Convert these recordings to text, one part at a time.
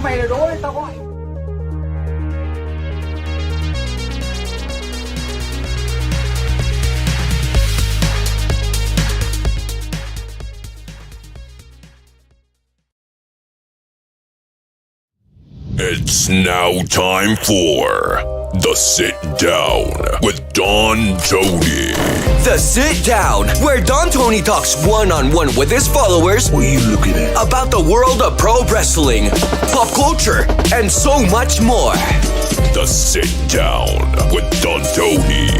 mày là đố đấy, tao gọi. It's now time for The Sit Down with Don Tony. The Sit Down, where Don Tony talks one-on-one with his followers. What are you looking at? About the world of pro wrestling, pop culture, and so much more. The Sit Down with Don Tony.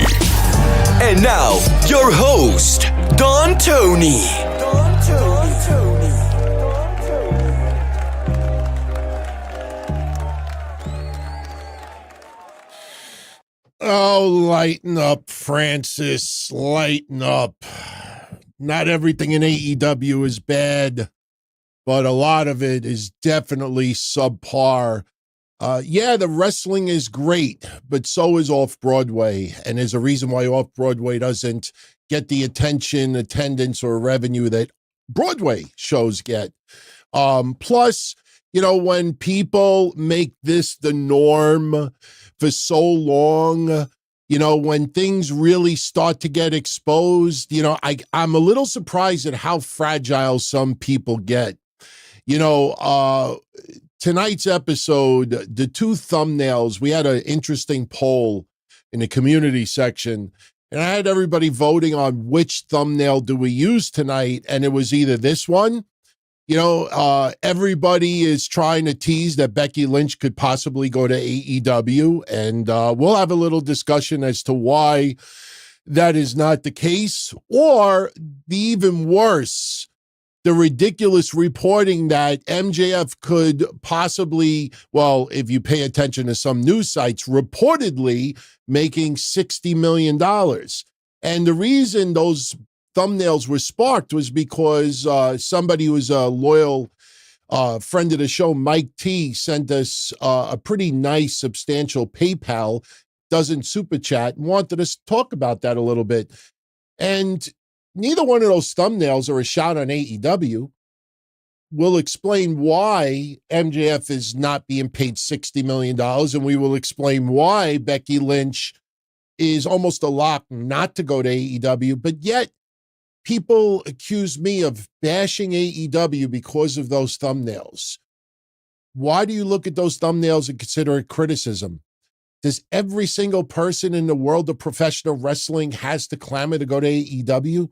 And now, your host, Don Tony. Oh, lighten up, Francis. Lighten up. Not everything in AEW is bad, but a lot of it is definitely subpar. Yeah, the wrestling is great, but so is Off-Broadway. And there's a reason why Off-Broadway doesn't get the attention, attendance, or revenue that Broadway shows get. Plus, you know, when people make this the norm for so long, you know, when things really start to get exposed, you know, I'm a little surprised at how fragile some people get. You know, tonight's episode, the two thumbnails, we had an interesting poll in the community section, and I had everybody voting on which thumbnail do we use tonight, and it was either this one. You know, everybody is trying to tease that Becky Lynch could possibly go to AEW, and we'll have a little discussion as to why that is not the case, or the even worse, the ridiculous reporting that MJF could possibly, well, if you pay attention to some news sites, reportedly making $60 million. And the reason those thumbnails were sparked was because somebody who was a loyal friend of the show, Mike T, sent us a pretty nice, substantial PayPal, doesn't SuperChat, and wanted us to talk about that a little bit. And neither one of those thumbnails are a shot on AEW. We'll explain why MJF is not being paid $60 million, and we will explain why Becky Lynch is almost a lock not to go to AEW, but yet people accuse me of bashing AEW because of those thumbnails. Why do you look at those thumbnails and consider it criticism? Does every single person in the world of professional wrestling has to clamor to go to AEW?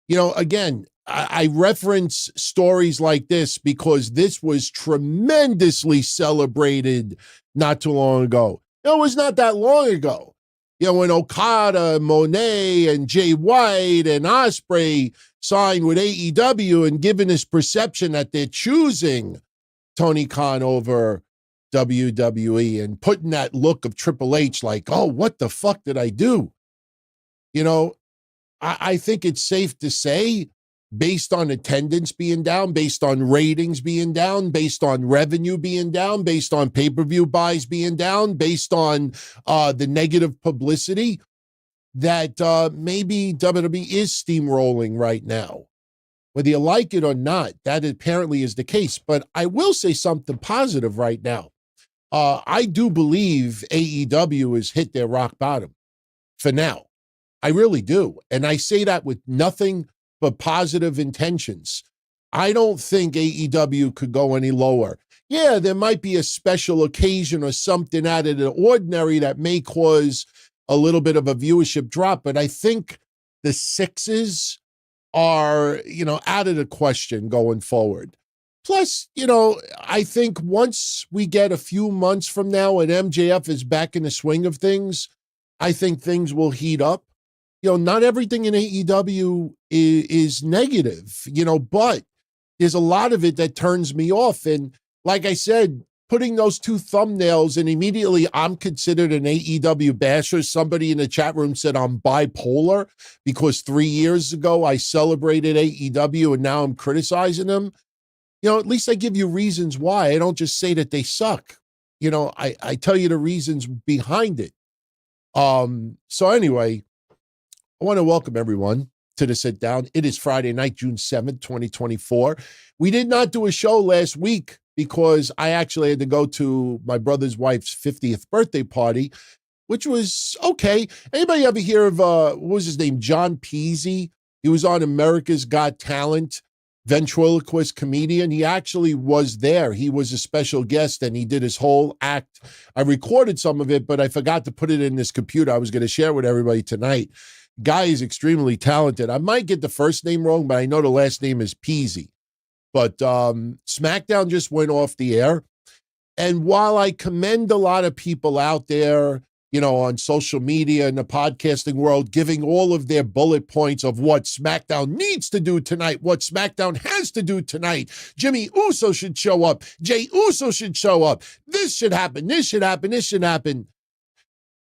You know, again, I reference stories like this because this was tremendously celebrated not too long ago. It was not that long ago. You know, when Okada, Monet, and Jay White and Ospreay signed with AEW and given this perception that they're choosing Tony Khan over WWE and putting that look of Triple H like, oh, what the fuck did I do? You know, I think it's safe to say, based on attendance being down, based on ratings being down, based on revenue being down, based on pay-per-view buys being down, based on the negative publicity, that maybe WWE is steamrolling right now. Whether you like it or not, that apparently is the case. But I will say something positive right now. I do believe AEW has hit their rock bottom for now. I really do. And I say that with nothing but positive intentions. I don't think AEW could go any lower. Yeah, there might be a special occasion or something out of the ordinary that may cause a little bit of a viewership drop, but I think the sixes are, you know, out of the question going forward. Plus, you know, I think once we get a few months from now and MJF is back in the swing of things, I think things will heat up. You know, not everything in AEW is negative, you know, but there's a lot of it that turns me off. And like I said, putting those two thumbnails and immediately I'm considered an AEW basher. Somebody in the chat room said I'm bipolar because 3 years ago I celebrated AEW and now I'm criticizing them. You know, at least I give you reasons why. I don't just say that they suck. You know, I tell you the reasons behind it. So anyway, I want to welcome everyone to the Sit Down. It is Friday night, June 7th, 2024. We did not do a show last week because I actually had to go to my brother's wife's 50th birthday party, which was okay. Anybody ever hear of, what was his name? John Peasy? He was on America's Got Talent, ventriloquist comedian. He actually was there. He was a special guest and he did his whole act. I recorded some of it, but I forgot to put it in this computer. I was going to share with everybody tonight. Guy is extremely talented. I might get the first name wrong, but I know the last name is Peasy. But SmackDown just went off the air. And while I commend a lot of people out there, you know, on social media and the podcasting world, giving all of their bullet points of what SmackDown needs to do tonight, what SmackDown has to do tonight. Jimmy Uso should show up. Jey Uso should show up. This should happen. This should happen. This should happen.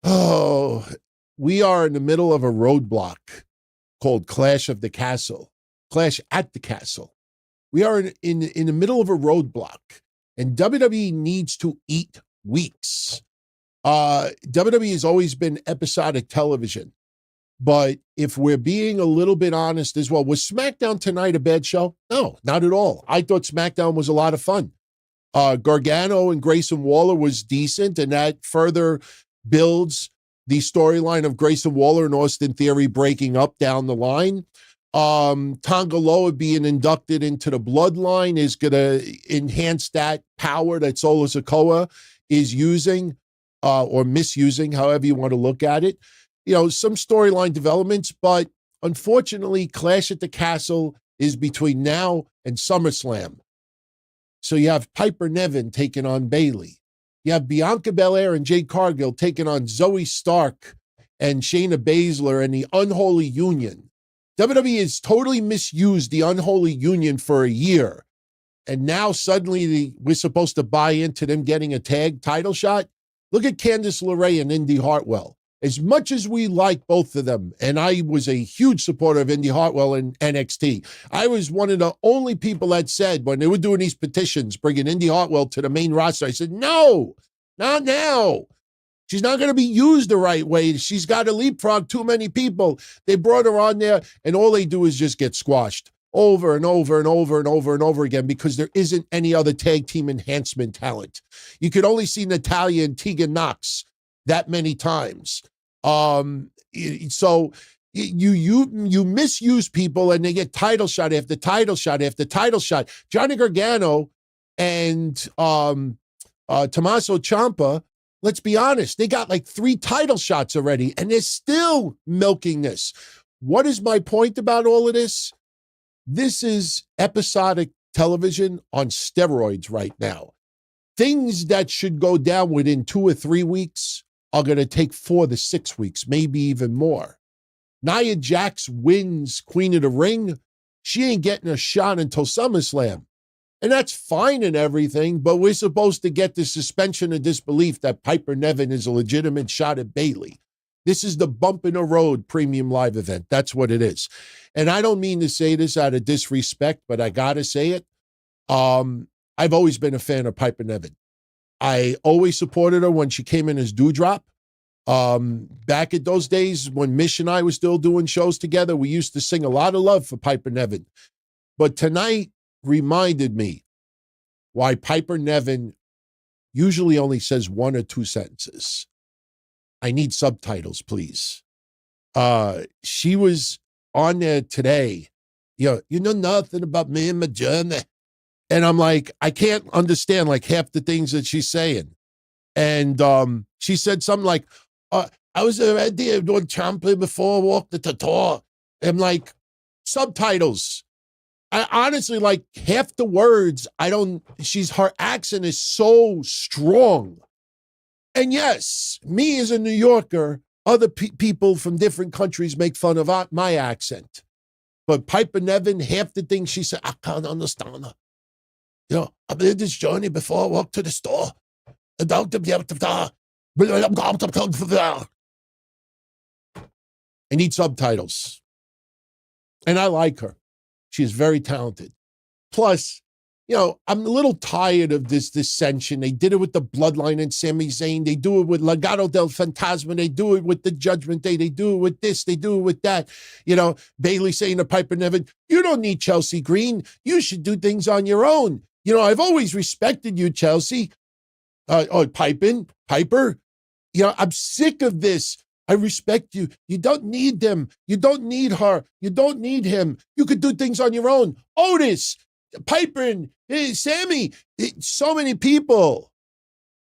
Oh, we are in the middle of a roadblock called Clash of the Castle. Clash at the Castle. We are in the middle of a roadblock, and WWE needs to eat weeks. WWE has always been episodic television, but if we're being a little bit honest as well, was SmackDown tonight a bad show? No, not at all. I thought SmackDown was a lot of fun. Gargano and Grayson Waller was decent, and that further builds the storyline of Grayson Waller and Austin Theory breaking up down the line. Tonga Loa being inducted into the Bloodline is going to enhance that power that Solo Sikoa is using or misusing, however you want to look at it. You know, some storyline developments, but unfortunately, Clash at the Castle is between now and SummerSlam. So you have Piper Niven taking on Bayley. You have Bianca Belair and Jade Cargill taking on Zoe Stark and Shayna Baszler and the Unholy Union. WWE has totally misused the Unholy Union for a year. And now suddenly we're supposed to buy into them getting a tag title shot. Look at Candice LeRae and Indy Hartwell. As much as we like both of them, and I was a huge supporter of Indy Hartwell in NXT, I was one of the only people that said when they were doing these petitions, bringing Indy Hartwell to the main roster, I said, no, not now. She's not going to be used the right way. She's got to leapfrog too many people. They brought her on there, and all they do is just get squashed over and over and over and over and over again because there isn't any other tag team enhancement talent. You could only see Natalya and Tegan Nox that many times. So you misuse people and they get title shot after title shot after title shot. Johnny Gargano and Tommaso Ciampa, let's be honest, they got like 3 title shots already and they're still milking this. What is my point about all of this? This is episodic television on steroids right now. Things that should go down within 2 or 3 weeks are going to take 4 to 6 weeks, maybe even more. Nia Jax wins Queen of the Ring. She ain't getting a shot until SummerSlam. And that's fine and everything, but we're supposed to get the suspension of disbelief that Piper Niven is a legitimate shot at Bayley. This is the bump in the road premium live event. That's what it is. And I don't mean to say this out of disrespect, but I got to say it. I've always been a fan of Piper Niven. I always supported her when she came in as Dewdrop. Back at those days when Mish and I were still doing shows together, we used to sing a lot of love for Piper Niven. But tonight reminded me why Piper Niven usually only says 1 or 2 sentences. I need subtitles, please. She was on there today. You know nothing about me and my journey. And I'm like, I can't understand like half the things that she's saying. And she said something like, I was already doing Ciampa before I walked the door. I'm like, subtitles. I honestly, like half the words, her accent is so strong. And yes, me as a New Yorker, other people from different countries make fun of my accent. But Piper Niven, half the things she said, I can't understand her. You know, I've been in this journey before I walked to the store. I need subtitles. And I like her. She is very talented. Plus, you know, I'm a little tired of this dissension. They did it with the Bloodline and Sami Zayn. They do it with Legado del Fantasma. They do it with the Judgment Day. They do it with this. They do it with that. You know, Bayley saying to Piper Niven, you don't need Chelsea Green. You should do things on your own. I've always respected you, Chelsea. Piper. I'm sick of this. I respect you. You don't need them. You don't need her. You don't need him. You could do things on your own. Otis, Piper, and Sammy, so many people.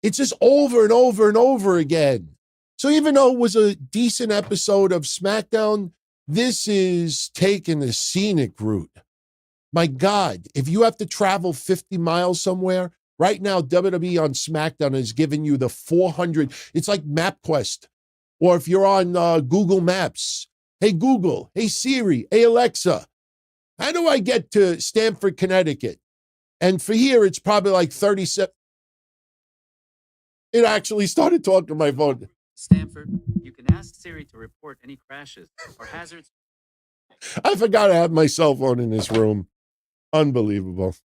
It's just over and over and over again. So even though it was a decent episode of SmackDown, this is taking the scenic route. My God, if you have to travel 50 miles somewhere, right now WWE on SmackDown is giving you the 400. It's like MapQuest. Or if you're on Google Maps, hey Google, hey Siri, hey Alexa, how do I get to Stamford, Connecticut? And for here, it's probably like 37. It actually started talking to my phone. Stanford, you can ask Siri to report any crashes or hazards. I forgot to have my cell phone in this room. Unbelievable.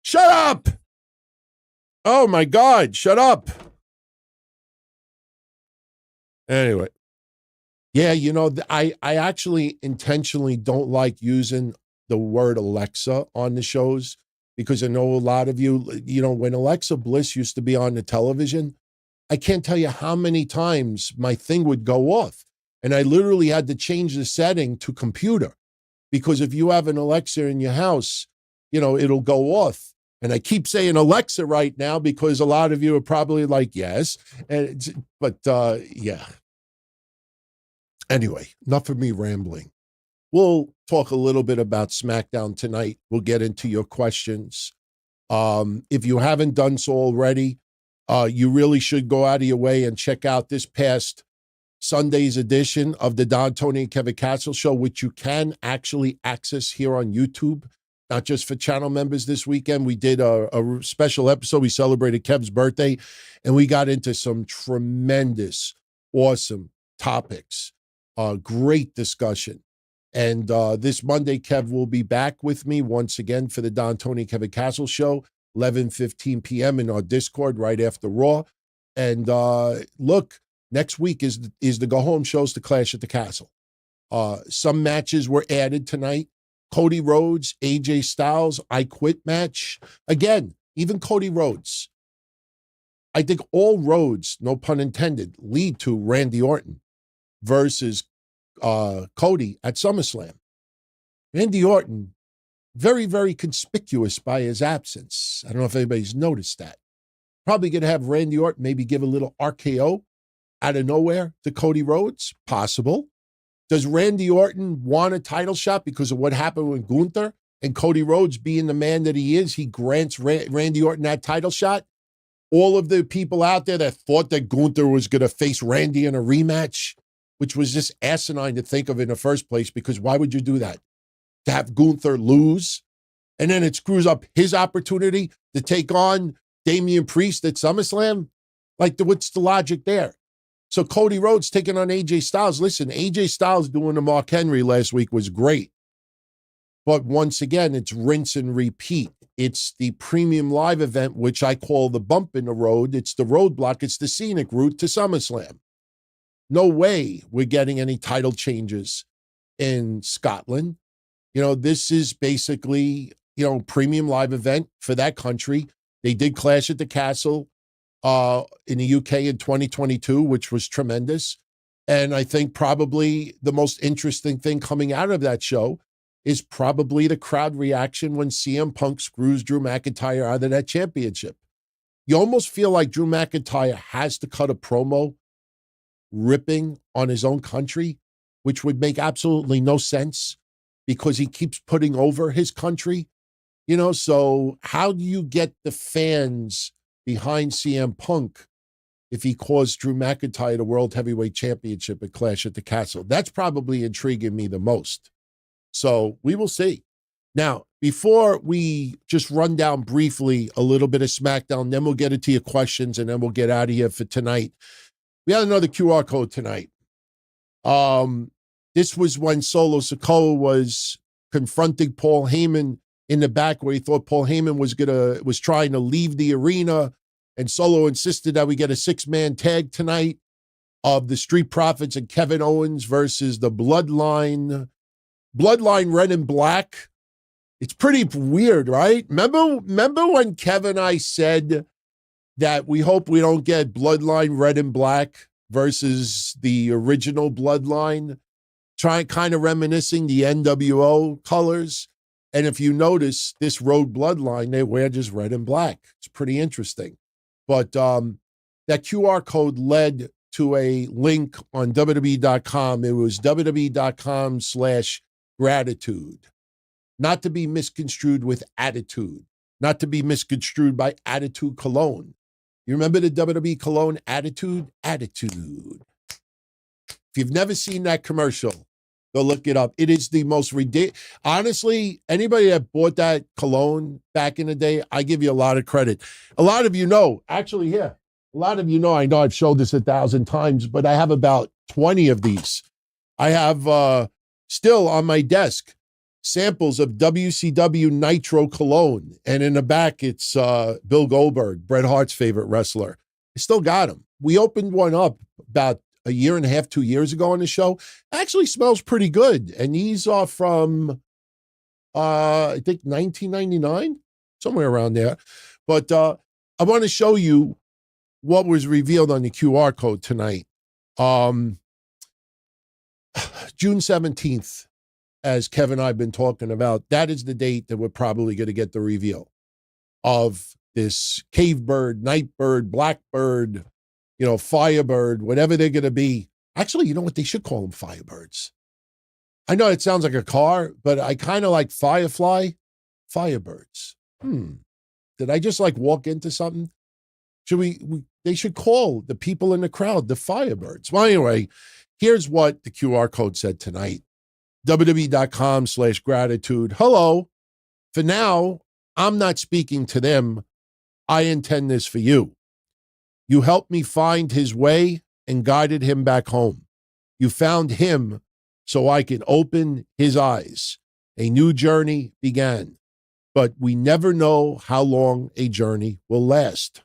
Shut up! Oh my God, shut up. Anyway. Yeah, I actually intentionally don't like using the word Alexa on the shows because I know a lot of you, when Alexa Bliss used to be on the television, I can't tell you how many times my thing would go off. And I literally had to change the setting to computer because if you have an Alexa in your house, it'll go off. And I keep saying Alexa right now because a lot of you are probably like, yes. But yeah. Anyway, enough of me rambling. We'll talk a little bit about SmackDown tonight. We'll get into your questions. If you haven't done so already, you really should go out of your way and check out this past Sunday's edition of the Don, Tony, and Kevin Castle Show, which you can actually access here on YouTube, not just for channel members this weekend. We did a special episode. We celebrated Kev's birthday, and we got into some tremendous, awesome topics. Great discussion. And this Monday, Kev will be back with me once again for the Don, Tony, Kevin Castle Show, 11:15 p.m. in our Discord right after Raw. And look, next week is the go-home shows to Clash at the Castle. Some matches were added tonight. Cody Rhodes, AJ Styles, I Quit match. Again, even Cody Rhodes. I think all roads, no pun intended, lead to Randy Orton versus Cody at SummerSlam. Randy Orton, very, very conspicuous by his absence. I don't know if anybody's noticed that. Probably going to have Randy Orton maybe give a little RKO out of nowhere to Cody Rhodes. Possible. Does Randy Orton want a title shot because of what happened with Gunther? And Cody Rhodes being the man that he is, he grants Randy Orton that title shot? All of the people out there that thought that Gunther was going to face Randy in a rematch, which was just asinine to think of in the first place, because why would you do that? To have Gunther lose, and then it screws up his opportunity to take on Damian Priest at SummerSlam? Like, what's the logic there? So Cody Rhodes taking on AJ Styles. Listen, AJ Styles doing the Mark Henry last week was great. But once again, it's rinse and repeat. It's the premium live event, which I call the bump in the road. It's the roadblock. It's the scenic route to SummerSlam. No way we're getting any title changes in Scotland. This is basically, premium live event for that country. They did Clash at the Castle in the UK in 2022, which was tremendous. And I think probably the most interesting thing coming out of that show is probably the crowd reaction when CM Punk screws Drew McIntyre out of that championship. You almost feel like Drew McIntyre has to cut a promo ripping on his own country, which would make absolutely no sense because he keeps putting over his country. So how do you get the fans behind CM Punk if he caused Drew McIntyre the World Heavyweight Championship at Clash at the Castle? That's probably intriguing me the most. So we will see. Now, before we just run down briefly a little bit of SmackDown, then we'll get into your questions, and then we'll get out of here for tonight. We had another QR code tonight. This was when Solo Sikoa was confronting Paul Heyman in the back, where he thought Paul Heyman was trying to leave the arena, and Solo insisted that we get a 6-man tag tonight of the Street Profits and Kevin Owens versus the Bloodline Red and Black. It's pretty weird, right? Remember when Kevin and I said that we hope we don't get Bloodline red and black versus the original Bloodline, kind of reminiscing the NWO colors. And if you notice, this Road Bloodline, they wear just red and black. It's pretty interesting. But that QR code led to a link on WWE.com. It was WWE.com/gratitude. Not to be misconstrued with attitude. Not to be misconstrued by Attitude Cologne. You remember the WWE Cologne Attitude? Attitude. If you've never seen that commercial, go look it up. It is the most ridiculous. Honestly, anybody that bought that cologne back in the day, I give you a lot of credit. A lot of you know, actually here, a lot of you know, I know I've showed this 1,000 times, but I have about 20 of these. I have still on my desk samples of WCW Nitro Cologne. And in the back, it's Bill Goldberg, Bret Hart's favorite wrestler. I still got them. We opened one up about a year and a half, 2 years ago on the show. Actually smells pretty good. And these are from, I think, 1999, somewhere around there. But I want to show you what was revealed on the QR code tonight. June 17th. As Kevin and I have been talking about, that is the date that we're probably going to get the reveal of this cave bird, night bird, blackbird, firebird, whatever they're going to be. Actually, you know what? They should call them firebirds. I know it sounds like a car, but I kind of like firefly, firebirds. Did I just walk into something? They should call the people in the crowd the firebirds. Well, anyway, here's what the QR code said tonight. WWE.com/gratitude. Hello. For now, I'm not speaking to them. I intend this for you. You helped me find his way and guided him back home. You found him so I could open his eyes. A new journey began, but we never know how long a journey will last.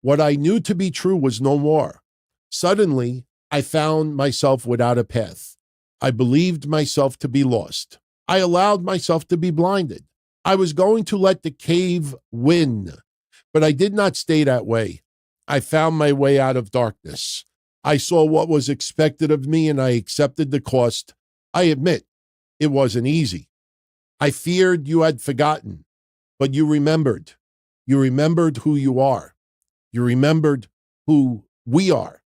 What I knew to be true was no more. Suddenly, I found myself without a path. I believed myself to be lost. I allowed myself to be blinded. I was going to let the cave win, but I did not stay that way. I found my way out of darkness. I saw what was expected of me and I accepted the cost. I admit it wasn't easy. I feared you had forgotten, but you remembered. You remembered who you are. You remembered who we are.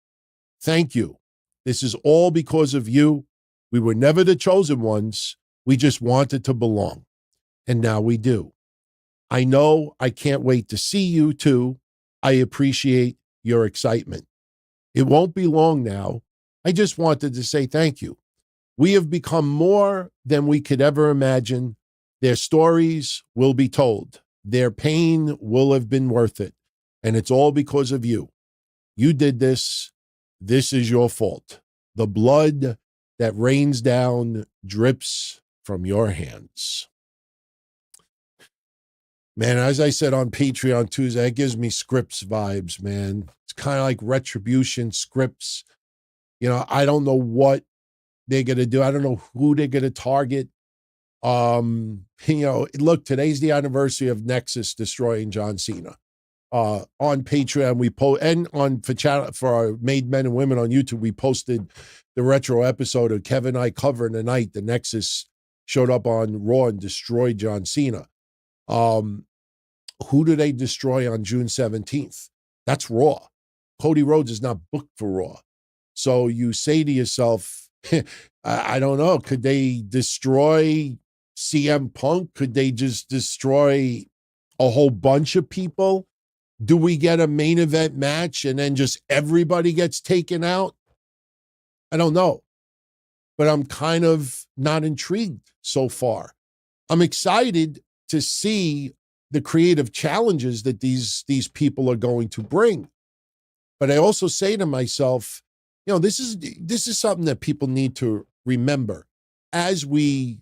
Thank you. This is all because of you. We were never the chosen ones. We just wanted to belong. And now we do. I know I can't wait to see you too. I appreciate your excitement. It won't be long now. I just wanted to say thank you. We have become more than we could ever imagine. Their stories will be told. Their pain will have been worth it. And it's all because of you. You did this. This is your fault. The blood that rains down drips from your hands. Man, as I said on Patreon Tuesday, it gives me Scripps vibes, man. It's kind of like Retribution, Scripps. I don't know what they're going to do. I don't know who they're going to target. Look, today's the anniversary of Nexus destroying John Cena. On Patreon, we post, and for our made men and women on YouTube, we posted the retro episode of Kevin and I covering the night the Nexus showed up on Raw and destroyed John Cena. Who do they destroy on June 17th? That's Raw. Cody Rhodes is not booked for Raw. So you say to yourself, I don't know, could they destroy CM Punk? Could they just destroy a whole bunch of people? Do we get a main event match and then just everybody gets taken out? I don't know. But I'm kind of not intrigued so far. I'm excited to see the creative challenges that these people are going to bring. But I also say to myself, this is something that people need to remember as we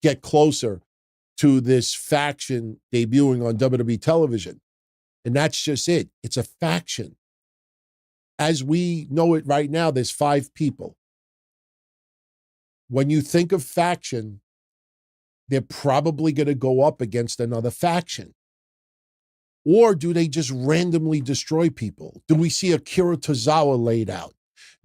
get closer to this faction debuting on WWE television. And that's just it. It's a faction. As we know it right now, there's 5 people. When you think of faction, they're probably going to go up against another faction. Or do they just randomly destroy people? Do we see Akira Tozawa laid out?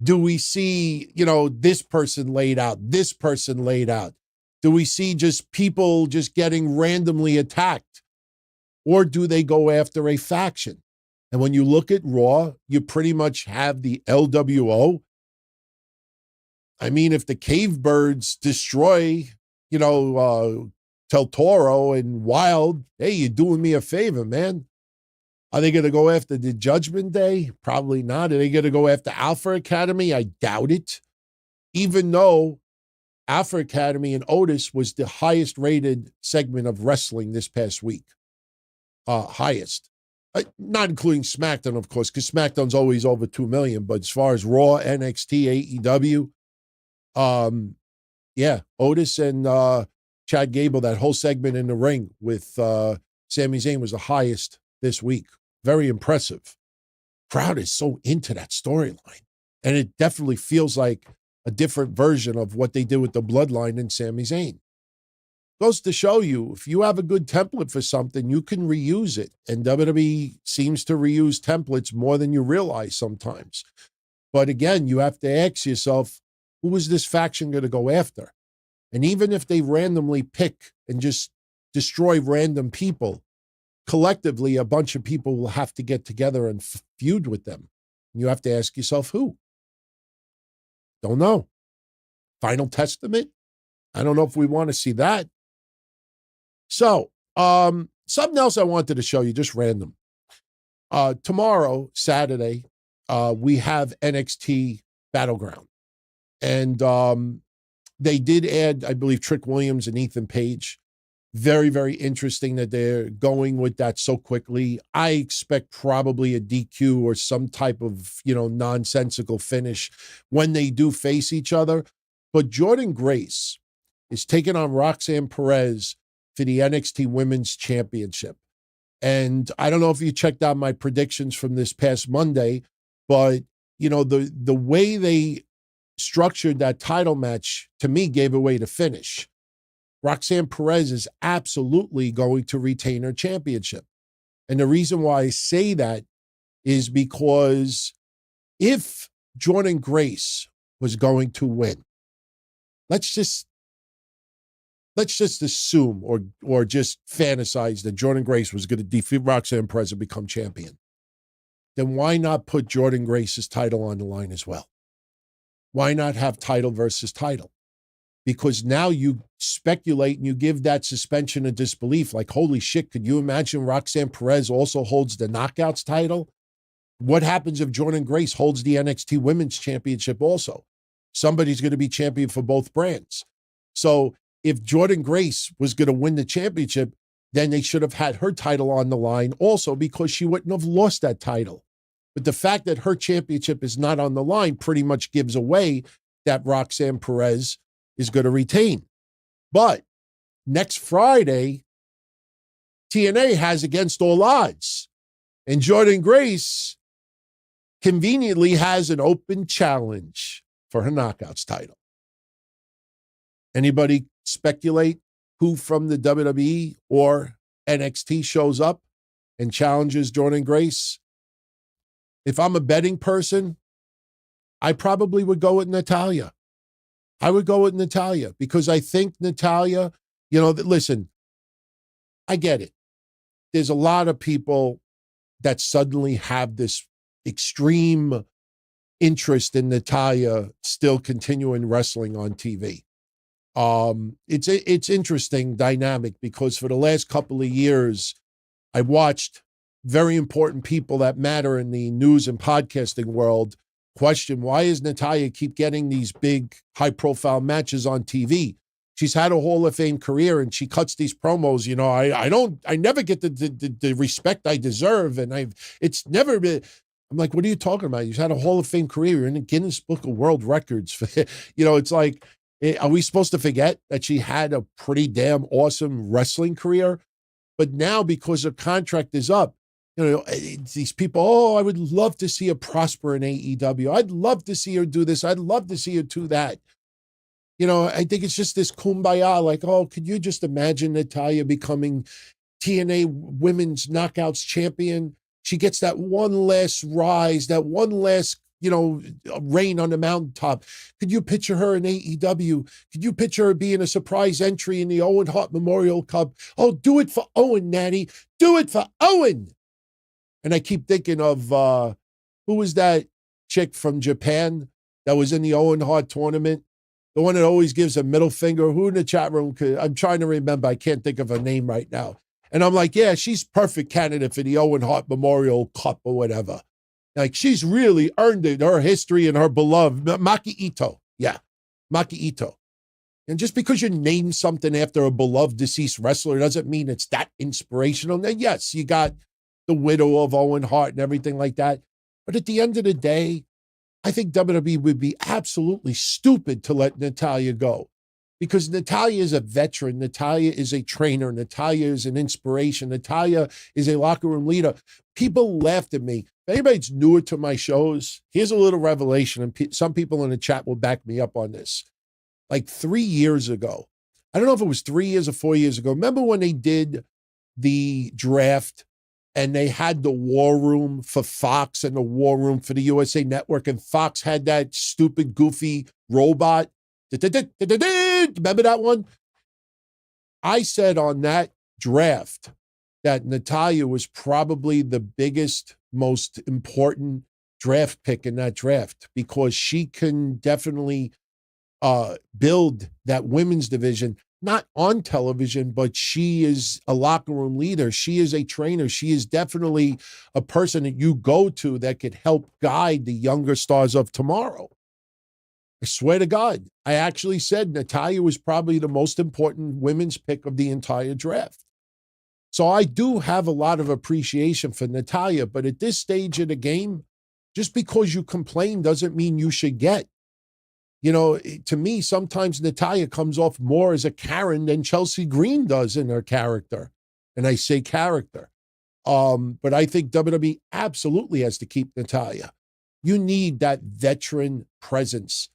Do we see, this person laid out, this person laid out? Do we see just people just getting randomly attacked? Or do they go after a faction? And when you look at Raw, you pretty much have the LWO. I mean, if the Cave Birds destroy, Del Toro and Wild, hey, you're doing me a favor, man. Are they going to go after the Judgment Day? Probably not. Are they going to go after Alpha Academy? I doubt it. Even though Alpha Academy and Otis was the highest rated segment of wrestling this past week. Highest. Not including SmackDown, of course, because SmackDown's always over 2 million. But as far as Raw, NXT, AEW, yeah, Otis and Chad Gable, that whole segment in the ring with Sami Zayn was the highest this week. Very impressive. Crowd is so into that storyline. And it definitely feels like a different version of what they did with the Bloodline and Sami Zayn. Goes to show you, if you have a good template for something, you can reuse it. And WWE seems to reuse templates more than you realize sometimes. But again, you have to ask yourself, who is this faction going to go after? And even if they randomly pick and just destroy random people, collectively, a bunch of people will have to get together and feud with them. You have to ask yourself, who? Don't know. Final Testament? I don't know if we want to see that. So, something else I wanted to show you, just random. Tomorrow, Saturday, we have NXT Battleground. And they did add, I believe, Trick Williams and Ethan Page. Very, very interesting that they're going with that so quickly. I expect probably a DQ or some type of, nonsensical finish when they do face each other. But Jordynne Grace is taking on Roxanne Perez for the NXT Women's Championship. And I don't know if you checked out my predictions from this past Monday, but, the way they structured that title match, to me, gave away the finish. Roxanne Perez is absolutely going to retain her championship. And the reason why I say that is because if Jordynne Grace was going to win, let's just assume or just fantasize that Jordynne Grace was going to defeat Roxanne Perez and become champion. Then why not put Jordynne Grace's title on the line as well? Why not have title versus title? Because now you speculate and you give that suspension of disbelief. Like, holy shit, could you imagine Roxanne Perez also holds the Knockouts title? What happens if Jordynne Grace holds the NXT Women's Championship also? Somebody's going to be champion for both brands. So if Jordynne Grace was going to win the championship, then they should have had her title on the line also, because she wouldn't have lost that title. But the fact that her championship is not on the line pretty much gives away that Roxanne Perez is going to retain. But next Friday, TNA has Against All Odds. And Jordynne Grace conveniently has an open challenge for her Knockouts title. Anybody speculate who from the WWE or NXT shows up and challenges Jordynne Grace? If I'm a betting person, I probably would go with Natalya. I would go with Natalya because I think Natalya, listen, I get it. There's a lot of people that suddenly have this extreme interest in Natalya still continuing wrestling on TV. It's interesting dynamic because for the last couple of years, I watched very important people that matter in the news and podcasting world question, why is Natalya keep getting these big high-profile matches on TV? She's had a Hall of Fame career and she cuts these promos. I never get the respect I deserve. And it's never been, I'm like, what are you talking about? You've had a Hall of Fame career. You're in the Guinness Book of World Records. It's like, are we supposed to forget that she had a pretty damn awesome wrestling career? But now because her contract is up, these people, I would love to see her prosper in AEW. I'd love to see her do this. I'd love to see her do that. I think it's just this kumbaya, like, oh, could you just imagine Natalya becoming TNA Women's Knockouts champion? She gets that one last rise, that one last, reign on the mountaintop. Could you picture her in AEW? Could you picture her being a surprise entry in the Owen Hart Memorial Cup? Oh, do it for Owen, Natty. Do it for Owen. And I keep thinking of, who was that chick from Japan that was in the Owen Hart tournament? The one that always gives a middle finger. Who in the chat room I'm trying to remember. I can't think of her name right now. And I'm like, yeah, she's perfect candidate for the Owen Hart Memorial Cup or whatever. Like, she's really earned it, her history and her beloved. Maki Ito. Yeah, Maki Ito. And just because you name something after a beloved deceased wrestler doesn't mean it's that inspirational. Now, yes, you got the widow of Owen Hart and everything like that. But at the end of the day, I think WWE would be absolutely stupid to let Natalya go, because Natalya is a veteran. Natalya is a trainer. Natalya is an inspiration. Natalya is a locker room leader. People laughed at me. If anybody's newer to my shows, here's a little revelation, and some people in the chat will back me up on this. Like 3 years ago, I don't know if it was 3 years or 4 years ago. Remember when they did the draft and they had the war room for Fox and the war room for the USA Network, and Fox had that stupid, goofy robot? Remember that one? I said on that draft that Natalya was probably the biggest, most important draft pick in that draft, because she can definitely build that women's division, not on television, but she is a locker room leader. She is a trainer. She is definitely a person that you go to that could help guide the younger stars of tomorrow. I swear to God, I actually said Natalya was probably the most important women's pick of the entire draft. So I do have a lot of appreciation for Natalya, but at this stage of the game, just because you complain doesn't mean you should get. To me, sometimes Natalya comes off more as a Karen than Chelsea Green does in her character. And I say character. But I think WWE absolutely has to keep Natalya. You need that veteran presence,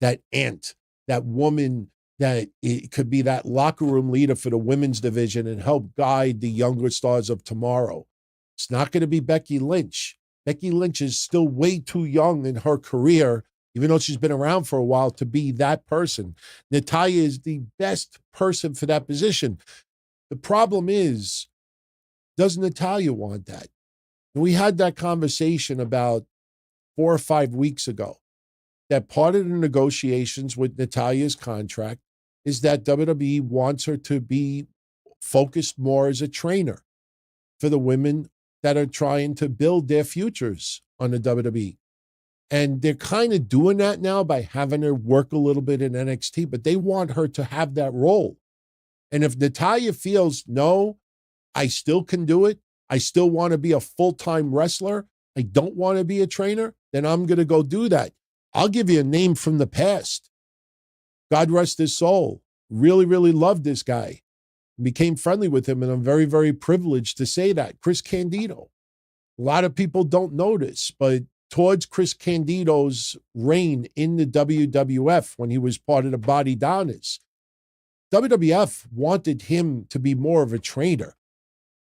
that aunt, that woman that it could be that locker room leader for the women's division and help guide the younger stars of tomorrow. It's not going to be Becky Lynch. Becky Lynch is still way too young in her career, even though she's been around for a while, to be that person. Natalya is the best person for that position. The problem is, does Natalya want that? We had that conversation about 4 or 5 weeks ago, that part of the negotiations with Natalya's contract is that WWE wants her to be focused more as a trainer for the women that are trying to build their futures on the WWE. And they're kind of doing that now by having her work a little bit in NXT, but they want her to have that role. And if Natalya feels, no, I still can do it, I still want to be a full-time wrestler, I don't want to be a trainer, then I'm going to go do that. I'll give you a name from the past. God rest his soul. Really, really loved this guy. Became friendly with him, and I'm very, very privileged to say that. Chris Candido. A lot of people don't know this, but towards Chris Candido's reign in the WWF when he was part of the Body Donnas, WWF wanted him to be more of a trainer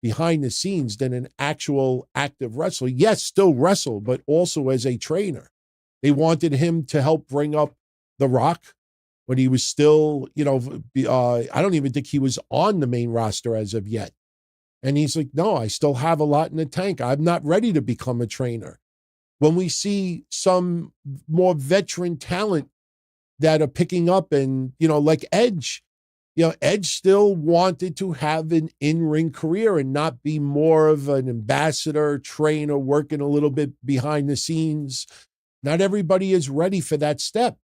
behind the scenes than an actual active wrestler. Yes, still wrestle, but also as a trainer. They wanted him to help bring up The Rock when he was still, I don't even think he was on the main roster as of yet. And he's like, no, I still have a lot in the tank. I'm not ready to become a trainer. When we see some more veteran talent that are picking up and, like Edge, Edge still wanted to have an in-ring career and not be more of an ambassador, trainer, working a little bit behind the scenes. Not everybody is ready for that step.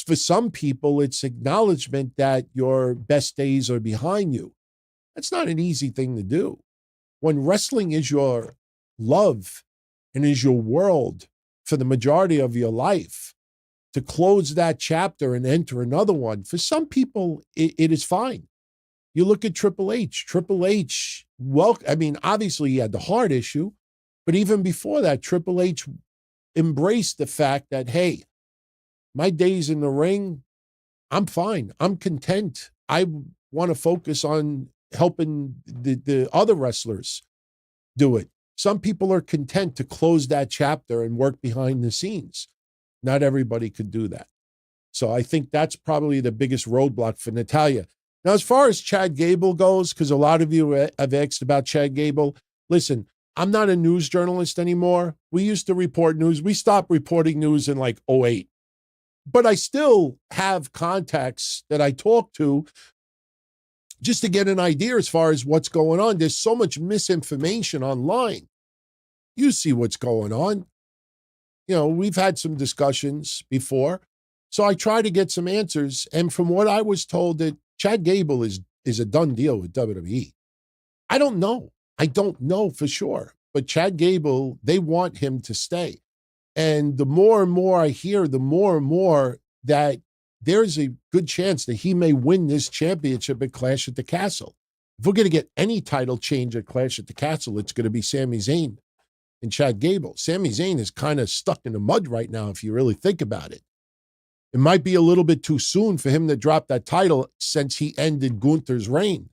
For some people, it's acknowledgement that your best days are behind you. That's not an easy thing to do. When wrestling is your love and is your world for the majority of your life, to close that chapter and enter another one, for some people, it is fine. You look at Triple H. Triple H, obviously he had the heart issue, but even before that, Triple H embraced the fact that, hey, my days in the ring, I'm fine. I'm content. I want to focus on helping the other wrestlers do it. Some people are content to close that chapter and work behind the scenes. Not everybody could do that. So I think that's probably the biggest roadblock for Natalya. Now, as far as Chad Gable goes, because a lot of you have asked about Chad Gable, listen, I'm not a news journalist anymore. We used to report news. We stopped reporting news in like '08. But I still have contacts that I talk to just to get an idea as far as what's going on. There's so much misinformation online. You see what's going on. You know, we've had some discussions before. So I try to get some answers. And from what I was told, that Chad Gable is a done deal with WWE. I don't know. I don't know for sure. But Chad Gable, they want him to stay. And the more and more I hear, the more and more that there's a good chance that he may win this championship at Clash at the Castle. If we're going to get any title change at Clash at the Castle, it's going to be Sami Zayn and Chad Gable. Sami Zayn is kind of stuck in the mud right now, if you really think about it. It might be a little bit too soon for him to drop that title since he ended Gunther's reign.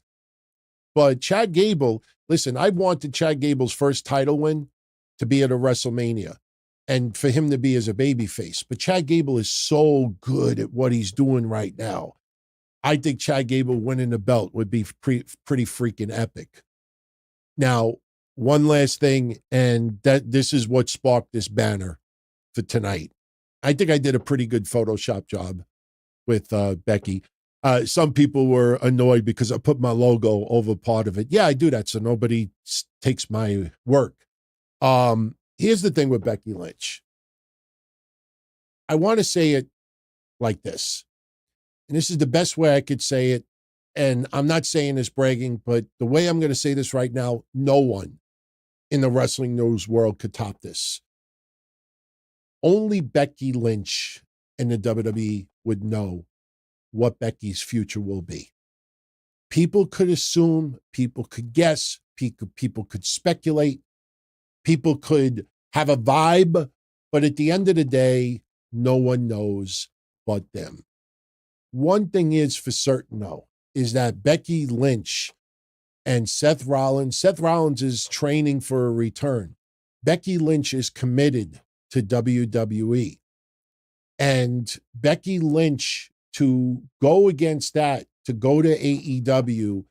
But Chad Gable, listen, I wanted Chad Gable's first title win to be at a WrestleMania and for him to be as a babyface. But Chad Gable is so good at what he's doing right now. I think Chad Gable winning the belt would be pretty freaking epic. Now, one last thing, and this is what sparked this banner for tonight. I think I did a pretty good Photoshop job with Becky. Some people were annoyed because I put my logo over part of it. Yeah, I do that so nobody takes my work. Here's the thing with Becky Lynch. I want to say it like this. And this is the best way I could say it. And I'm not saying this bragging, but the way I'm going to say this right now, no one in the wrestling news world could top this. Only Becky Lynch and the WWE would know what Becky's future will be. People could assume, people could guess, people could speculate, people could have a vibe, but at the end of the day, no one knows but them. One thing is for certain, though, is that Becky Lynch and Seth Rollins is training for a return. Becky Lynch is committed to WWE. And Becky Lynch, to go against that, to go to AEW,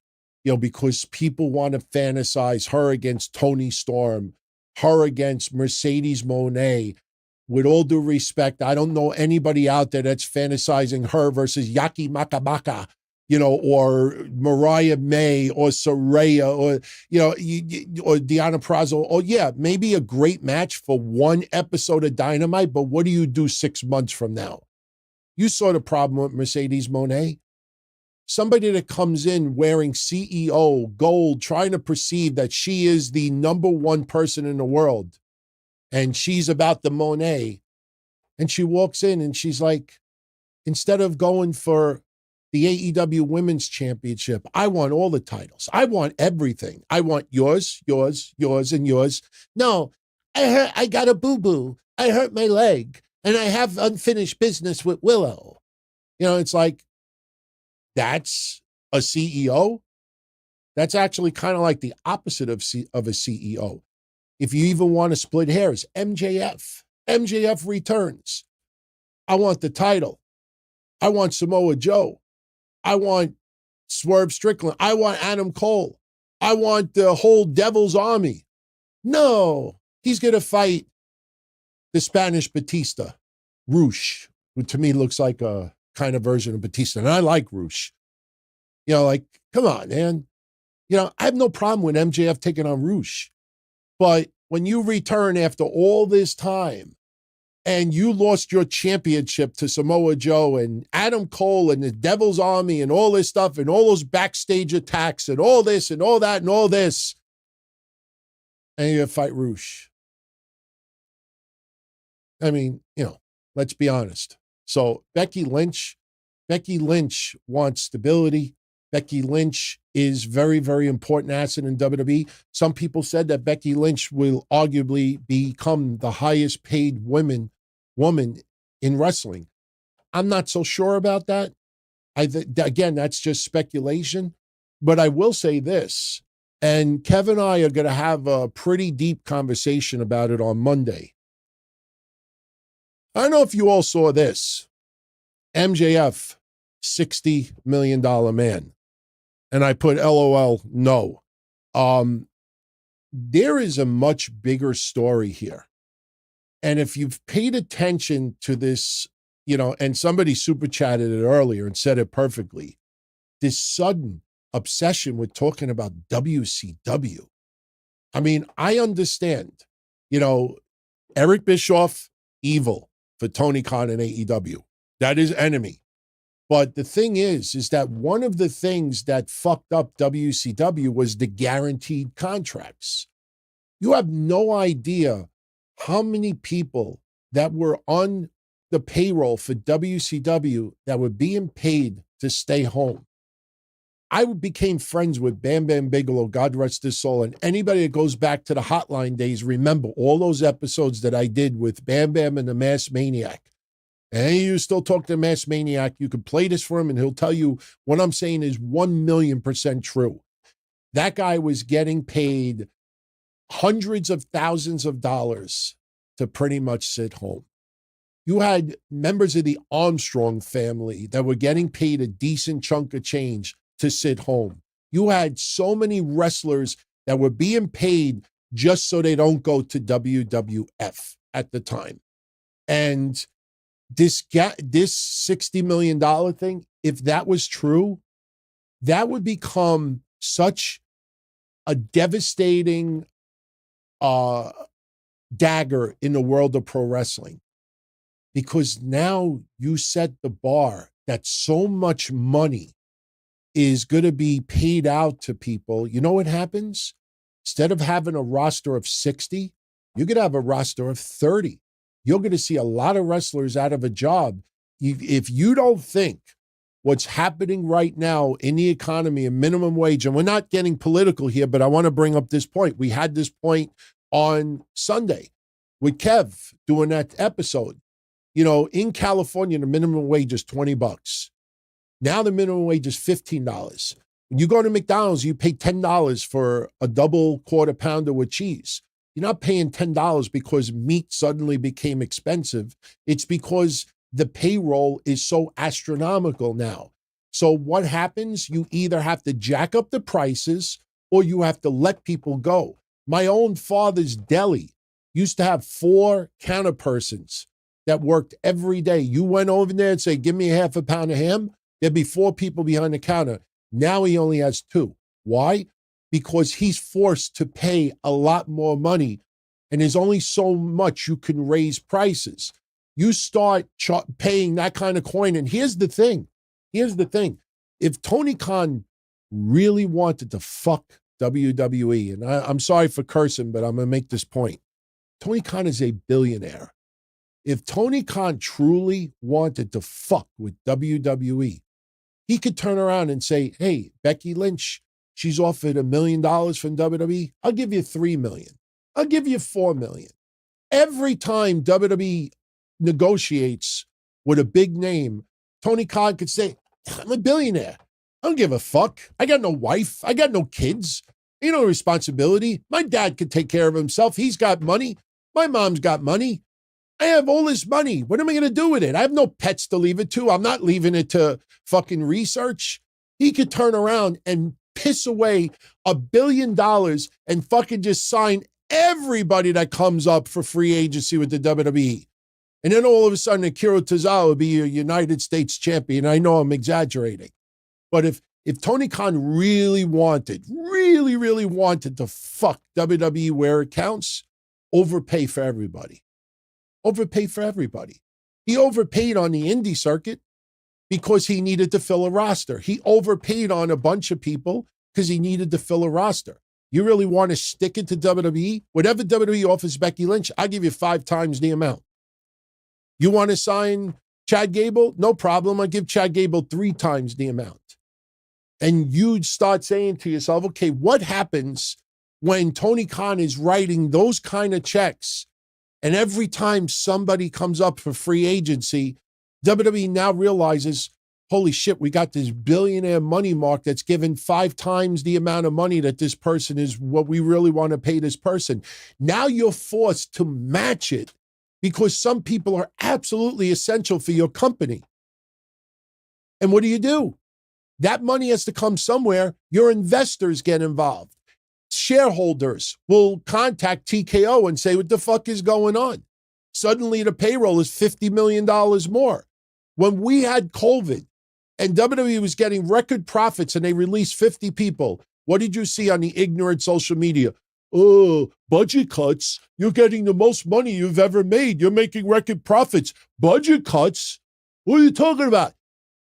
because people want to fantasize her against Toni Storm, her against Mercedes Moné. With all due respect, I don't know anybody out there that's fantasizing her versus Yaki Makamaka, or Mariah May or Saraya or, or Deonna Purrazzo. Oh, yeah, maybe a great match for one episode of Dynamite, but what do you do 6 months from now? You saw the problem with Mercedes Moné. Somebody that comes in wearing CEO gold, trying to perceive that she is the number one person in the world, and she's about the Monet, and she walks in and she's like, instead of going for the AEW Women's Championship, I want all the titles. I want everything. I want yours, yours, yours, and yours. No, I got a boo-boo. I hurt my leg, and I have unfinished business with Willow. It's like, that's a CEO? That's actually kind of like the opposite of a CEO. If you even want to split hairs, MJF returns. I want the title. I want Samoa Joe. I want Swerve Strickland. I want Adam Cole. I want the whole Devil's Army. No, he's going to fight the Spanish Batista, Rush, who to me looks like a kind of version of Batista. And I like Rush. Come on, man. I have no problem with MJF taking on Rush. But when you return after all this time and you lost your championship to Samoa Joe and Adam Cole and the Devil's Army and all this stuff and all those backstage attacks and all this and all that and all this, and you're going to fight Rush. I mean, let's be honest. So Becky Lynch wants stability. Becky Lynch is very, very important asset in WWE. Some people said that Becky Lynch will arguably become the highest paid woman in wrestling. I'm not so sure about that. Again, that's just speculation. But I will say this, and Kevin and I are going to have a pretty deep conversation about it on Monday. I don't know if you all saw this. MJF, $60 million man. And I put LOL, no. There is a much bigger story here. And if you've paid attention to this, and somebody super chatted it earlier and said it perfectly, this sudden obsession with talking about WCW. I mean, I understand, Eric Bischoff, evil for Tony Khan and AEW. That is enemy. But the thing is that one of the things that fucked up WCW was the guaranteed contracts. You have no idea how many people that were on the payroll for WCW that were being paid to stay home. I became friends with Bam Bam Bigelow, God rest his soul, and anybody that goes back to the hotline days, remember all those episodes that I did with Bam Bam and the Mass Maniac. And you still talk to the Mass Maniac, you can play this for him and he'll tell you what I'm saying is 1,000,000% true. That guy was getting paid hundreds of thousands of dollars to pretty much sit home. You had members of the Armstrong family that were getting paid a decent chunk of change to sit home. You had so many wrestlers that were being paid just so they don't go to WWF at the time. And this $60 million thing, if that was true, that would become such a devastating dagger in the world of pro wrestling. Because now you set the bar that so much money is going to be paid out to people. You know what happens? Instead of having a roster of 60, you're going to have a roster of 30. You're going to see a lot of wrestlers out of a job. If you don't think what's happening right now in the economy and minimum wage, and we're not getting political here, but I want to bring up this point. We had this point on Sunday with Kev doing that episode. In California, the minimum wage is $20. Now the minimum wage is $15. When you go to McDonald's, you pay $10 for a double quarter pounder with cheese. You're not paying $10 because meat suddenly became expensive. It's because the payroll is so astronomical now. So what happens? You either have to jack up the prices or you have to let people go. My own father's deli used to have 4 counterpersons that worked every day. You went over there and say, give me a half a pound of ham. There'd be 4 people behind the counter. Now he only has 2. Why? Because he's forced to pay a lot more money, and there's only so much you can raise prices. You start paying that kind of coin, and here's the thing. If Tony Khan really wanted to fuck WWE, and I'm sorry for cursing, but I'm going to make this point. Tony Khan is a billionaire. If Tony Khan truly wanted to fuck with WWE, he could turn around and say, hey, Becky Lynch, she's offered $1 million from WWE. I'll give you $3 million. I'll give you $4 million. Every time WWE negotiates with a big name, Tony Khan could say, I'm a billionaire. I don't give a fuck. I got no wife. I got no kids. You know, responsibility. My dad could take care of himself. He's got money. My mom's got money. I have all this money. What am I going to do with it? I have no pets to leave it to. I'm not leaving it to fucking research. He could turn around and piss away $1 billion and fucking just sign everybody that comes up for free agency with the WWE. And then all of a sudden, Akira Tozawa would be a United States champion. I know I'm exaggerating. But if Tony Khan really wanted to fuck WWE where it counts, overpay for everybody. Overpay for everybody. He overpaid on the indie circuit because he needed to fill a roster. He overpaid on a bunch of people because he needed to fill a roster. You really want to stick it to WWE? Whatever WWE offers Becky Lynch, I'll give you 5 times the amount. You want to sign Chad Gable? No problem. I'll give Chad Gable 3 times the amount. And you'd start saying to yourself, okay, what happens when Tony Khan is writing those kind of checks? And every time somebody comes up for free agency, WWE now realizes, holy shit, we got this billionaire money mark that's given 5 times the amount of money that this person is what we really want to pay this person. Now you're forced to match it because some people are absolutely essential for your company. And what do? That money has to come somewhere. Your investors get involved. Shareholders will contact TKO and say, what the fuck is going on? Suddenly the payroll is $50 million more. When we had COVID and WWE was getting record profits and they released 50 people, what did you see on the ignorant social media? Oh, budget cuts. You're getting the most money you've ever made. You're making record profits. Budget cuts? What are you talking about?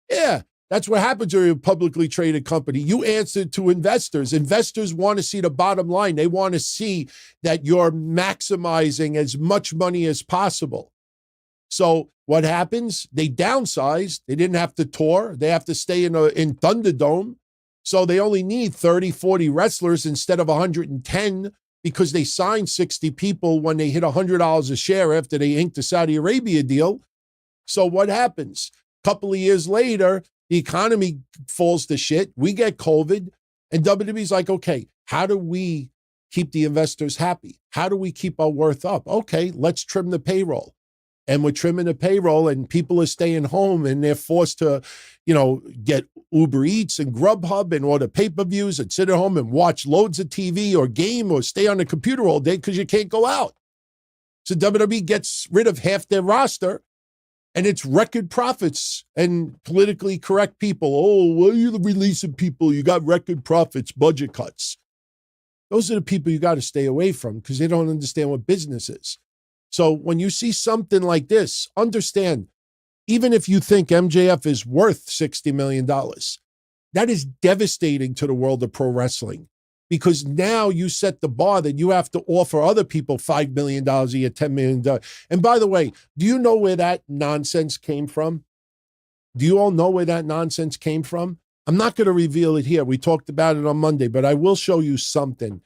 Yeah, that's what happens when you're a publicly traded company. You answer to investors. Investors want to see the bottom line. They want to see that you're maximizing as much money as possible. So what happens? They downsize. They didn't have to tour. They have to stay in Thunderdome. So they only need 30, 40 wrestlers instead of 110 because they signed 60 people when they hit $100 a share after they inked the Saudi Arabia deal. So what happens? A couple of years later, the economy falls to shit. We get COVID. And WWE's like, okay, how do we keep the investors happy? How do we keep our worth up? Okay, let's trim the payroll. And we're trimming the payroll and people are staying home and they're forced to, get Uber Eats and Grubhub and order pay-per-views and sit at home and watch loads of TV or game or stay on the computer all day because you can't go out. So WWE gets rid of half their roster and it's record profits and politically correct people. Oh, why are you releasing people? You got record profits, budget cuts. Those are the people you got to stay away from because they don't understand what business is. So when you see something like this, understand, even if you think MJF is worth $60 million, that is devastating to the world of pro wrestling because now you set the bar that you have to offer other people $5 million a year, $10 million. And by the way, do you know where that nonsense came from? Do you all know where that nonsense came from? I'm not going to reveal it here. We talked about it on Monday, but I will show you something.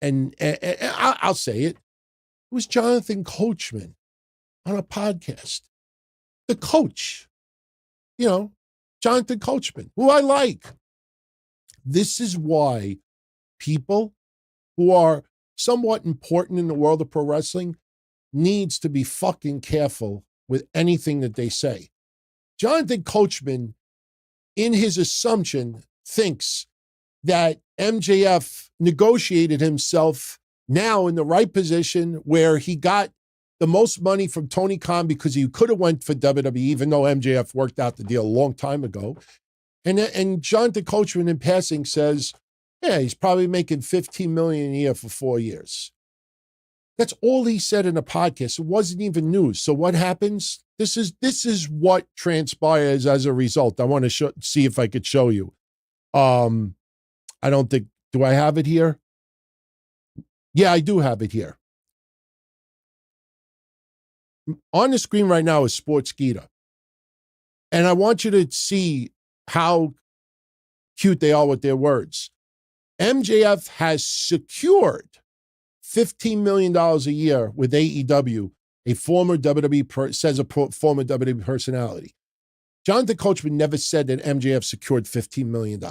And I'll say it. It was Jonathan Coachman on a podcast. The coach, Jonathan Coachman, who I like. This is why people who are somewhat important in the world of pro wrestling needs to be fucking careful with anything that they say. Jonathan Coachman, in his assumption, thinks that MJF negotiated himself now in the right position where he got the most money from Tony Khan because he could have went for WWE, even though MJF worked out the deal a long time ago. And Jonathan Coachman in passing says, yeah, he's probably making $15 million a year for 4 years. That's all he said in the podcast. It wasn't even news. So what happens? This is what transpires as a result. I want to see if I could show you. I don't think, do I have it here? Yeah, I do have it here. On the screen right now is Sportskeeda. And I want you to see how cute they are with their words. MJF has secured $15 million a year with AEW, a former WWE, says a former WWE personality. Jonathan Coachman never said that MJF secured $15 million.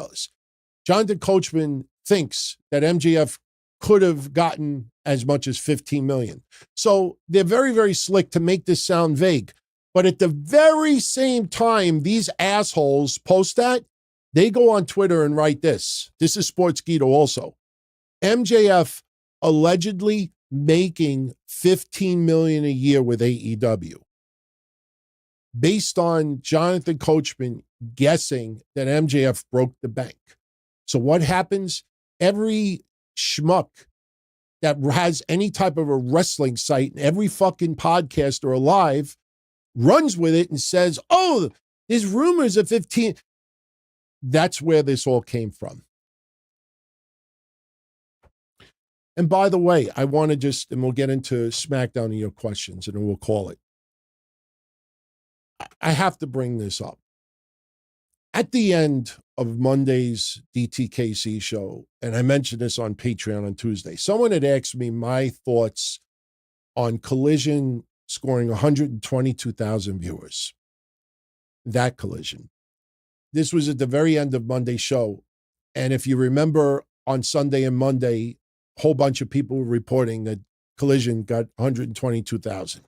Jonathan Coachman thinks that MJF could have gotten as much as $15 million. So they're very, very slick to make this sound vague. But at the very same time these assholes post that, they go on Twitter and write this. This is Sportskeeda also. MJF allegedly making $15 million a year with AEW. Based on Jonathan Coachman guessing that MJF broke the bank. So what happens? Every schmuck that has any type of a wrestling site, every fucking podcaster alive runs with it and says, oh, there's rumors of 15. That's where this all came from. And by the way, I want to and we'll get into SmackDown and your questions and then we'll call it. I have to bring this up. At the end of Monday's DTKC show, and I mentioned this on Patreon on Tuesday, someone had asked me my thoughts on Collision scoring 122,000 viewers. That Collision. this was at the very end of Monday's show. And if you remember on Sunday and Monday, a whole bunch of people were reporting that Collision got 122,000.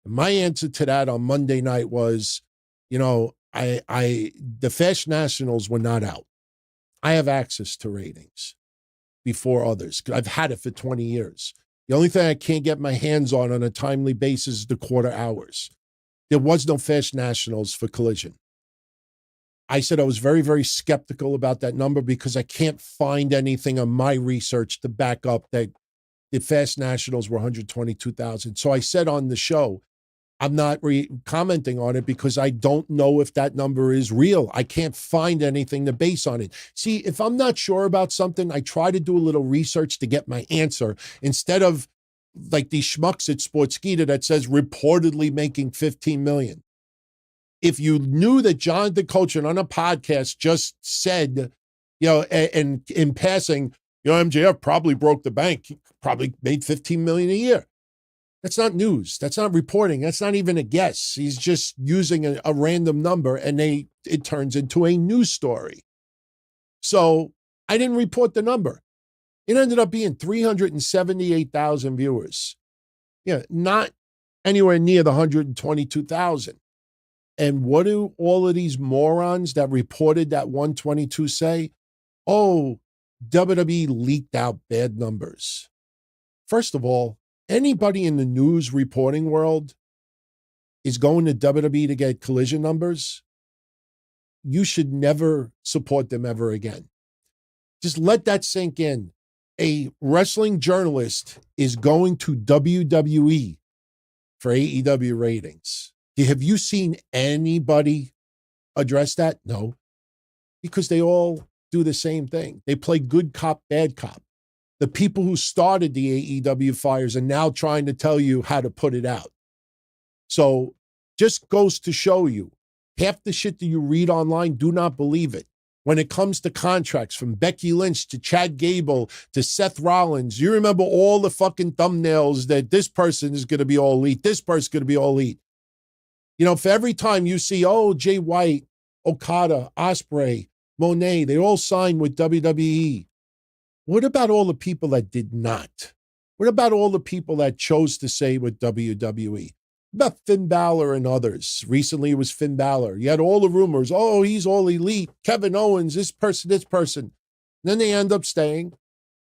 My answer to that on Monday night was, the Fast Nationals were not out. I have access to ratings before others. I've had it for 20 years. The only thing I can't get my hands on a timely basis is the quarter hours. There was no Fast Nationals for Collision. I said I was very, very skeptical about that number because I can't find anything on my research to back up that the Fast Nationals were 122,000. So I said on the show, I'm not commenting on it because I don't know if that number is real. I can't find anything to base on it. See, if I'm not sure about something, I try to do a little research to get my answer instead of like these schmucks at Sportskeeda that says reportedly making 15 million. If you knew that Jonathan Coachman on a podcast just said, and in passing, MJF probably broke the bank, he probably made 15 million a year. That's not news. That's not reporting. That's not even a guess. He's just using a random number and it turns into a news story. So I didn't report the number. It ended up being 378,000 viewers. Not anywhere near the 122,000. And what do all of these morons that reported that 122 say? Oh, WWE leaked out bad numbers. First of all, anybody in the news reporting world is going to WWE to get Collision numbers. You should never support them ever again. Just let that sink in. A wrestling journalist is going to WWE for AEW ratings. Have you seen anybody address that? No, because they all do the same thing. They play good cop, bad cop. The people who started the AEW fires are now trying to tell you how to put it out. So just goes to show you, half the shit that you read online, do not believe it. When it comes to contracts, from Becky Lynch to Chad Gable to Seth Rollins, you remember all the fucking thumbnails that this person is going to be all elite, this person's going to be all elite. For every time you see, Jay White, Okada, Ospreay, Monet, they all signed with WWE. What about all the people that did not? What about all the people that chose to say with WWE? What about Finn Balor and others? Recently it was Finn Balor. You had all the rumors, he's all elite. Kevin Owens, this person. And then they end up staying.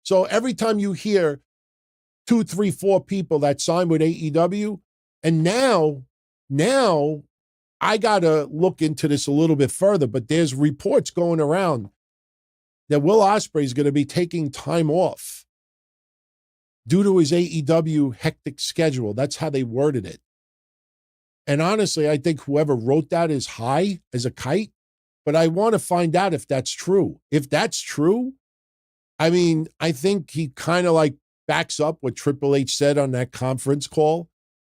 So every time you hear 2, 3, 4 people that signed with AEW, and now I got to look into this a little bit further, but there's reports going around that Will Ospreay is going to be taking time off due to his AEW hectic schedule. That's how they worded it. And honestly, I think whoever wrote that is high as a kite, but I want to find out if that's true. If that's true, I think he kind of like backs up what Triple H said on that conference call,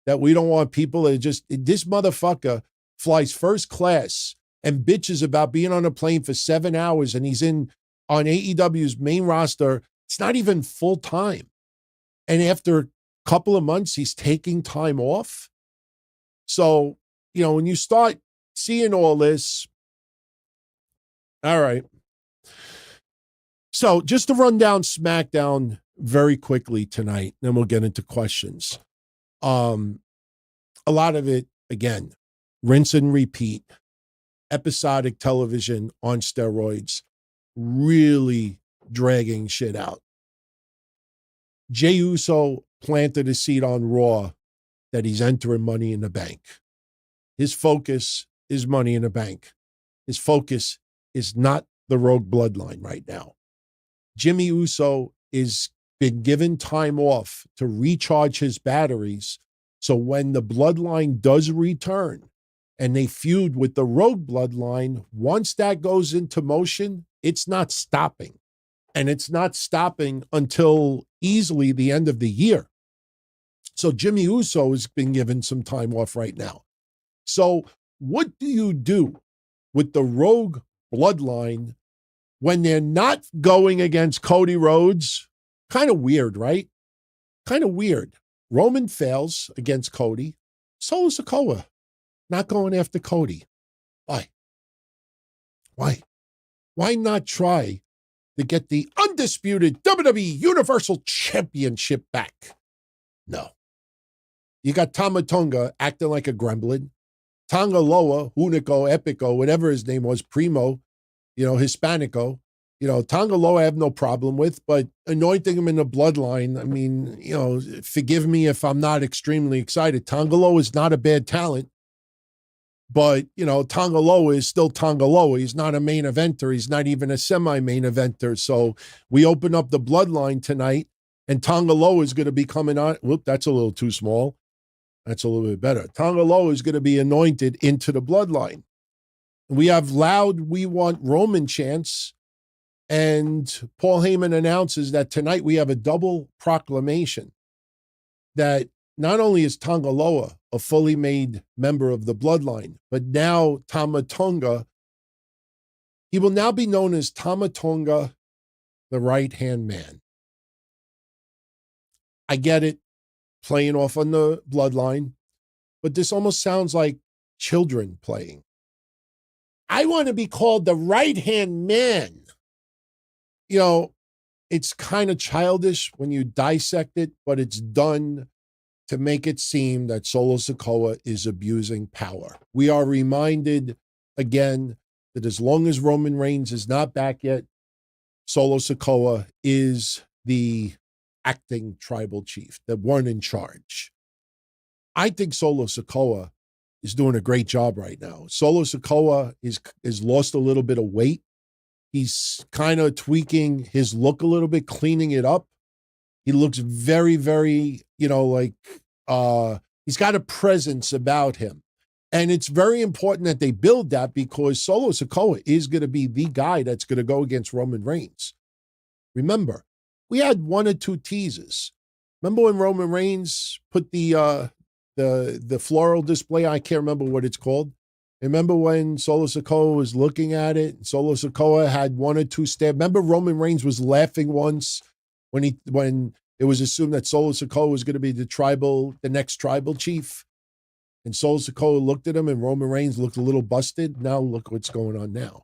that we don't want people that this motherfucker flies first class and bitches about being on a plane for 7 hours and he's on AEW's main roster. It's not even full time. And after a couple of months, he's taking time off. So, when you start seeing all this, all right. So just to run down SmackDown very quickly tonight, then we'll get into questions. A lot of it, again, rinse and repeat, episodic television on steroids, really dragging shit out. Jey Uso planted a seed on Raw that he's entering Money in the Bank. His focus is Money in the Bank. His focus is not the Rogue Bloodline right now. Jimmy Uso is been given time off to recharge his batteries, so when the Bloodline does return and they feud with the Rogue Bloodline, once that goes into motion, it's not stopping. And it's not stopping until easily the end of the year. So Jimmy Uso has been given some time off right now. So what do you do with the Rogue Bloodline when they're not going against Cody Rhodes? Kind of weird, right? Kind of weird. Roman fails against Cody. So is Sikoa. Not going after Cody. Why? Why? Why not try to get the undisputed WWE Universal Championship back? No. You got Tama Tonga acting like a gremlin. Tonga Loa, Unico, Epico, whatever his name was, Primo, Hispanico. Tonga Loa I have no problem with, but anointing him in the bloodline, I mean, forgive me if I'm not extremely excited. Tonga Loa is not a bad talent, but, Tonga Loa is still Tonga Loa. He's not a main eventer. He's not even a semi-main eventer. So we open up the bloodline tonight, and Tonga Loa is going to be coming on. Whoop, that's a little too small. That's a little bit better. Tonga Loa is going to be anointed into the bloodline. We have loud, we want Roman chants. And Paul Heyman announces that tonight we have a double proclamation that not only is Tonga Loa a fully made member of the bloodline, but now Tama Tonga, he will now be known as Tama Tonga, the right-hand man. I get it, playing off on the bloodline, but this almost sounds like children playing. I want to be called the right-hand man. It's kind of childish when you dissect it, but it's done to make it seem that Solo Sikoa is abusing power. We are reminded again that as long as Roman Reigns is not back yet, Solo Sikoa is the acting tribal chief, the one in charge. I think Solo Sikoa is doing a great job right now. Solo Sikoa is lost a little bit of weight. He's kind of tweaking his look a little bit, cleaning it up. He looks very, very, he's got a presence about him. And it's very important that they build that because Solo Sikoa is going to be the guy that's going to go against Roman Reigns. Remember, we had one or two teases. Remember when Roman Reigns put the floral display? I can't remember what it's called. Remember when Solo Sikoa was looking at it? Solo Sikoa had one or two stabs. Remember Roman Reigns was laughing once when it was assumed that Solo Sikoa was going to be the next tribal chief. And Solo Sikoa looked at him and Roman Reigns looked a little busted. Now look what's going on now.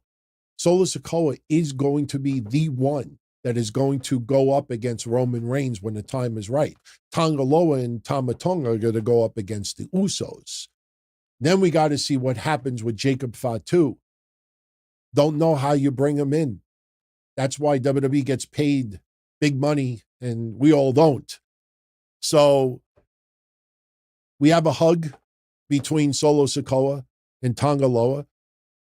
Solo Sikoa is going to be the one that is going to go up against Roman Reigns when the time is right. Tonga Loa and Tama Tonga are going to go up against the Usos. Then we got to see what happens with Jacob Fatu. Don't know how you bring him in. That's why WWE gets paid big money and we all don't. So we have a hug between Solo Sikoa and Tonga Loa.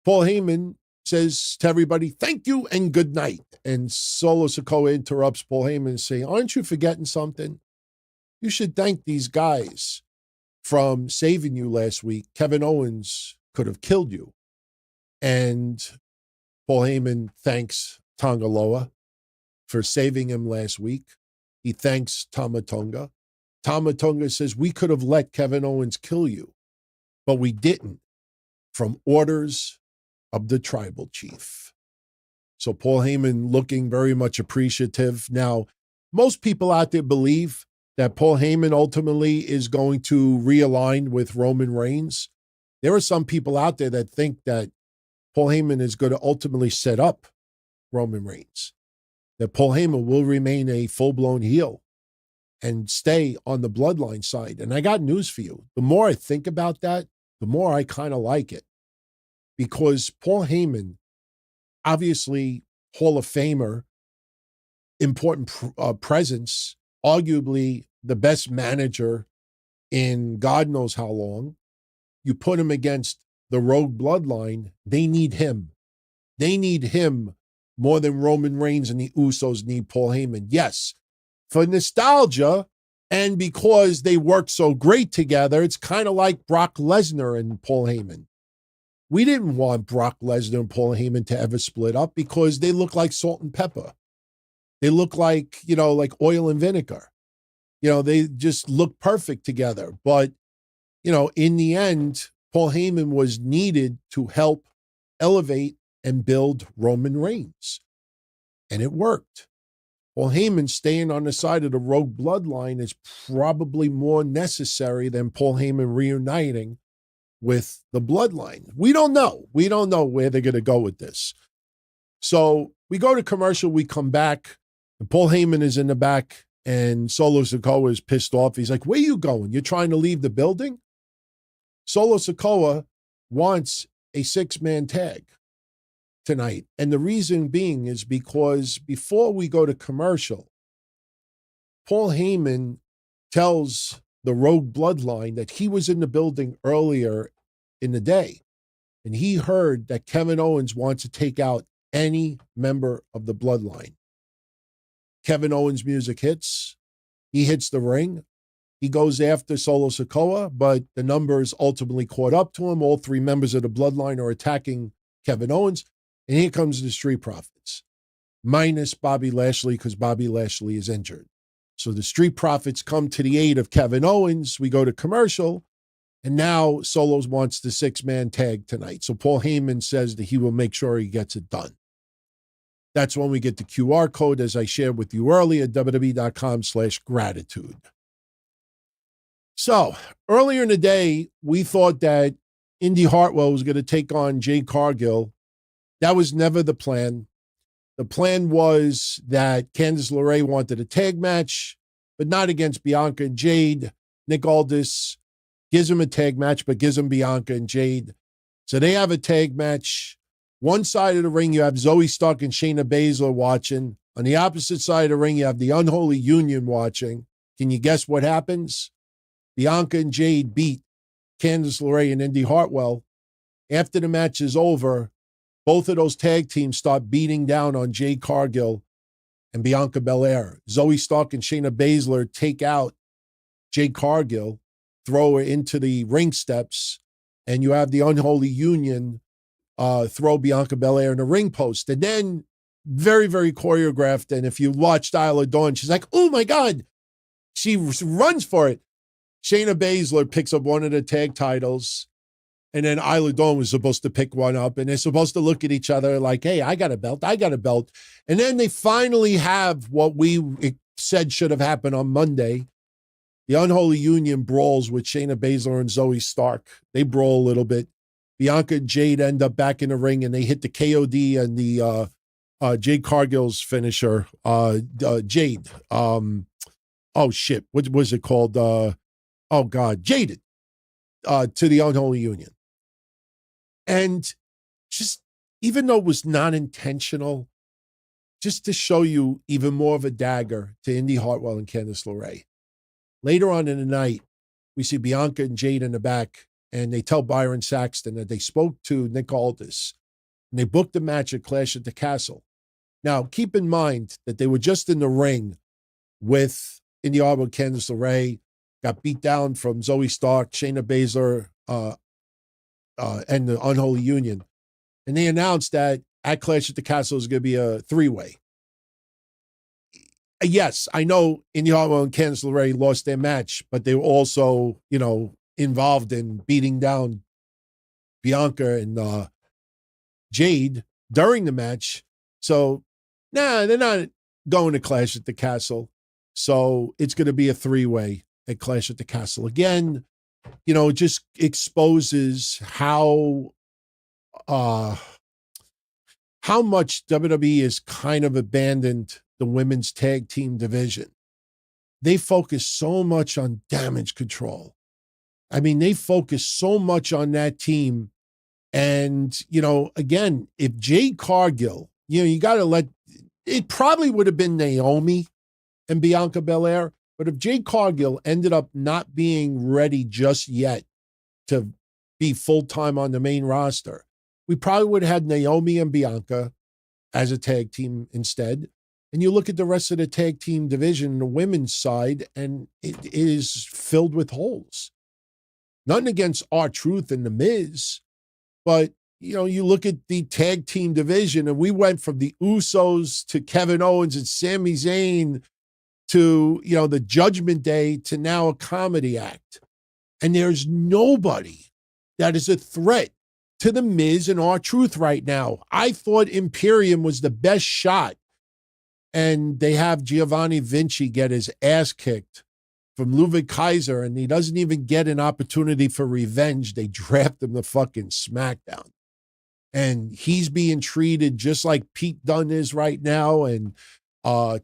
Paul Heyman says to everybody, thank you and good night. And Solo Sikoa interrupts Paul Heyman and saying, aren't you forgetting something? You should thank these guys from saving you last week. Kevin Owens could have killed you. And Paul Heyman thanks Tonga Loa for saving him last week. He thanks Tama Tonga. Tama Tonga says, we could have let Kevin Owens kill you, but we didn't, from orders of the tribal chief. So Paul Heyman looking very much appreciative. Now, most people out there believe that Paul Heyman ultimately is going to realign with Roman Reigns. There are some people out there that think that Paul Heyman is going to ultimately set up Roman Reigns, that Paul Heyman will remain a full-blown heel and stay on the bloodline side. And I got news for you. The more I think about that, the more I kind of like it. Because Paul Heyman, obviously Hall of Famer, important presence, arguably the best manager in God knows how long. You put him against the Rogue Bloodline, they need him. They need him more than Roman Reigns and the Usos need Paul Heyman. Yes, for nostalgia and because they work so great together, it's kind of like Brock Lesnar and Paul Heyman. We didn't want Brock Lesnar and Paul Heyman to ever split up because they look like salt and pepper. They look like, like oil and vinegar. They just look perfect together. But, in the end, Paul Heyman was needed to help elevate and build Roman Reigns. And it worked. Paul Heyman staying on the side of the Rogue Bloodline is probably more necessary than Paul Heyman reuniting with the Bloodline. We don't know. We don't know where they're going to go with this. So we go to commercial, we come back, and Paul Heyman is in the back, and Solo Sikoa is pissed off. He's like, where are you going? You're trying to leave the building? Solo Sikoa wants a 6-man tag tonight. And the reason being is because before we go to commercial, Paul Heyman tells the Rogue Bloodline that he was in the building earlier in the day, and he heard that Kevin Owens wants to take out any member of the Bloodline. Kevin Owens' music hits. He hits the ring. He goes after Solo Sikoa, but the numbers ultimately caught up to him. All 3 members of the Bloodline are attacking Kevin Owens, and here comes the Street Profits, minus Bobby Lashley because Bobby Lashley is injured. So the Street Profits come to the aid of Kevin Owens. We go to commercial, and now Solos wants the 6-man tag tonight. So Paul Heyman says that he will make sure he gets it done. That's when we get the QR code, as I shared with you earlier, WWE.com/gratitude. So earlier in the day, we thought that Indy Hartwell was going to take on Jade Cargill. That was never the plan. The plan was that Candice LeRae wanted a tag match, but not against Bianca and Jade. Nick Aldis gives him a tag match, but gives him Bianca and Jade. So they have a tag match. One side of the ring, you have Zoe Stark and Shayna Baszler watching. On the opposite side of the ring, you have the Unholy Union watching. Can you guess what happens? Bianca and Jade beat Candice LeRae and Indy Hartwell. After the match is over, both of those tag teams start beating down on Jade Cargill and Bianca Belair. Zoe Stark and Shayna Baszler take out Jade Cargill, throw her into the ring steps, and you have the Unholy Union throw Bianca Belair in the ring post. And then very, very choreographed. And if you watched Isla Dawn, she's like, oh my God. She runs for it. Shayna Baszler picks up one of the tag titles. And then Isla Dawn was supposed to pick one up. And they're supposed to look at each other like, hey, I got a belt. I got a belt. And then they finally have what we said should have happened on Monday. The Unholy Union brawls with Shayna Baszler and Zoe Stark. They brawl a little bit. Bianca and Jade end up back in the ring, and they hit the KOD and the Jade Cargill's finisher, Jade. Oh, shit. What was it called? Oh, God. Jaded to the Unholy Union. And just, even though it was not intentional, just to show you even more of a dagger to Indy Hartwell and Candice LeRae. Later on in the night, we see Bianca and Jade in the back, and they tell Byron Saxton that they spoke to Nick Aldis, and they booked a match at Clash at the Castle. Now, keep in mind that they were just in the ring with Indy Hartwell and Candice LeRae, got beat down from Zoe Stark, Shayna Baszler, and the Unholy Union. And they announced that at Clash at the Castle is going to be a 3-way. Yes, I know Indy Hartwell and Candice LeRae lost their match, but they were also, involved in beating down Bianca and Jade during the match. So, they're not going to Clash at the Castle. So it's going to be a 3-way at Clash at the Castle. Again, it just exposes how much WWE has kind of abandoned the women's tag team division. They focus so much on Damage Control. I mean, they focus so much on that team. And, again, if Jade Cargill, you got to it probably would have been Naomi and Bianca Belair. But if Jade Cargill ended up not being ready just yet to be full-time on the main roster, we probably would have had Naomi and Bianca as a tag team instead. And you look at the rest of the tag team division, the women's side, and it is filled with holes. Nothing against R-Truth and The Miz, but, you look at the tag team division, and we went from the Usos to Kevin Owens and Sami Zayn to, the Judgment Day to now a comedy act. And there's nobody that is a threat to The Miz and R-Truth right now. I thought Imperium was the best shot. And they have Giovanni Vinci get his ass kicked from Ludwig Kaiser, and he doesn't even get an opportunity for revenge. They draft him to fucking SmackDown. And he's being treated just like Pete Dunne is right now, and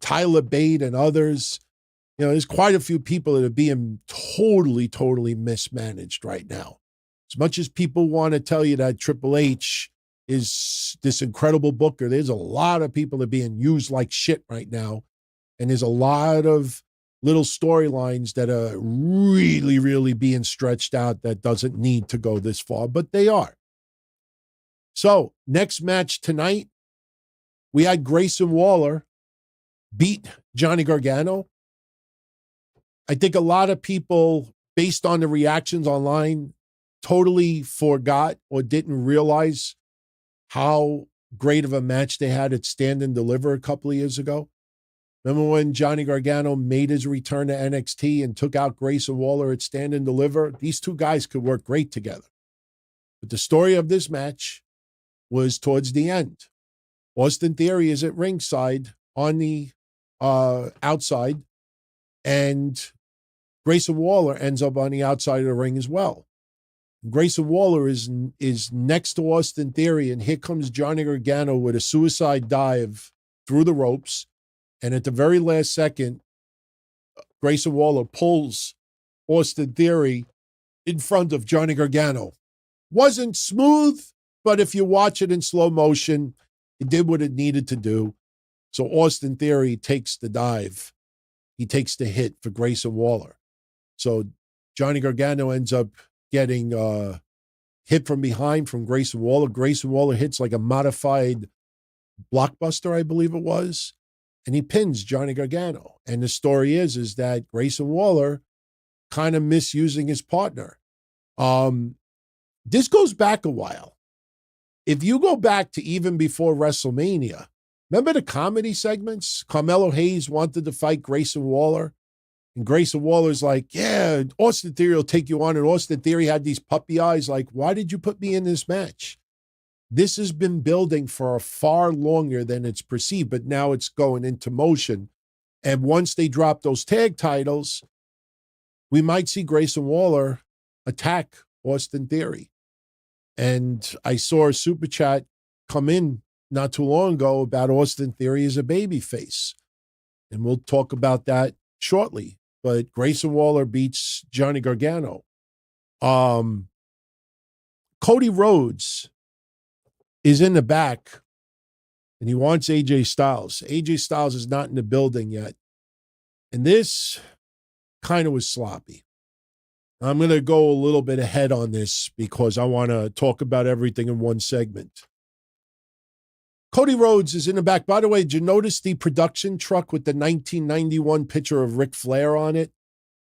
Tyler Bate and others. You know, there's quite a few people that are being totally mismanaged right now. As much as people want to tell you that Triple H is this incredible booker, there's a lot of people that are being used like shit right now. And there's a lot of little storylines that are really being stretched out that doesn't need to go this far, but they are. So next match tonight, we had Grayson Waller beat Johnny Gargano. I think a lot of people, based on the reactions online, totally forgot or didn't realize how great of a match they had at Stand and Deliver a couple of years ago. Remember when Johnny Gargano made his return to NXT and took out Grayson Waller at Stand and Deliver? These two guys could work great together. But the story of this match was towards the end. Austin Theory is at ringside on the outside, and Grayson Waller ends up on the outside of the ring as well. Grayson Waller is next to Austin Theory, and here comes Johnny Gargano with a suicide dive through the ropes. And at the very last second, Grayson Waller pulls Austin Theory in front of Johnny Gargano. Wasn't smooth, but if you watch it in slow motion, it did what it needed to do. So Austin Theory takes the dive. He takes the hit for Grayson Waller. So Johnny Gargano ends up getting hit from behind from Grayson Waller. Grayson Waller hits like a modified blockbuster, I believe it was, and he pins Johnny Gargano. And the story is that Grayson Waller kind of misusing his partner. This goes back a while. If you go back to even before WrestleMania, remember the comedy segments? Carmelo Hayes wanted to fight Grayson Waller. And Grayson Waller's like, yeah, Austin Theory will take you on. And Austin Theory had these puppy eyes like, why did you put me in this match? This has been building for far longer than it's perceived, but now it's going into motion. And once they drop those tag titles, we might see Grayson Waller attack Austin Theory. And I saw a super chat come in not too long ago about Austin Theory as a babyface. And we'll talk about that shortly. But Grayson Waller beats Johnny Gargano. Cody Rhodes is in the back, and he wants AJ Styles. AJ Styles is not in the building yet. And this kind of was sloppy. I'm going to go a little bit ahead on this because I want to talk about everything in one segment. Cody Rhodes is in the back. By the way, did you notice the production truck with the 1991 picture of Ric Flair on it?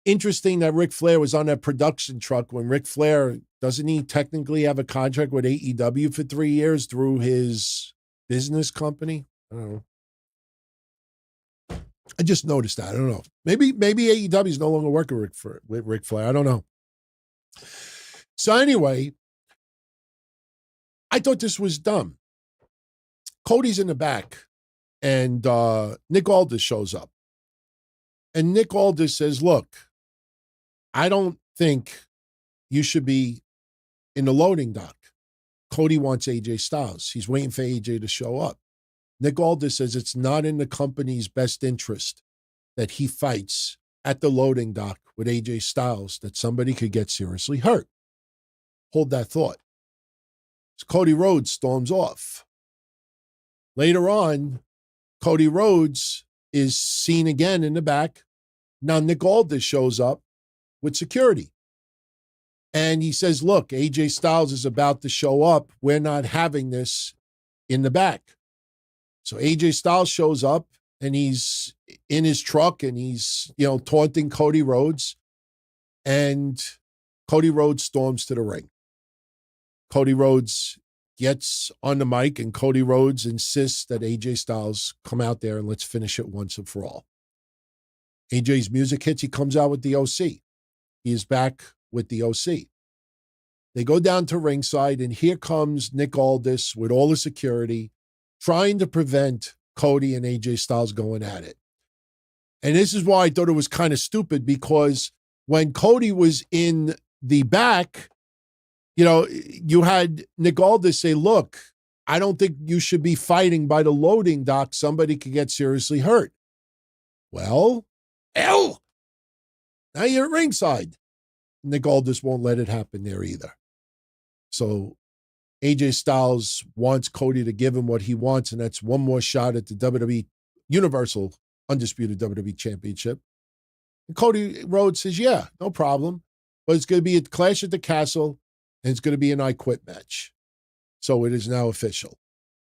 Interesting that Ric Flair was on that production truck when Ric Flair, doesn't he technically have a contract with AEW for 3 years through his business company? I don't know. I just noticed that. I don't know. Maybe AEW is no longer working with Ric Flair. I don't know. So anyway, I thought this was dumb. Cody's in the back, and Nick Aldis shows up. And Nick Aldis says, look, I don't think you should be in the loading dock. Cody wants AJ Styles. He's waiting for AJ to show up. Nick Aldis says it's not in the company's best interest that he fights at the loading dock with AJ Styles, that somebody could get seriously hurt. Hold that thought. So Cody Rhodes storms off. Later on, Cody Rhodes is seen again in the back. Now Nick Aldis shows up with security. And he says, look, AJ Styles is about to show up. We're not having this in the back. So AJ Styles shows up, and he's in his truck, and he's, taunting Cody Rhodes. And Cody Rhodes storms to the ring. Cody Rhodes gets on the mic, and Cody Rhodes insists that AJ Styles come out there and let's finish it once and for all. AJ's music hits. He comes out with the OC. He is back with the OC. They go down to ringside, and here comes Nick Aldis with all the security, trying to prevent Cody and AJ Styles going at it. And this is why I thought it was kind of stupid, because when Cody was in the back, you had Nick Aldis say, look, I don't think you should be fighting by the loading dock. Somebody could get seriously hurt. Well, hell, now you're at ringside. Nick Aldis won't let it happen there either. So AJ Styles wants Cody to give him what he wants, and that's one more shot at the WWE Universal Undisputed WWE Championship. And Cody Rhodes says, yeah, no problem. But it's going to be a Clash at the Castle, and it's going to be an I Quit match. So it is now official.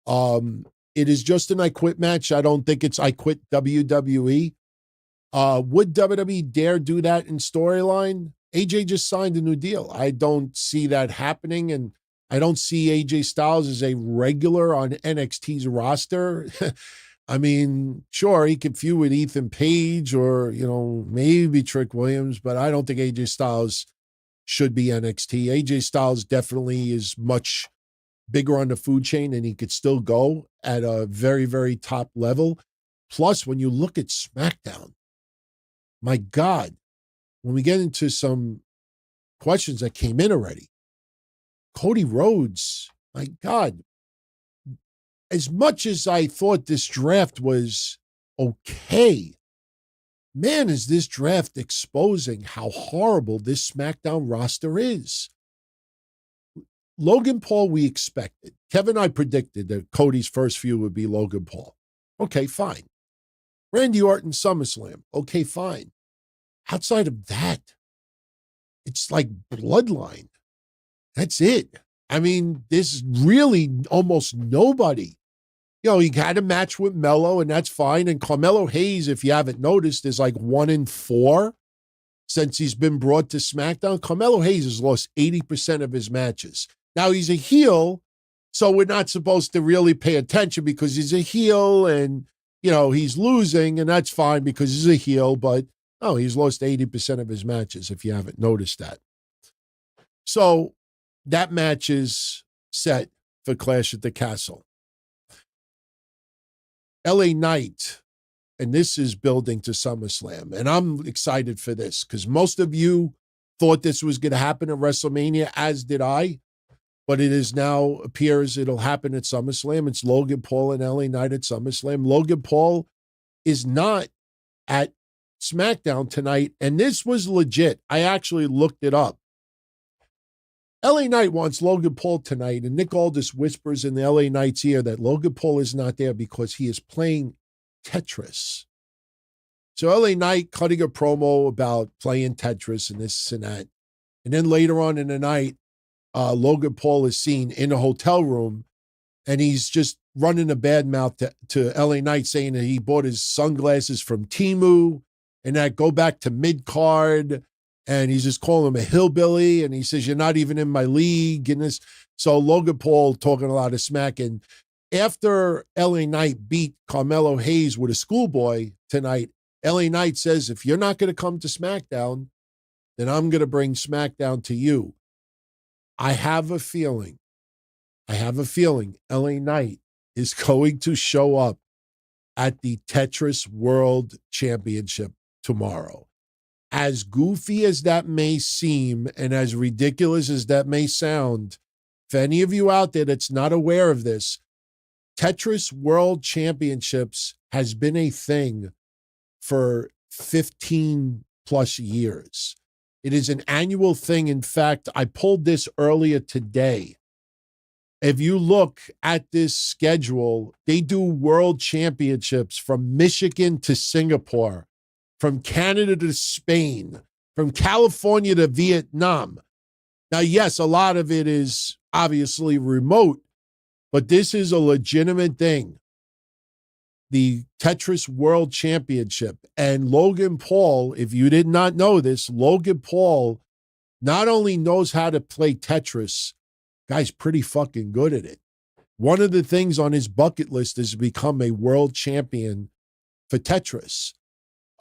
It is just an I Quit match. I don't think it's I Quit WWE. Would WWE dare do that in storyline? AJ just signed a new deal. I don't see that happening, and I don't see AJ Styles as a regular on NXT's roster. I mean, sure, he could feud with Ethan Page or, maybe Trick Williams, but I don't think AJ Styles should be NXT. AJ Styles definitely is much bigger on the food chain, and he could still go at a very, very top level. Plus, when you look at SmackDown, my God, when we get into some questions that came in already, Cody Rhodes, my God, as much as I thought this draft was okay, man, is this draft exposing how horrible this SmackDown roster is. Logan Paul, we expected. Kevin and I predicted that Cody's first feud would be Logan Paul. Okay, fine. Randy Orton, SummerSlam. Okay, fine. Outside of that, it's like Bloodline. That's it. I mean, there's really almost nobody. He had a match with Melo, and that's fine. And Carmelo Hayes, if you haven't noticed, is like 1-4 since he's been brought to SmackDown. Carmelo Hayes has lost 80% of his matches. Now, he's a heel, so we're not supposed to really pay attention because he's a heel and, he's losing, and that's fine because he's a heel. But, he's lost 80% of his matches, if you haven't noticed that. So that match is set for Clash at the Castle. LA Knight, and this is building to SummerSlam, and I'm excited for this because most of you thought this was going to happen at WrestleMania, as did I, but it is now appears it'll happen at SummerSlam. It's Logan Paul and LA Knight at SummerSlam. Logan Paul is not at SmackDown tonight, and this was legit. I actually looked it up. LA Knight wants Logan Paul tonight, and Nick Aldis whispers in the LA Knight's ear that Logan Paul is not there because he is playing Tetris. So LA Knight cutting a promo about playing Tetris and this and that. And then later on in the night, Logan Paul is seen in a hotel room, and he's just running a bad mouth to LA Knight, saying that he bought his sunglasses from Temu and that go back to mid-card. And he's just calling him a hillbilly. And he says, you're not even in my league. And this. So Logan Paul talking a lot of smack. And after LA Knight beat Carmelo Hayes with a schoolboy tonight, LA Knight says, if you're not going to come to SmackDown, then I'm going to bring SmackDown to you. I have a feeling LA Knight is going to show up at the Tetris World Championship tomorrow. As goofy as that may seem and as ridiculous as that may sound, for any of you out there that's not aware of this, Tetris World Championships has been a thing for 15 plus years. It is an annual thing. In fact, I pulled this earlier today. If you look at this schedule, they do World Championships from Michigan to Singapore, from Canada to Spain, from California to Vietnam. Now, yes, a lot of it is obviously remote, but this is a legitimate thing. The Tetris World Championship. And Logan Paul, if you did not know this, Logan Paul not only knows how to play Tetris, guy's pretty fucking good at it. One of the things on his bucket list is to become a world champion for Tetris.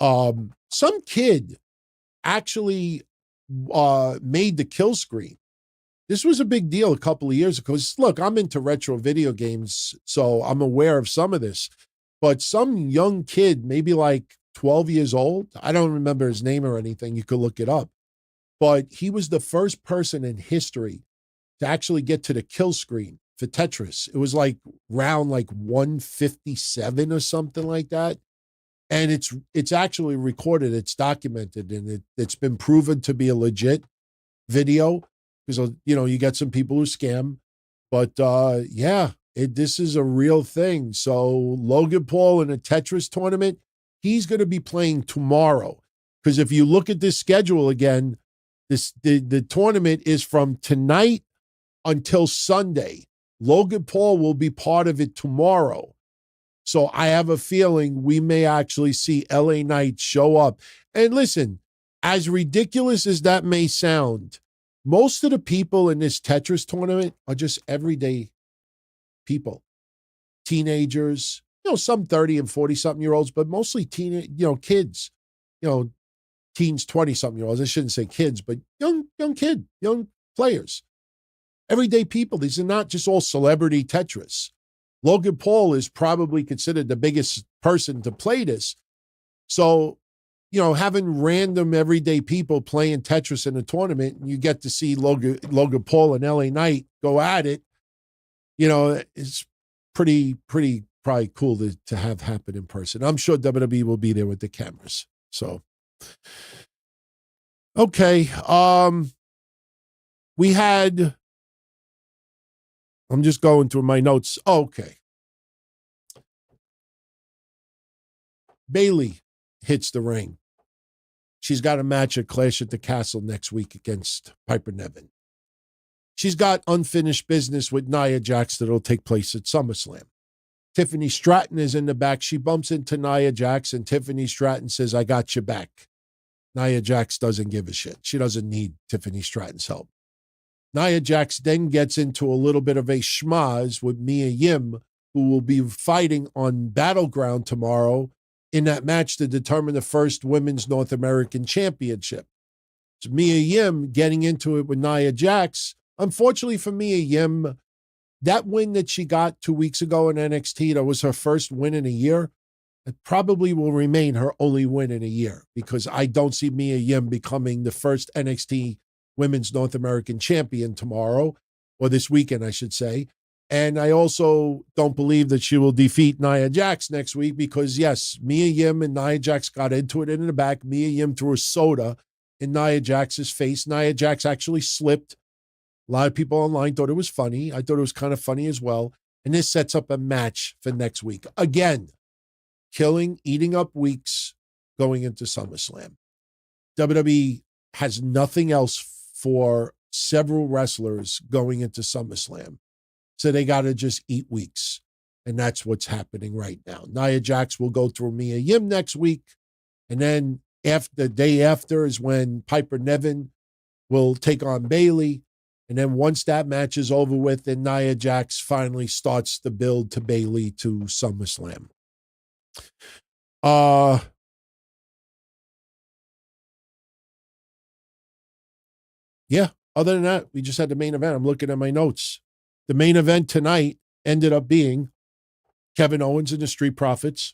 Some kid actually made the kill screen. This was a big deal a couple of years ago. Look, I'm into retro video games, so I'm aware of some of this. But some young kid, maybe like 12 years old. I don't remember his name or anything. You could look it up. But he was the first person in history to actually get to the kill screen for Tetris. It was like round like 157 or something like that. And it's actually recorded, it's documented, and it's been proven to be a legit video because, you get some people who scam. But this is a real thing. So Logan Paul in a Tetris tournament, he's going to be playing tomorrow. Because if you look at this schedule again, the tournament is from tonight until Sunday. Logan Paul will be part of it tomorrow. So I have a feeling we may actually see LA Knight show up. And listen, as ridiculous as that may sound, most of the people in this Tetris tournament are just everyday people, teenagers, some 30 and 40-something-year-olds, but mostly kids, teens, 20-something-year-olds. I shouldn't say kids, but young players, everyday people. These are not just all celebrity Tetris. Logan Paul is probably considered the biggest person to play this. So, having random everyday people playing Tetris in a tournament, and you get to see Logan Paul and LA Knight go at it, it's pretty probably cool to have happen in person. I'm sure WWE will be there with the cameras. So, okay. We had, I'm just going through my notes. Okay. Bayley hits the ring. She's got a match at Clash at the Castle next week against Piper Niven. She's got unfinished business with Nia Jax that'll take place at SummerSlam. Tiffany Stratton is in the back. She bumps into Nia Jax, and Tiffany Stratton says, I got your back. Nia Jax doesn't give a shit. She doesn't need Tiffany Stratton's help. Nia Jax then gets into a little bit of a schmaz with Mia Yim, who will be fighting on Battleground tomorrow in that match to determine the first Women's North American Championship. So Mia Yim getting into it with Nia Jax. Unfortunately for Mia Yim, that win that she got 2 weeks ago in NXT, that was her first win in a year. It probably will remain her only win in a year because I don't see Mia Yim becoming the first NXT Women's North American Champion tomorrow, or this weekend, I should say. And I also don't believe that she will defeat Nia Jax next week because, yes, Mia Yim and Nia Jax got into it in the back. Mia Yim threw a soda in Nia Jax's face. Nia Jax actually slipped. A lot of people online thought it was funny. I thought it was kind of funny as well. And this sets up a match for next week. Again, eating up weeks going into SummerSlam. WWE has nothing else for several wrestlers going into SummerSlam. So they got to just eat weeks. And that's what's happening right now. Nia Jax will go through Mia Yim next week. And then the day after is when Piper Niven will take on Bayley. And then once that match is over with, then Nia Jax finally starts the build to Bayley to SummerSlam. Yeah, other than that, we just had the main event. I'm looking at my notes. The main event tonight ended up being Kevin Owens and the Street Profits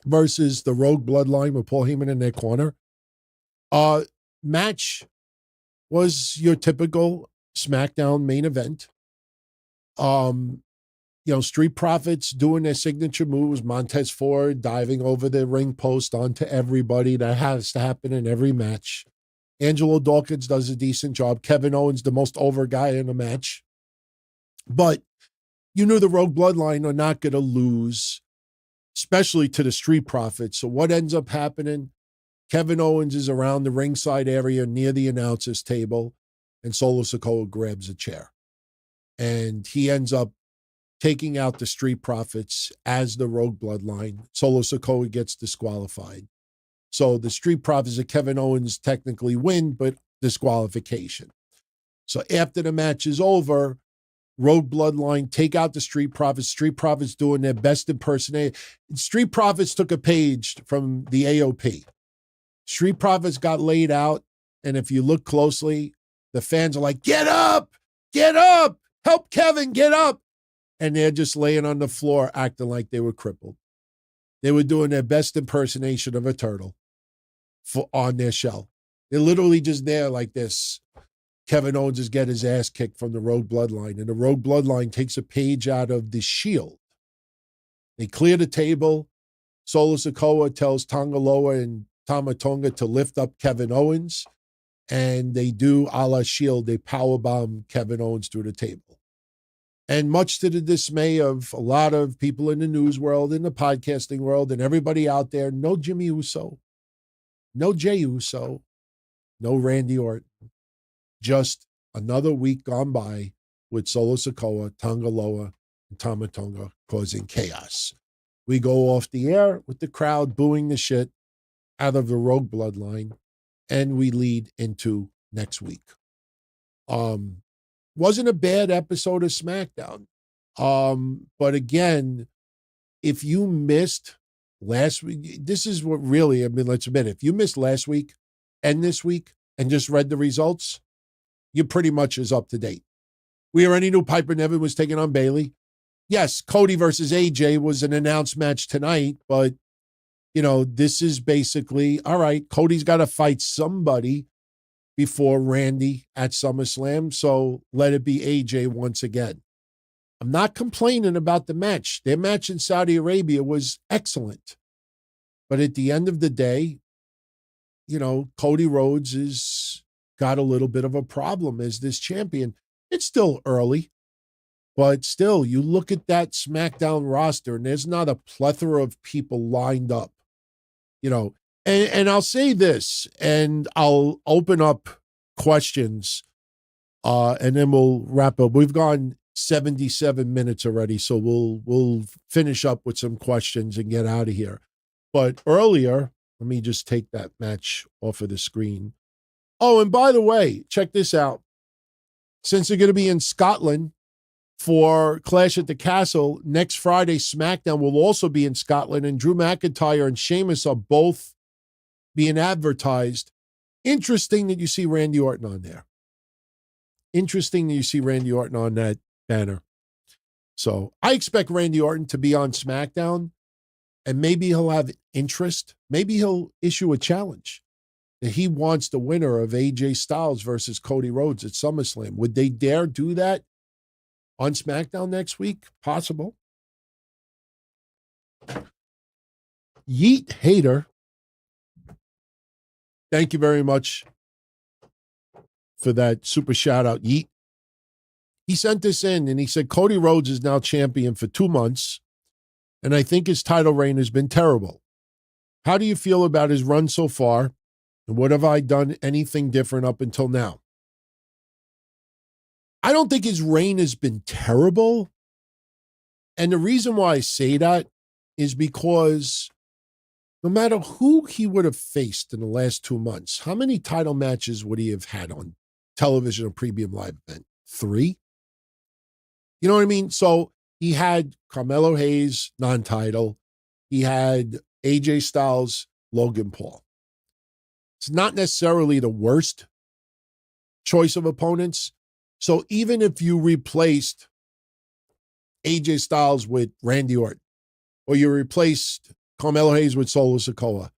versus the Rogue Bloodline with Paul Heyman in their corner. Match was your typical SmackDown main event. Street Profits doing their signature moves, Montez Ford diving over the ring post onto everybody. That has to happen in every match. Angelo Dawkins does a decent job. Kevin Owens, the most over guy in the match. But you knew the Rogue Bloodline are not going to lose, especially to the Street Profits. So what ends up happening? Kevin Owens is around the ringside area near the announcer's table, and Solo Sikoa grabs a chair. And he ends up taking out the Street Profits as the Rogue Bloodline. Solo Sikoa gets disqualified. So the Street Profits of Kevin Owens technically win, but disqualification. So after the match is over, Rogue Bloodline take out the Street Profits. Street Profits doing their best impersonation. Street Profits took a page from the AOP. Street Profits got laid out, and if you look closely, the fans are like, get up, help Kevin, get up. And they're just laying on the floor acting like they were crippled. They were doing their best impersonation of a turtle on their shell. They're literally just there like this. Kevin Owens is getting his ass kicked from the Road Bloodline, and the Road Bloodline takes a page out of the Shield. They clear the table. Solo Sikoa tells Tongaloa and Tama Tonga to lift up Kevin Owens, and they do a la Shield. They powerbomb Kevin Owens through the table. And much to the dismay of a lot of people in the news world, in the podcasting world, and everybody out there, no Jimmy Uso, no Jey Uso, no Randy Orton. Just another week gone by with Solo Sikoa, Tonga Loa, and Tama Tonga causing chaos. We go off the air with the crowd booing the shit out of the Rogue Bloodline, and we lead into next week. Wasn't a bad episode of SmackDown. But again, if you missed last week, this is what really, I mean, let's admit it. If you missed last week and this week and just read the results, you pretty much is up to date. We already knew Piper Niven was taking on Bayley. Yes, Cody versus AJ was an announced match tonight, but, you know, this is basically, all right, Cody's got to fight somebody before Randy at SummerSlam, so let it be AJ once again. I'm not complaining about the match. Their match in Saudi Arabia was excellent. But at the end of the day, you know, Cody Rhodes has got a little bit of a problem as this champion. It's still early, but still, you look at that SmackDown roster, and there's not a plethora of people lined up. You know, and I'll say this, and I'll open up questions, and then we'll wrap up. We've gone 77 minutes already, so we'll finish up with some questions and get out of here. But earlier, let me just take that match off of the screen. Oh, and by the way, check this out. Since they're going to be in Scotland for Clash at the Castle, next Friday, SmackDown will also be in Scotland, and Drew McIntyre and Sheamus are both being advertised. Interesting that you see Randy Orton on there. Interesting that you see Randy Orton on that banner. So I expect Randy Orton to be on SmackDown, and maybe he'll have interest. Maybe he'll issue a challenge that he wants the winner of AJ Styles versus Cody Rhodes at SummerSlam. Would they dare do that on SmackDown next week? Possible. Yeet Hater, thank you very much for that super shout out, Yeet. He sent this in and he said, Cody Rhodes is now champion for 2 months, and I think his title reign has been terrible. How do you feel about his run so far, and what have I done anything different up until now? I don't think his reign has been terrible. And the reason why I say that is because no matter who he would have faced in the last 2 months, how many title matches would he have had on television or premium live event? 3? You know what I mean? So he had Carmelo Hayes, non-title. He had AJ Styles, Logan Paul. It's not necessarily the worst choice of opponents. So even if you replaced AJ Styles with Randy Orton, or you replaced Carmelo Hayes with Solo Sikoa,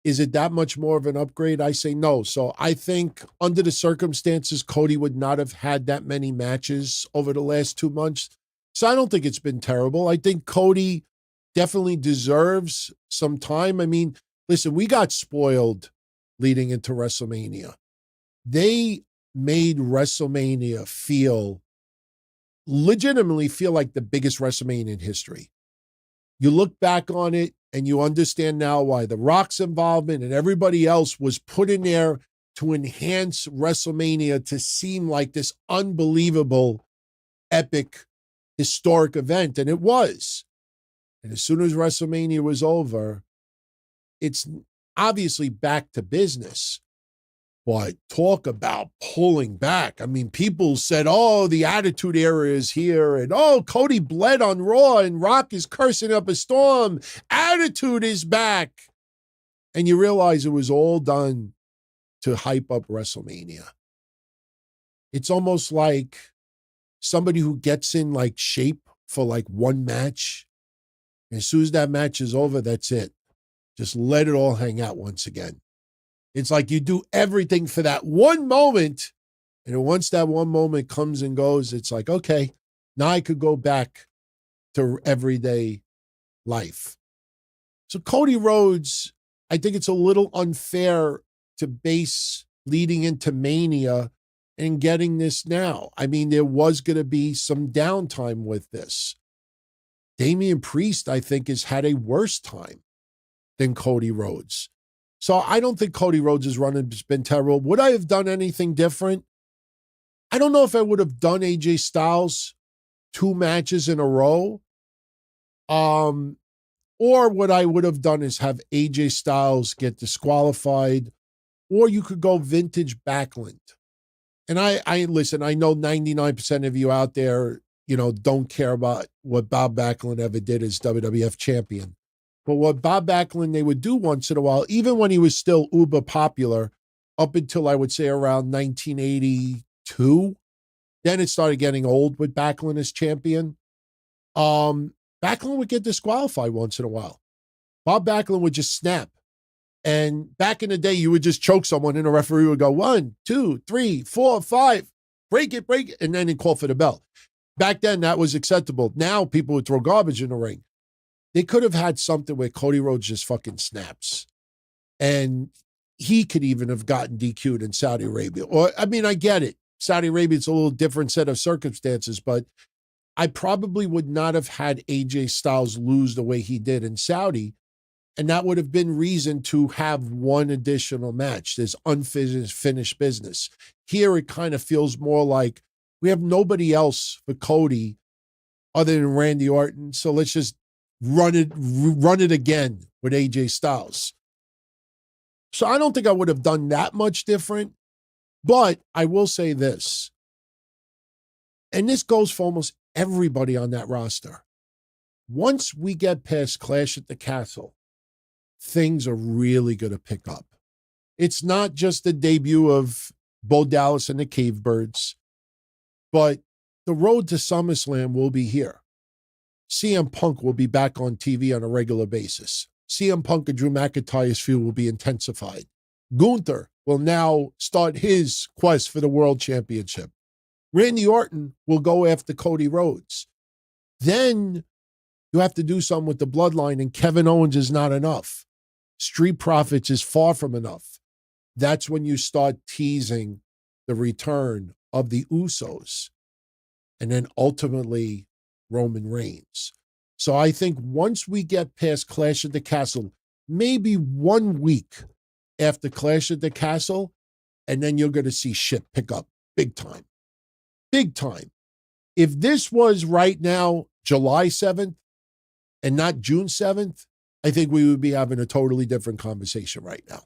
is it that much more of an upgrade? I say no. So I think under the circumstances, Cody would not have had that many matches over the last 2 months. So I don't think it's been terrible. I think Cody definitely deserves some time. I mean, listen, we got spoiled leading into WrestleMania. They made WrestleMania legitimately feel like the biggest WrestleMania in history. You look back on it and you understand now why The Rock's involvement and everybody else was put in there to enhance WrestleMania to seem like this unbelievable, epic, historic event. And it was. And as soon as WrestleMania was over, it's obviously back to business. But talk about pulling back. I mean, people said, oh, the Attitude Era is here. And, oh, Cody bled on Raw and Rock is cursing up a storm. Attitude is back. And you realize it was all done to hype up WrestleMania. It's almost like somebody who gets in like shape for like one match And as soon as that match is over, that's it. Just let it all hang out once again. It's like you do everything for that one moment. And then once that one moment comes and goes, it's like, okay, now I could go back to everyday life. So Cody Rhodes, I think it's a little unfair to base leading into Mania and getting this now. I mean, there was going to be some downtime with this. Damian Priest, I think, has had a worse time than Cody Rhodes. So I don't think Cody Rhodes' run has been terrible. Would I have done anything different? I don't know if I would have done AJ Styles 2 matches in a row. Or what I would have done is have AJ Styles get disqualified, or you could go vintage Backlund. And I listen, I know 99% of you out there, don't care about what Bob Backlund ever did as WWF champion. But what Bob Backlund, they would do once in a while, even when he was still uber popular, up until I would say around 1982, then it started getting old with Backlund as champion. Backlund would get disqualified once in a while. Bob Backlund would just snap. And back in the day, you would just choke someone and the referee would go 1, 2, 3, 4, 5, break it, and then he'd call for the bell. Back then, that was acceptable. Now people would throw garbage in the ring. They could have had something where Cody Rhodes just fucking snaps. And he could even have gotten DQ'd in Saudi Arabia. Or, I mean, I get it. Saudi Arabia, it's a little different set of circumstances, but I probably would not have had AJ Styles lose the way he did in Saudi. And that would have been reason to have one additional match. There's unfinished business. Here, it kind of feels more like we have nobody else for Cody other than Randy Orton. So let's just run it again with AJ Styles. So I don't think I would have done that much different, but I will say this, and this goes for almost everybody on that roster. Once we get past Clash at the Castle, things are really going to pick up. It's not just the debut of Bo Dallas and the Cave Birds, but the road to SummerSlam will be here. CM Punk will be back on TV on a regular basis. CM Punk and Drew McIntyre's feud will be intensified. Gunther will now start his quest for the world championship. Randy Orton will go after Cody Rhodes. Then you have to do something with the Bloodline, and Kevin Owens is not enough. Street Profits is far from enough. That's when you start teasing the return of the Usos, and then ultimately Roman Reigns. So I think once we get past Clash at the Castle, maybe 1 week after Clash at the Castle, and then you're going to see shit pick up big time. Big time. If this was right now, July 7th, and not June 7th, I think we would be having a totally different conversation right now.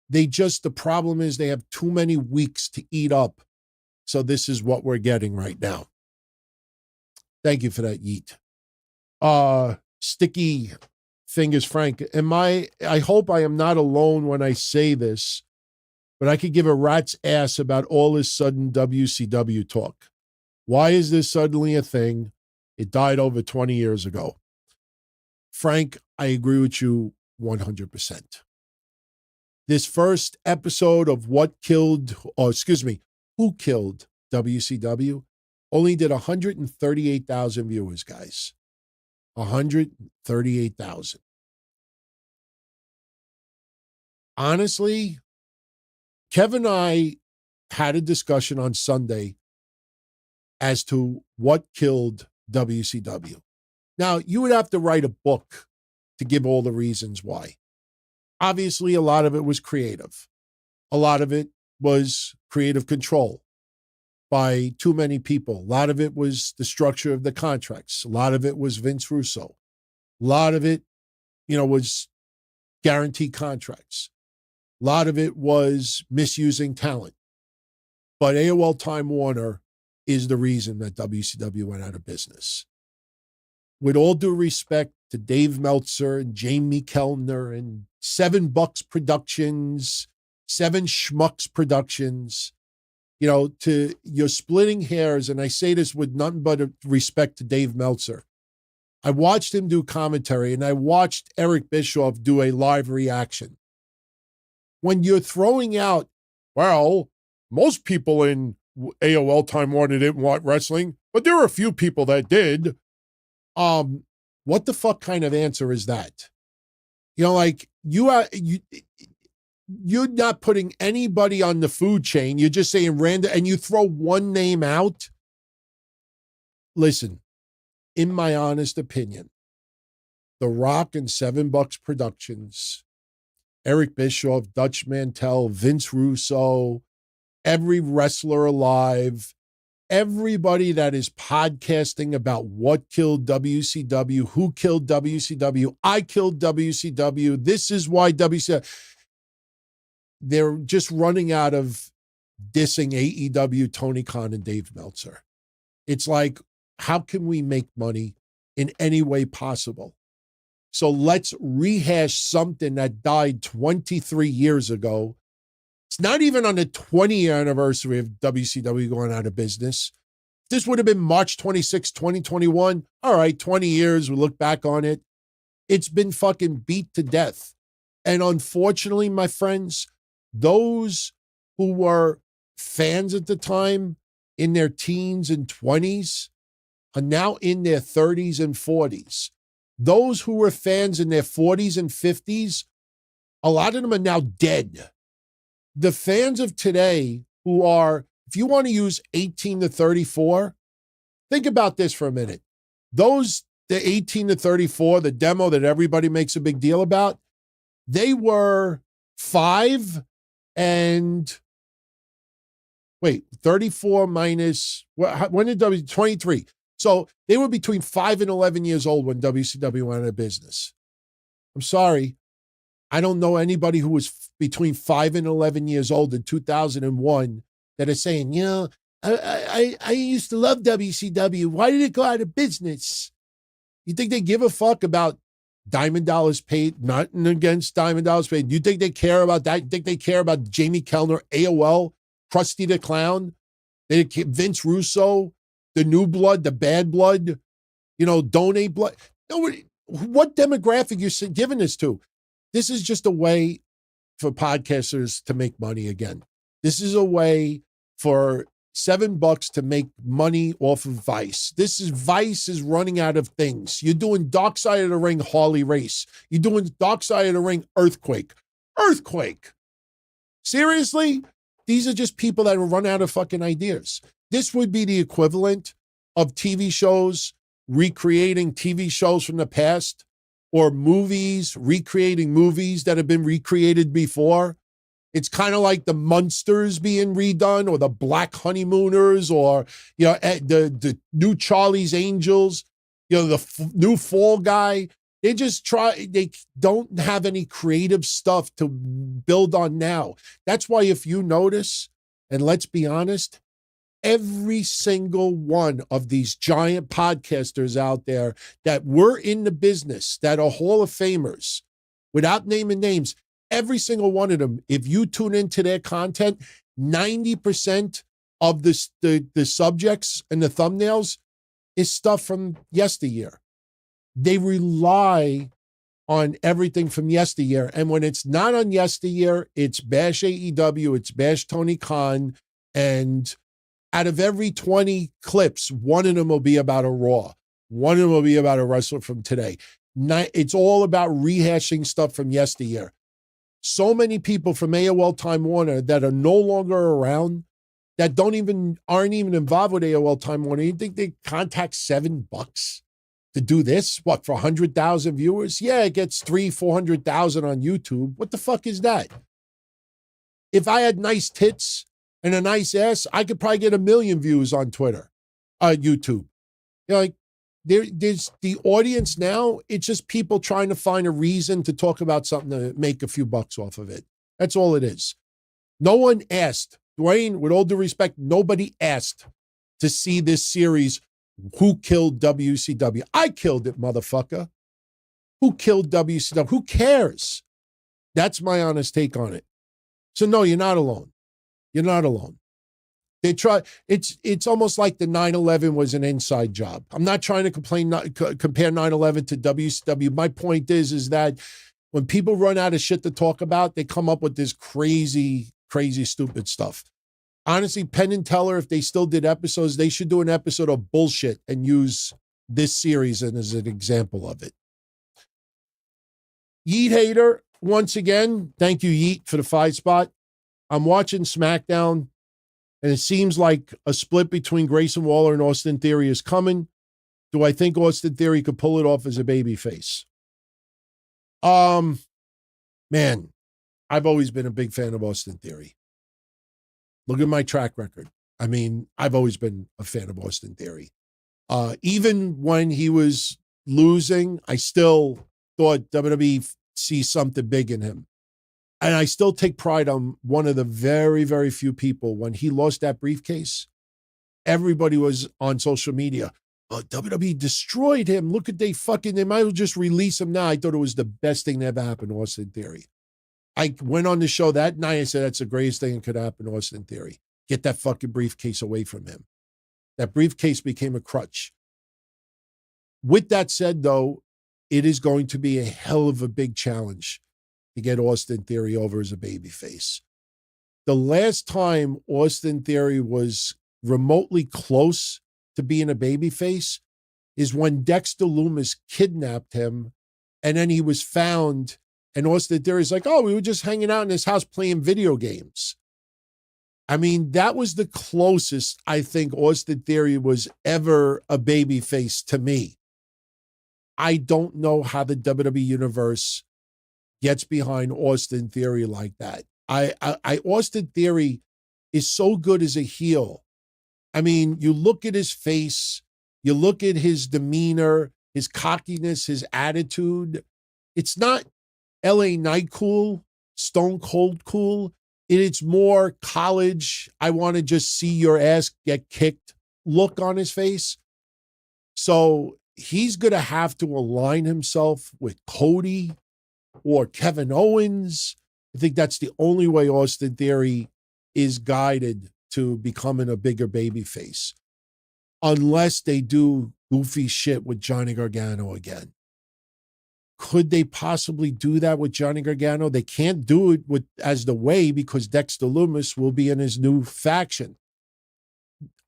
The problem is they have too many weeks to eat up. So this is what we're getting right now. Thank you for that, Yeet. Sticky Fingers Frank. I hope I am not alone when I say this, but I could give a rat's ass about all this sudden WCW talk. Why is this suddenly a thing? It died over 20 years ago. Frank, I agree with you 100%. This first episode of Who Killed WCW only did 138,000 viewers, guys. 138,000. Honestly, Kevin and I had a discussion on Sunday as to what killed WCW. Now, you would have to write a book to give all the reasons why. Obviously, a lot of it was creative. A lot of it was creative control by too many people. A lot of it was the structure of the contracts. A lot of it was Vince Russo. A lot of it, was guaranteed contracts. A lot of it was misusing talent. But AOL Time Warner is the reason that WCW went out of business. With all due respect to Dave Meltzer and Jamie Kellner and Seven Bucks Productions, Seven Schmucks Productions, you're splitting hairs, and I say this with nothing but respect to Dave Meltzer. I watched him do commentary, and I watched Eric Bischoff do a live reaction. When you're throwing out, well, most people in AOL Time Warner didn't want wrestling, but there were a few people that did. What the fuck kind of answer is that? You know, like you're not putting anybody on the food chain. You're just saying random, and you throw one name out. Listen, in my honest opinion, The Rock and $7 Productions, Eric Bischoff, Dutch Mantel, Vince Russo, every wrestler alive, everybody that is podcasting about what killed WCW, who killed WCW, I killed WCW, this is why WCW, they're just running out of dissing AEW, Tony Khan, and Dave Meltzer. It's like, how can we make money in any way possible? So let's rehash something that died 23 years ago. It's not even on the 20-year anniversary of WCW going out of business. This would have been March 26, 2021. All right, 20 years, we look back on it. It's been fucking beat to death. And unfortunately, my friends, those who were fans at the time in their teens and 20s are now in their 30s and 40s. Those who were fans in their 40s and 50s, a lot of them are now dead. The fans of today who are, if you want to use 18 to 34, think about this for a minute. The 18 to 34, the demo that everybody makes a big deal about, they were 5 and, 34 minus, when did 23. So they were between 5 and 11 years old when WCW went out of business. I'm sorry. I don't know anybody who was between 5 and 11 years old in 2001 that is saying, you know, I used to love WCW. Why did it go out of business? You think they give a fuck about Diamond Dollars Paid? Nothing against Diamond Dollars Paid. You think they care about that? You think they care about Jamie Kellner, AOL, Krusty the Clown, Vince Russo, the new blood, the bad blood, you know, donate blood? Nobody. What demographic you're giving this to? This is just a way for podcasters to make money again. This is a way for $7 to make money off of Vice. Vice is running out of things. You're doing Dark Side of the Ring Harley Race. You're doing Dark Side of the Ring Earthquake. Seriously? These are just people that will run out of fucking ideas. This would be the equivalent of TV shows recreating TV shows from the past, or movies recreating movies that have been recreated before. It's kind of like the Munsters being redone, or the Black Honeymooners, or, you know, the new Charlie's Angels, you know, the new Fall Guy. They don't have any creative stuff to build on now. That's why, if you notice, and let's be honest, every single one of these giant podcasters out there that were in the business, that are Hall of Famers, without naming names, every single one of them, if you tune into their content, 90% of the subjects and the thumbnails is stuff from yesteryear. They rely on everything from yesteryear. And when it's not on yesteryear, it's bash AEW, it's bash Tony Khan, and out of every 20 clips, one of them will be about a Raw. One of them will be about a wrestler from today. It's all about rehashing stuff from yesteryear. So many people from AOL Time Warner that are no longer around, that aren't even involved with AOL Time Warner. You think they contact $7 to do this? What, for 100,000 viewers? Yeah, it gets 400,000 on YouTube. What the fuck is that? If I had nice tits and a nice ass, I could probably get 1 million views on YouTube. You know, like, there's the audience now. It's just people trying to find a reason to talk about something to make a few bucks off of it. That's all it is. No one asked, Dwayne, with all due respect, nobody asked to see this series, Who Killed WCW? I killed it, motherfucker. Who killed WCW? Who cares? That's my honest take on it. So no, you're not alone. You're not alone. They try. It's almost like the 9/11 was an inside job. I'm not trying to compare 9/11 to WCW. My point is that when people run out of shit to talk about, they come up with this crazy, stupid stuff. Honestly, Penn and Teller, if they still did episodes, they should do an episode of bullshit and use this series as an example of it. Yeet Hater, once again, thank you, Yeet, for the 5 spot. I'm watching SmackDown, and it seems like a split between Grayson Waller and Austin Theory is coming. Do I think Austin Theory could pull it off as a babyface? Man, I've always been a big fan of Austin Theory. Look at my track record. I mean, I've always been a fan of Austin Theory. Even when he was losing, I still thought WWE sees something big in him. And I still take pride on one of the very, very few people. When he lost that briefcase, everybody was on social media. Oh, WWE destroyed him. Look at they might as well just release him now. I thought it was the best thing that ever happened to Austin Theory. I went on the show that night. I said, that's the greatest thing that could happen to Austin Theory. Get that fucking briefcase away from him. That briefcase became a crutch. With that said, though, it is going to be a hell of a big challenge to get Austin Theory over as a babyface. The last time Austin Theory was remotely close to being a babyface is when Dexter Lumis kidnapped him, and then he was found, and Austin Theory's like, oh, we were just hanging out in his house playing video games. I mean, that was the closest I think Austin Theory was ever a babyface to me. I don't know how the WWE Universe gets behind Austin Theory like that. Austin Theory is so good as a heel. I mean, you look at his face, you look at his demeanor, his cockiness, his attitude. It's not LA Knight cool, Stone Cold cool. It's more college, I want to just see your ass get kicked look on his face. So he's going to have to align himself with Cody or Kevin Owens. I think that's the only way Austin Theory is guided to becoming a bigger babyface, unless they do goofy shit with Johnny Gargano again. Could they possibly do that with Johnny Gargano? They can't do it as the Way because Dexter Lumis will be in his new faction.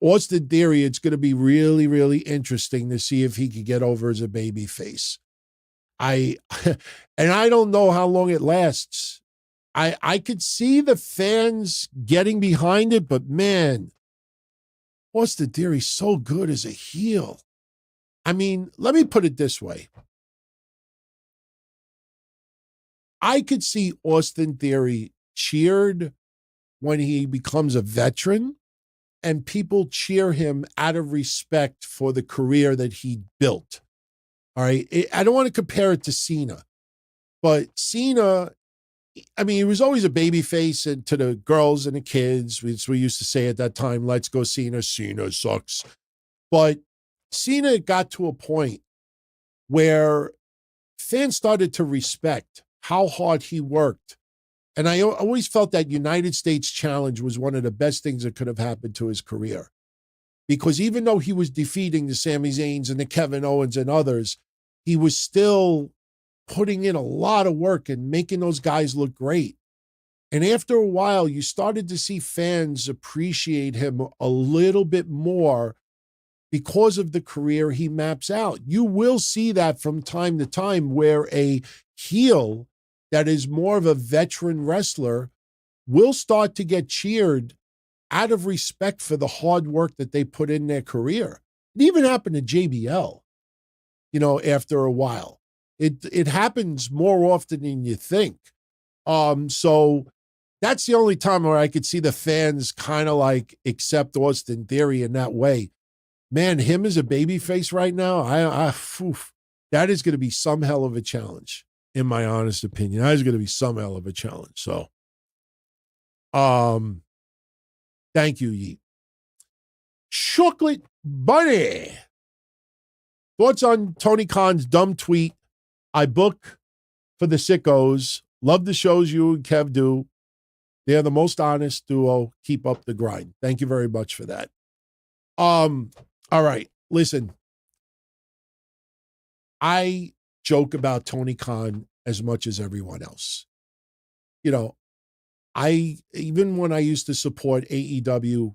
Austin Theory, it's going to be really, really interesting to see if he could get over as a babyface. And I don't know how long it lasts. I could see the fans getting behind it, but man, Austin Theory's so good as a heel. I mean, let me put it this way. I could see Austin Theory cheered when he becomes a veteran, and people cheer him out of respect for the career that he built. All right. I don't want to compare it to Cena, but Cena, I mean, he was always a babyface and to the girls and the kids, which we used to say at that time, let's go Cena, Cena sucks. But Cena got to a point where fans started to respect how hard he worked. And I always felt that United States Challenge was one of the best things that could have happened to his career. Because even though he was defeating the Sami Zayns and the Kevin Owens and others, he was still putting in a lot of work and making those guys look great. And after a while, you started to see fans appreciate him a little bit more because of the career he maps out. You will see that from time to time where a heel that is more of a veteran wrestler will start to get cheered out of respect for the hard work that they put in their career. It even happened to JBL, after a while. It happens more often than you think. So that's the only time where I could see the fans kind of like accept Austin Theory in that way. Man, him as a babyface right now, that is going to be some hell of a challenge. In my honest opinion, that is going to be some hell of a challenge. So, thank you, Yeet. Chocolate Bunny. Thoughts on Tony Khan's dumb tweet? I book for the sickos. Love the shows you and Kev do. They're the most honest duo. Keep up the grind. Thank you very much for that. All right. Listen, I joke about Tony Khan as much as everyone else. You know, even when I used to support AEW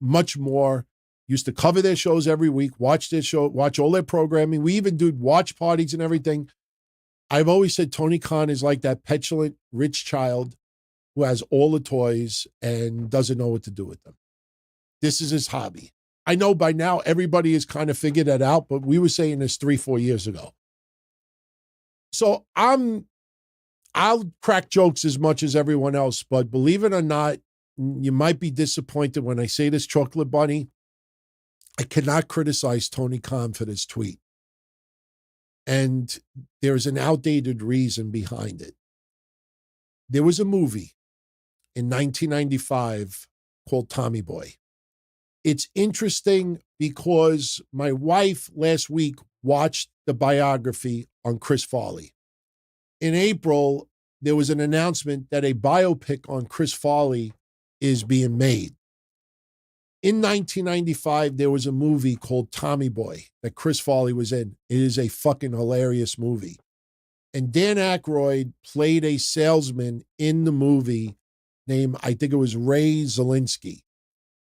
much more, used to cover their shows every week, watch their show, watch all their programming. We even do watch parties and everything. I've always said Tony Khan is like that petulant rich child who has all the toys and doesn't know what to do with them. This is his hobby. I know by now everybody has kind of figured that out, but we were saying this 3-4 years ago. So I'll crack jokes as much as everyone else, but believe it or not, you might be disappointed when I say this, Chocolate Bunny. I cannot criticize Tony Khan for this tweet. And there's an outdated reason behind it. There was a movie in 1995 called Tommy Boy. It's interesting because my wife last week watched the biography on Chris Farley. In April, there was an announcement that a biopic on Chris Farley is being made. In 1995, there was a movie called Tommy Boy that Chris Farley was in. It is a fucking hilarious movie. And Dan Aykroyd played a salesman in the movie named, I think it was Ray Zelinsky.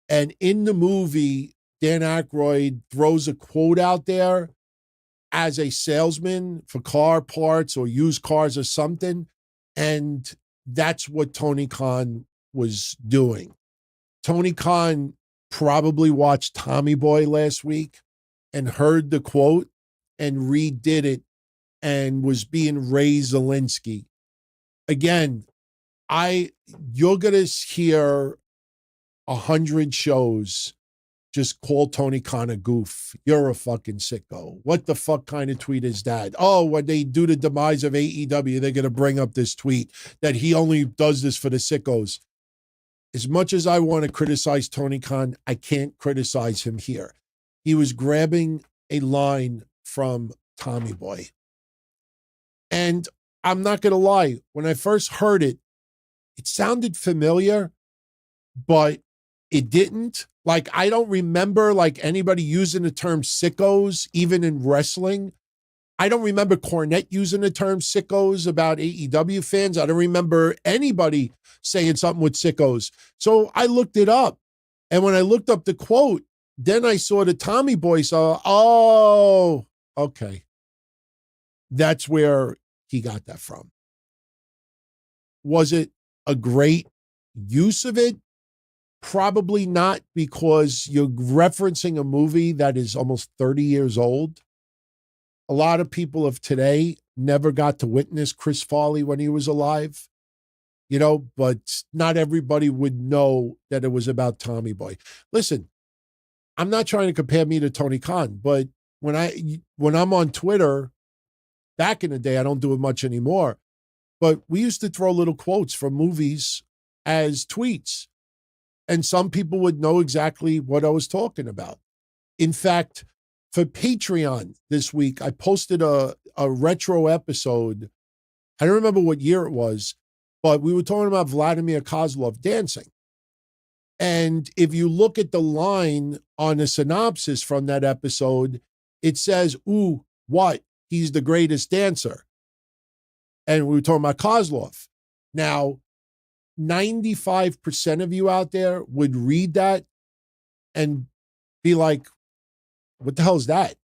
And in the movie, Dan Aykroyd throws a quote out there as a salesman for car parts or used cars or something. And that's what Tony Khan was doing. Tony Khan probably watched Tommy Boy last week and heard the quote and redid it and was being Ray Zelinsky. Again, you're going to hear 100 shows just call Tony Khan a goof. You're a fucking sicko. What the fuck kind of tweet is that? Oh, when they do the demise of AEW, they're going to bring up this tweet that he only does this for the sickos. As much as I want to criticize Tony Khan, I can't criticize him here. He was grabbing a line from Tommy Boy. And I'm not going to lie, when I first heard it, it sounded familiar, but it didn't. Like, I don't remember like anybody using the term sickos, even in wrestling. I don't remember Cornette using the term sickos about AEW fans. I don't remember anybody saying something with sickos. So I looked it up. And when I looked up the quote, then I saw the Tommy Boy. So, oh, okay. That's where he got that from. Was it a great use of it? Probably not, because you're referencing a movie that is almost 30 years old. A lot of people of today never got to witness Chris Farley when he was alive, but not everybody would know that it was about Tommy Boy. Listen, I'm not trying to compare me to Tony Khan, but when I'm on Twitter, back in the day, I don't do it much anymore, but we used to throw little quotes from movies as tweets. And some people would know exactly what I was talking about. In fact, for Patreon this week, I posted a retro episode. I don't remember what year it was, but we were talking about Vladimir Kozlov dancing. And if you look at the line on the synopsis from that episode, it says, ooh, what? He's the greatest dancer. And we were talking about Kozlov. Now, 95% of you out there would read that and be like, what the hell is that?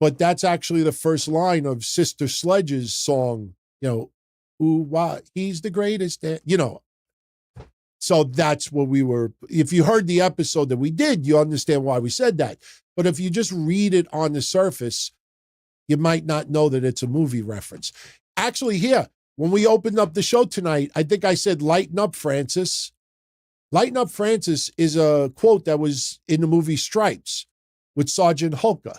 But that's actually the first line of Sister Sledge's song, ooh, wow, he's the greatest, So that's what we were, if you heard the episode that we did, you understand why we said that. But if you just read it on the surface, you might not know that it's a movie reference. Actually, here, when we opened up the show tonight, I think I said, lighten up, Francis. Lighten up, Francis is a quote that was in the movie Stripes with Sergeant Hulka.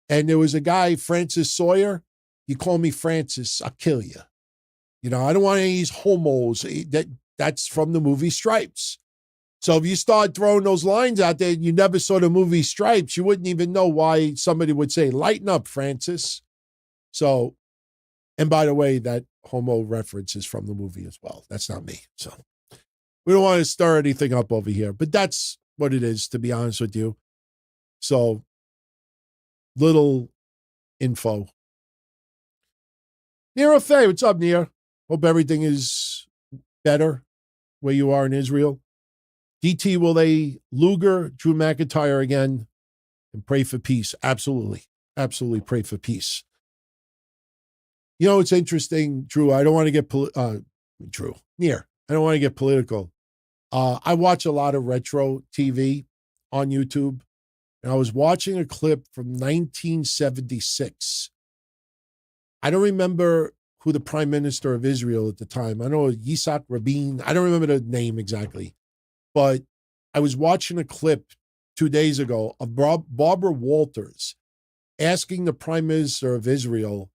And there was a guy, Francis Sawyer. You call me Francis, I'll kill you. I don't want any of these homos. That's from the movie Stripes. So if you start throwing those lines out there and you never saw the movie Stripes, you wouldn't even know why somebody would say, lighten up, Francis. So, and by the way, that homo references from the movie as well. That's not me. So we don't want to stir anything up over here, but that's what it is, to be honest with you. So little info. Nero Faye, what's up, Nero? Hope everything is better where you are in Israel. DT, will they Luger Drew McIntyre again? And pray for peace. Absolutely. Absolutely pray for peace. You know, it's interesting, Drew. I don't want to get Nero. I don't want to get political. I watch a lot of retro TV on YouTube, and I was watching a clip from 1976. I don't remember who the prime minister of Israel at the time. I know Yitzhak Rabin. I don't remember the name exactly, but I was watching a clip 2 days ago of Barbara Walters asking the prime minister of Israel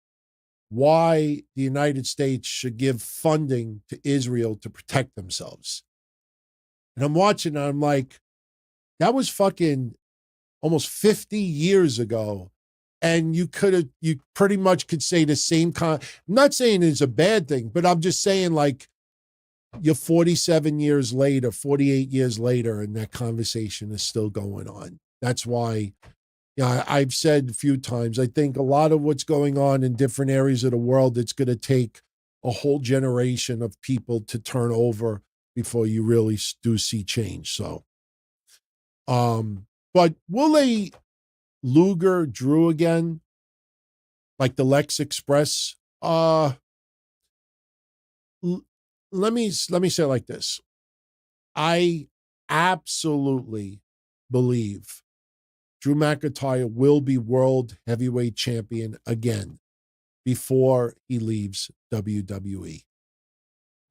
why the United States should give funding to Israel to protect themselves. And I'm watching, and I'm like, that was fucking almost 50 years ago. And you pretty much could say the same I'm not saying it's a bad thing, but I'm just saying, like, you're 47 years later, 48 years later, and that conversation is still going on. That's why, I've said a few times, I think a lot of what's going on in different areas of the world, it's going to take a whole generation of people to turn over before you really do see change. So, but will they Luger Drew again, like the Lex Express? Let me say it like this. I absolutely believe Drew McIntyre will be world heavyweight champion again before he leaves WWE.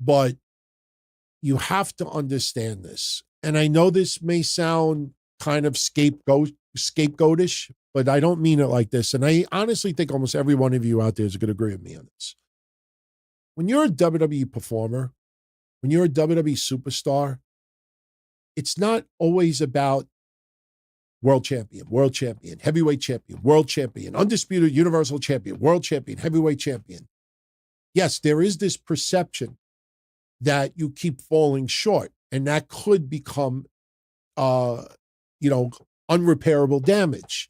But you have to understand this. And I know this may sound kind of scapegoatish, but I don't mean it like this. And I honestly think almost every one of you out there is going to agree with me on this. When you're a WWE performer, when you're a WWE superstar, it's not always about world champion, heavyweight champion, world champion, undisputed universal champion, world champion, heavyweight champion. Yes, there is this perception that you keep falling short, and that could become, unrepairable damage.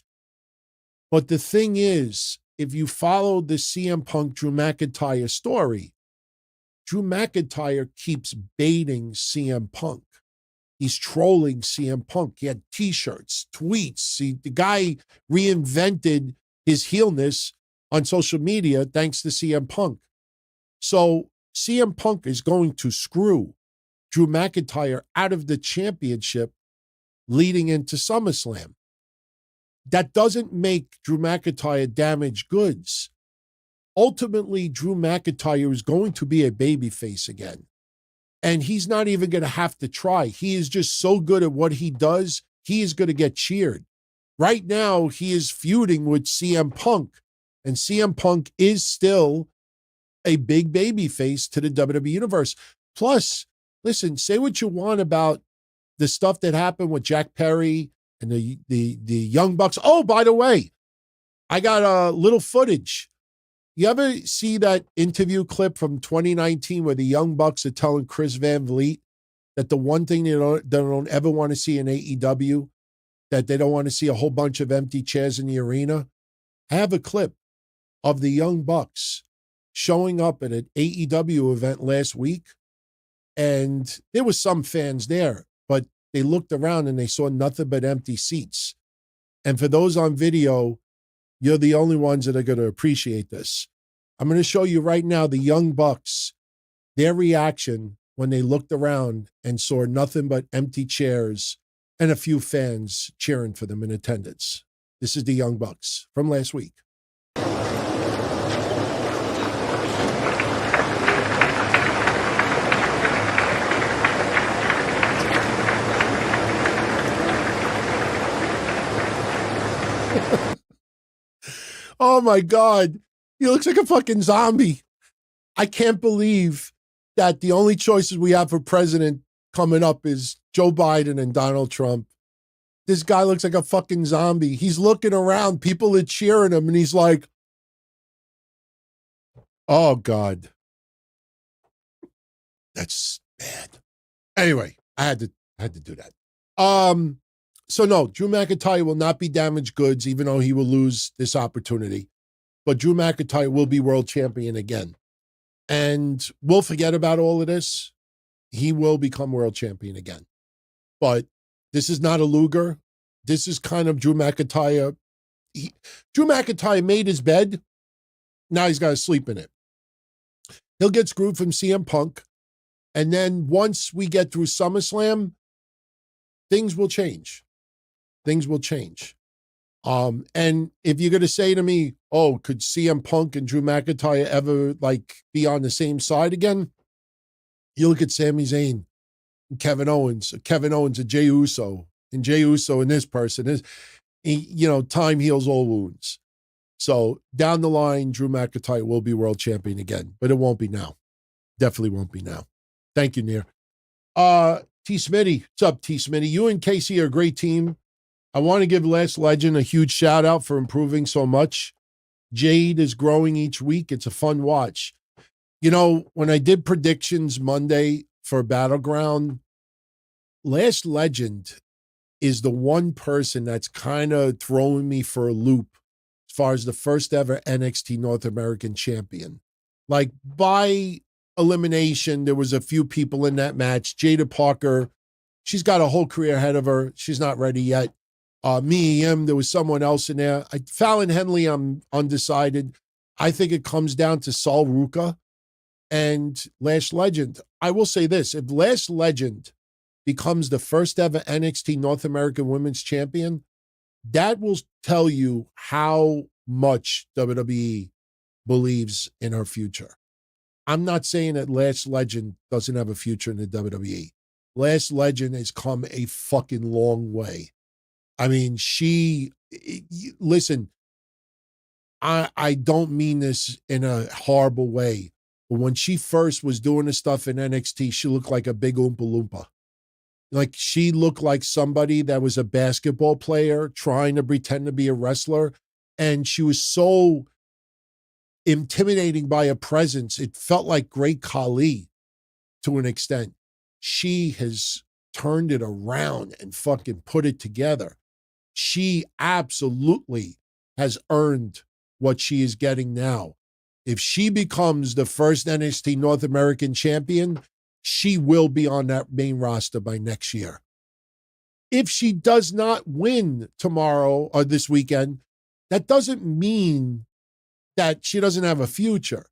But the thing is, if you follow the CM Punk Drew McIntyre story, Drew McIntyre keeps baiting CM Punk. He's trolling CM Punk. He had T-shirts, tweets. The guy reinvented his heelness on social media thanks to CM Punk. So CM Punk is going to screw Drew McIntyre out of the championship leading into SummerSlam. That doesn't make Drew McIntyre damaged goods. Ultimately, Drew McIntyre is going to be a babyface again. And he's not even going to have to try. He is just so good at what he does, he is going to get cheered. Right now, he is feuding with CM Punk. And CM Punk is still a big babyface to the WWE Universe. Plus, listen, say what you want about the stuff that happened with Jack Perry and the Young Bucks. Oh, by the way, I got a little footage. You ever see that interview clip from 2019 where the Young Bucks are telling Chris Van Vliet that the one thing they don't ever want to see in AEW, that they don't want to see a whole bunch of empty chairs in the arena? I have a clip of the Young Bucks showing up at an AEW event last week, and there was some fans there, but they looked around and they saw nothing but empty seats. And for those on video, you're the only ones that are going to appreciate this. I'm going to show you right now the Young Bucks, their reaction when they looked around and saw nothing but empty chairs and a few fans cheering for them in attendance. This is the Young Bucks from last week. Oh my God. He looks like a fucking zombie. I can't believe that the only choices we have for president coming up is Joe Biden and Donald Trump. This guy looks like a fucking zombie. He's looking around. People are cheering him, and he's like, oh God. That's bad. Anyway, I had to do that. So no, Drew McIntyre will not be damaged goods, even though he will lose this opportunity. But Drew McIntyre will be world champion again. And we'll forget about all of this. He will become world champion again. But this is not a Luger. This is kind of Drew McIntyre. Drew McIntyre made his bed. Now he's got to sleep in it. He'll get screwed from CM Punk. And then once we get through SummerSlam, things will change. Things will change. And if you're going to say to me, oh, could CM Punk and Drew McIntyre ever be on the same side again? You look at Sami Zayn and Kevin Owens and Jey Uso, and Jey Uso and this person is, time heals all wounds. So down the line, Drew McIntyre will be world champion again, but it won't be now. Definitely won't be now. Thank you, Neer. T. Smitty. What's up, T. Smitty? You and Casey are a great team. I want to give Last Legend a huge shout out for improving so much. Jade is growing each week. It's a fun watch. When I did predictions Monday for Battleground, Last Legend is the one person that's kind of throwing me for a loop as far as the first ever NXT North American champion. By elimination, there was a few people in that match. Jada Parker, she's got a whole career ahead of her. She's not ready yet. Mia Yim, there was someone else in there. Fallon Henley, I'm undecided. I think it comes down to Sol Ruka and Last Legend. I will say this, if Last Legend becomes the first ever NXT North American Women's Champion, that will tell you how much WWE believes in her future. I'm not saying that Last Legend doesn't have a future in the WWE. Last Legend has come a fucking long way. I mean, listen, I don't mean this in a horrible way, but when she first was doing the stuff in NXT, she looked like a big Oompa Loompa. She looked like somebody that was a basketball player trying to pretend to be a wrestler. And she was so intimidating by her presence. It felt like Great Khali to an extent. She has turned it around and fucking put it together. She absolutely has earned what she is getting now. If she becomes the first NXT North American champion, she will be on that main roster by next year. If she does not win tomorrow or this weekend, that doesn't mean that she doesn't have a future.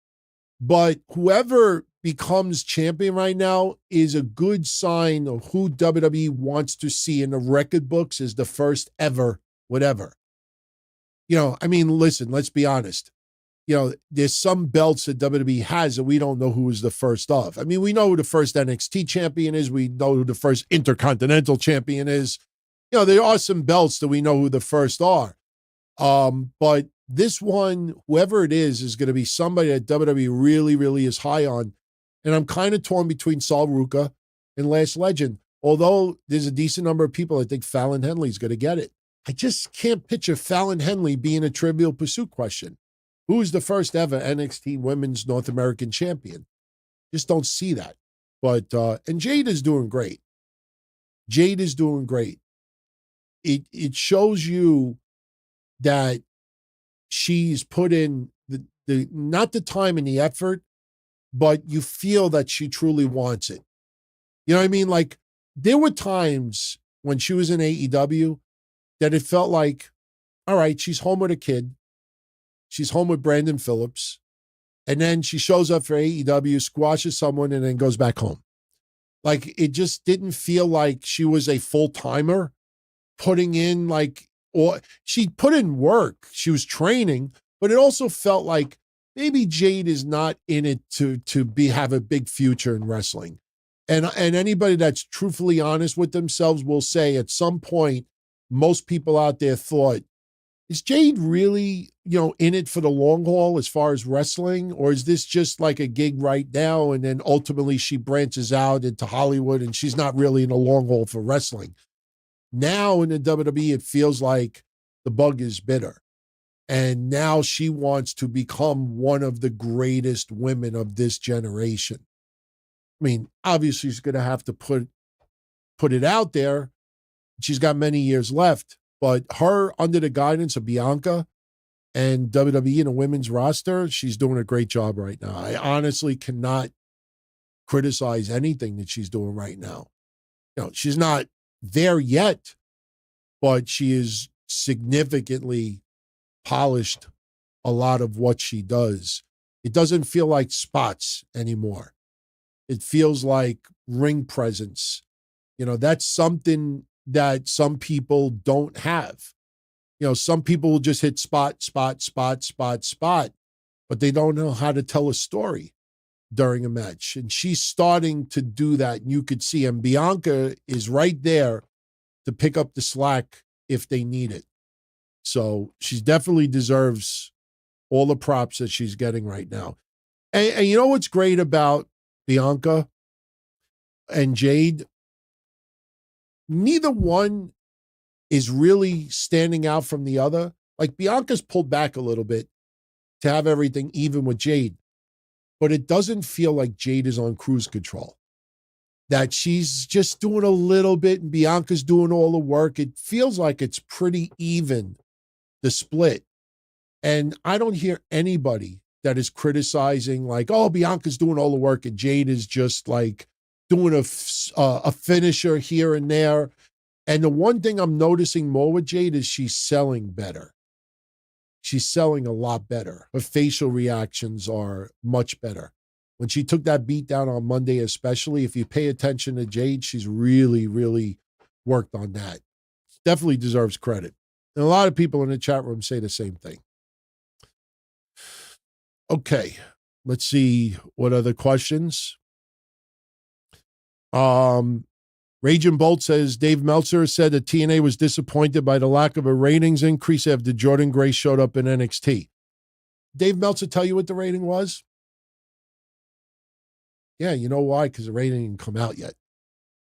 But whoever becomes champion right now is a good sign of who WWE wants to see in the record books as the first ever whatever. Listen, let's be honest. There's some belts that WWE has that we don't know who is the first of. We know who the first NXT champion is. We know who the first Intercontinental champion is. There are some belts that we know who the first are. But this one, whoever it is going to be somebody that WWE really, really is high on. And I'm kind of torn between Sol Ruka and Last Legend. Although there's a decent number of people that think Fallon Henley's going to get it. I just can't picture Fallon Henley being a Trivial Pursuit question. Who's the first ever NXT Women's North American champion? Just don't see that. But, and Jade is doing great. Jade is doing great. It shows you that she's put in the not the time and the effort, but you feel that she truly wants it. You know what I mean? There were times when she was in AEW that it felt like, all right, she's home with a kid. She's home with Brandon Phillips. And then she shows up for AEW, squashes someone, and then goes back home. It just didn't feel like she was a full-timer putting in or she put in work. She was training, but it also felt like maybe Jade is not in it to have a big future in wrestling. And anybody that's truthfully honest with themselves will say at some point, most people out there thought, is Jade really, in it for the long haul as far as wrestling? Or is this just like a gig right now? And then ultimately she branches out into Hollywood and she's not really in the long haul for wrestling. Now in the WWE, it feels like the bug is bitter. And now she wants to become one of the greatest women of this generation. I mean, obviously she's going to have to put it out there. She's got many years left, but her under the guidance of Bianca and WWE and a women's roster, she's doing a great job right now. I honestly cannot criticize anything that she's doing right now. She's not there yet, but she is significantly polished a lot of what she does. It doesn't feel like spots anymore. It feels like ring presence. That's something that some people don't have. Some people will just hit spot, but they don't know how to tell a story during a match. And she's starting to do that. And you could see, and Bianca is right there to pick up the slack if they need it. So she definitely deserves all the props that she's getting right now. And you know what's great about Bianca and Jade? Neither one is really standing out from the other. Like Bianca's pulled back a little bit to have everything even with Jade. But it doesn't feel like Jade is on cruise control. That she's just doing a little bit and Bianca's doing all the work. It feels like it's pretty even, the split. And I don't hear anybody that is criticizing like, oh, Bianca's doing all the work and Jade is just like doing a finisher here and there. And the one thing I'm noticing more with Jade is she's selling better. She's selling a lot better. Her facial reactions are much better. When she took that beat down on Monday, especially, if you pay attention to Jade, she's really, really worked on that. Definitely deserves credit. And a lot of people in the chat room say the same thing. Okay, let's see what other questions. Raging Bolt says, Dave Meltzer said that TNA was disappointed by the lack of a ratings increase after Jordan Grace showed up in NXT. Dave Meltzer tell you what the rating was? Yeah, you know why? Because the rating didn't come out yet.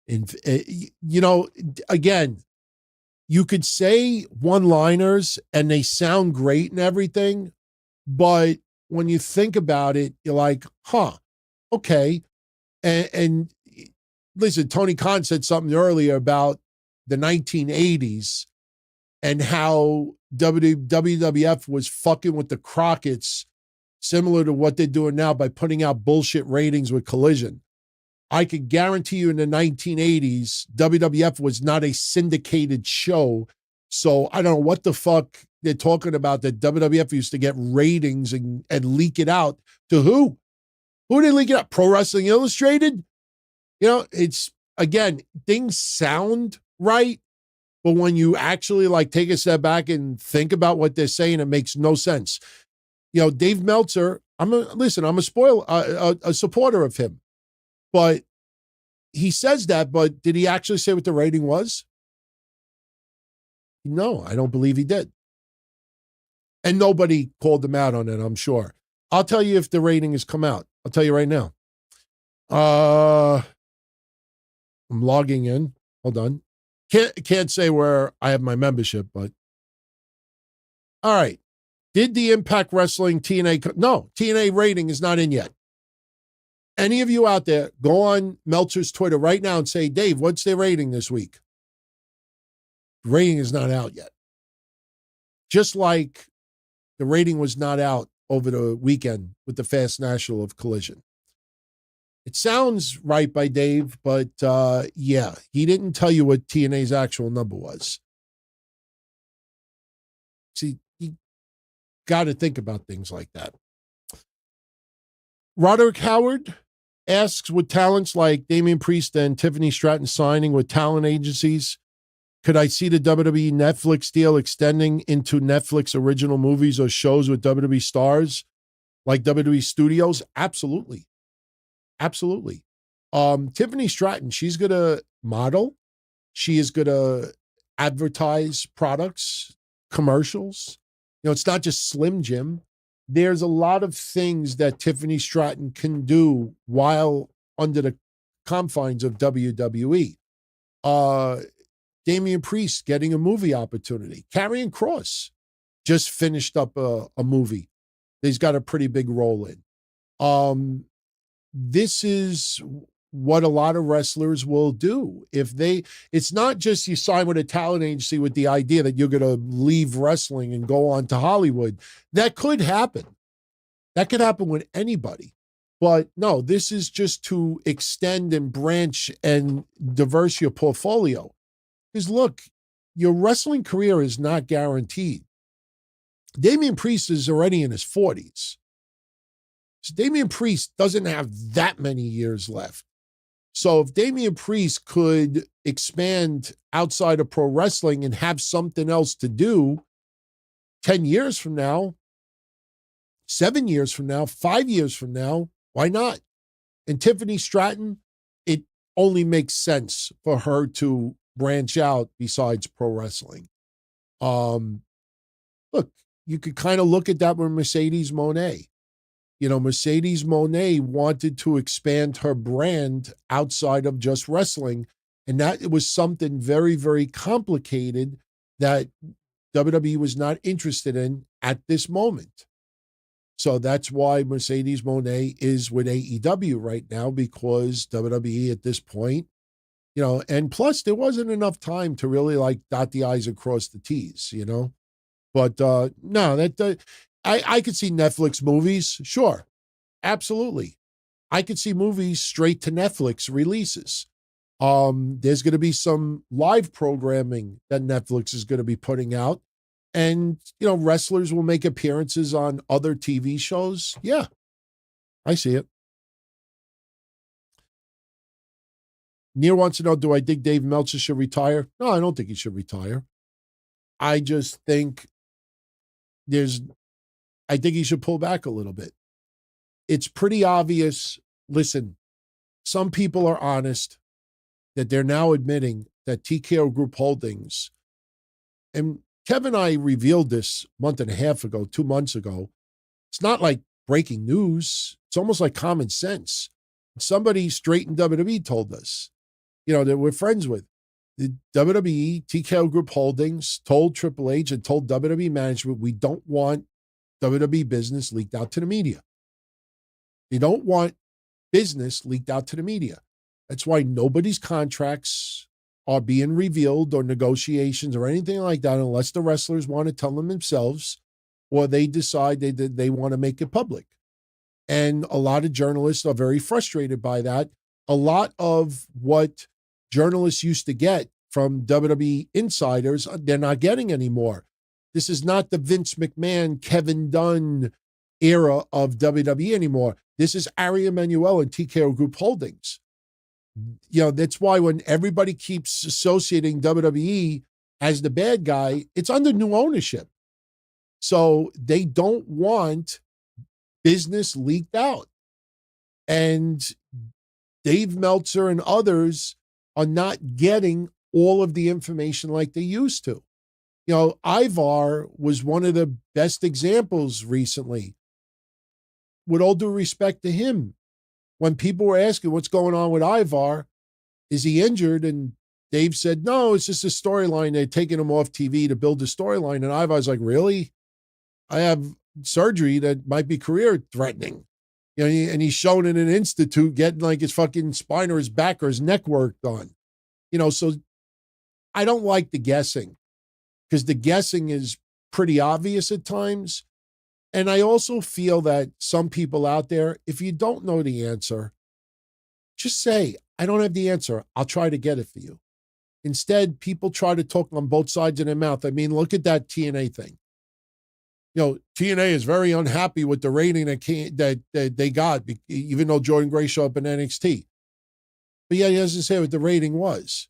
And, again, you could say one-liners and they sound great and everything, but when you think about it, you're like, okay. And listen, Tony Khan said something earlier about the 1980s and how WWF was fucking with the Crockett's, similar to what they're doing now by putting out bullshit ratings with Collision. I could guarantee you in the 1980s, WWF was not a syndicated show. So I don't know what the fuck they're talking about that WWF used to get ratings and leak it out to who? Who did they leak it out? Pro Wrestling Illustrated? It's, again, things sound right, but when you actually like take a step back and think about what they're saying, it makes no sense. Dave Meltzer, I'm a supporter of him, but he says that, but did he actually say what the rating was? No, I don't believe he did. And nobody called him out on it, I'm sure. I'll tell you if the rating has come out. I'll tell you right now. I'm logging in. Hold on. Can't say where I have my membership, but all right. Did the Impact Wrestling TNA? No, TNA rating is not in yet. Any of you out there, go on Meltzer's Twitter right now and say, Dave, what's their rating this week? The rating is not out yet. Just like the rating was not out over the weekend with the Fast National of Collision. It sounds right by Dave, but yeah, he didn't tell you what TNA's actual number was. See, you got to think about things like that. Roderick Howard asks, with talents like Damian Priest and Tiffany Stratton signing with talent agencies, could I see the WWE Netflix deal extending into Netflix original movies or shows with WWE stars like WWE Studios? Absolutely. Absolutely. Tiffany Stratton, she's going to model. She is going to advertise products, commercials. It's not just Slim Jim. There's a lot of things that Tiffany Stratton can do while under the confines of WWE. Damian Priest getting a movie opportunity. Karrion Kross just finished up a movie that he's got a pretty big role in. This is what a lot of wrestlers will do. It's not just you sign with a talent agency with the idea that you're going to leave wrestling and go on to Hollywood. That could happen. That could happen with anybody. But no, this is just to extend and branch and diverse your portfolio. Because look, your wrestling career is not guaranteed. Damian Priest is already in his 40s. So Damian Priest doesn't have that many years left. So if Damian Priest could expand outside of pro wrestling and have something else to do 10 years from now, 7 years from now, 5 years from now, why not? And Tiffany Stratton, it only makes sense for her to branch out besides pro wrestling. Look, you could kind of look at that with Mercedes Moné. You know, Mercedes Moné wanted to expand her brand outside of just wrestling, and that it was something very, very complicated that WWE was not interested in at this moment. So that's why Mercedes Moné is with AEW right now, because WWE at this point, you know, and plus there wasn't enough time to really like dot the I's and cross the T's, you know. But no, I could see Netflix movies, sure, absolutely. I could see movies straight to Netflix releases. There's going to be some live programming that Netflix is going to be putting out. And, you know, wrestlers will make appearances on other TV shows. Yeah, I see it. Neil wants to know, do I think Dave Meltzer should retire? No, I don't think he should retire. I just think I think he should pull back a little bit. It's pretty obvious. Listen, some people are honest that they're now admitting that TKO Group Holdings, and Kevin and I revealed this a month and a half ago, 2 months ago. It's not like breaking news. It's almost like common sense. Somebody straight in WWE told us, you know, that we're friends with. The WWE, TKO Group Holdings told Triple H and told WWE management, we don't want WWE business leaked out to the media. They don't want business leaked out to the media. That's why nobody's contracts are being revealed or negotiations or anything like that unless the wrestlers want to tell them themselves or they decide they want to make it public. And a lot of journalists are very frustrated by that. A lot of what journalists used to get from WWE insiders, they're not getting anymore. This is not the Vince McMahon, Kevin Dunn era of WWE anymore. This is Ari Emanuel and TKO Group Holdings. You know, that's why when everybody keeps associating WWE as the bad guy, it's under new ownership. So they don't want business leaked out. And Dave Meltzer and others are not getting all of the information like they used to. You know, Ivar was one of the best examples recently. With all due respect to him, when people were asking what's going on with Ivar, is he injured? And Dave said, no, it's just a storyline. They're taking him off TV to build a storyline. And Ivar's like, really? I have surgery that might be career threatening. You know, and he's shown in an institute getting like his fucking spine or his back or his neck worked on. You know, so I don't like the guessing because the guessing is pretty obvious at times. And I also feel that some people out there, if you don't know the answer, just say, I don't have the answer. I'll try to get it for you. Instead, people try to talk on both sides of their mouth. I mean, look at that TNA thing. You know, TNA is very unhappy with the rating that they got, even though Jordan Gray showed up in NXT. But yeah, he doesn't say what the rating was.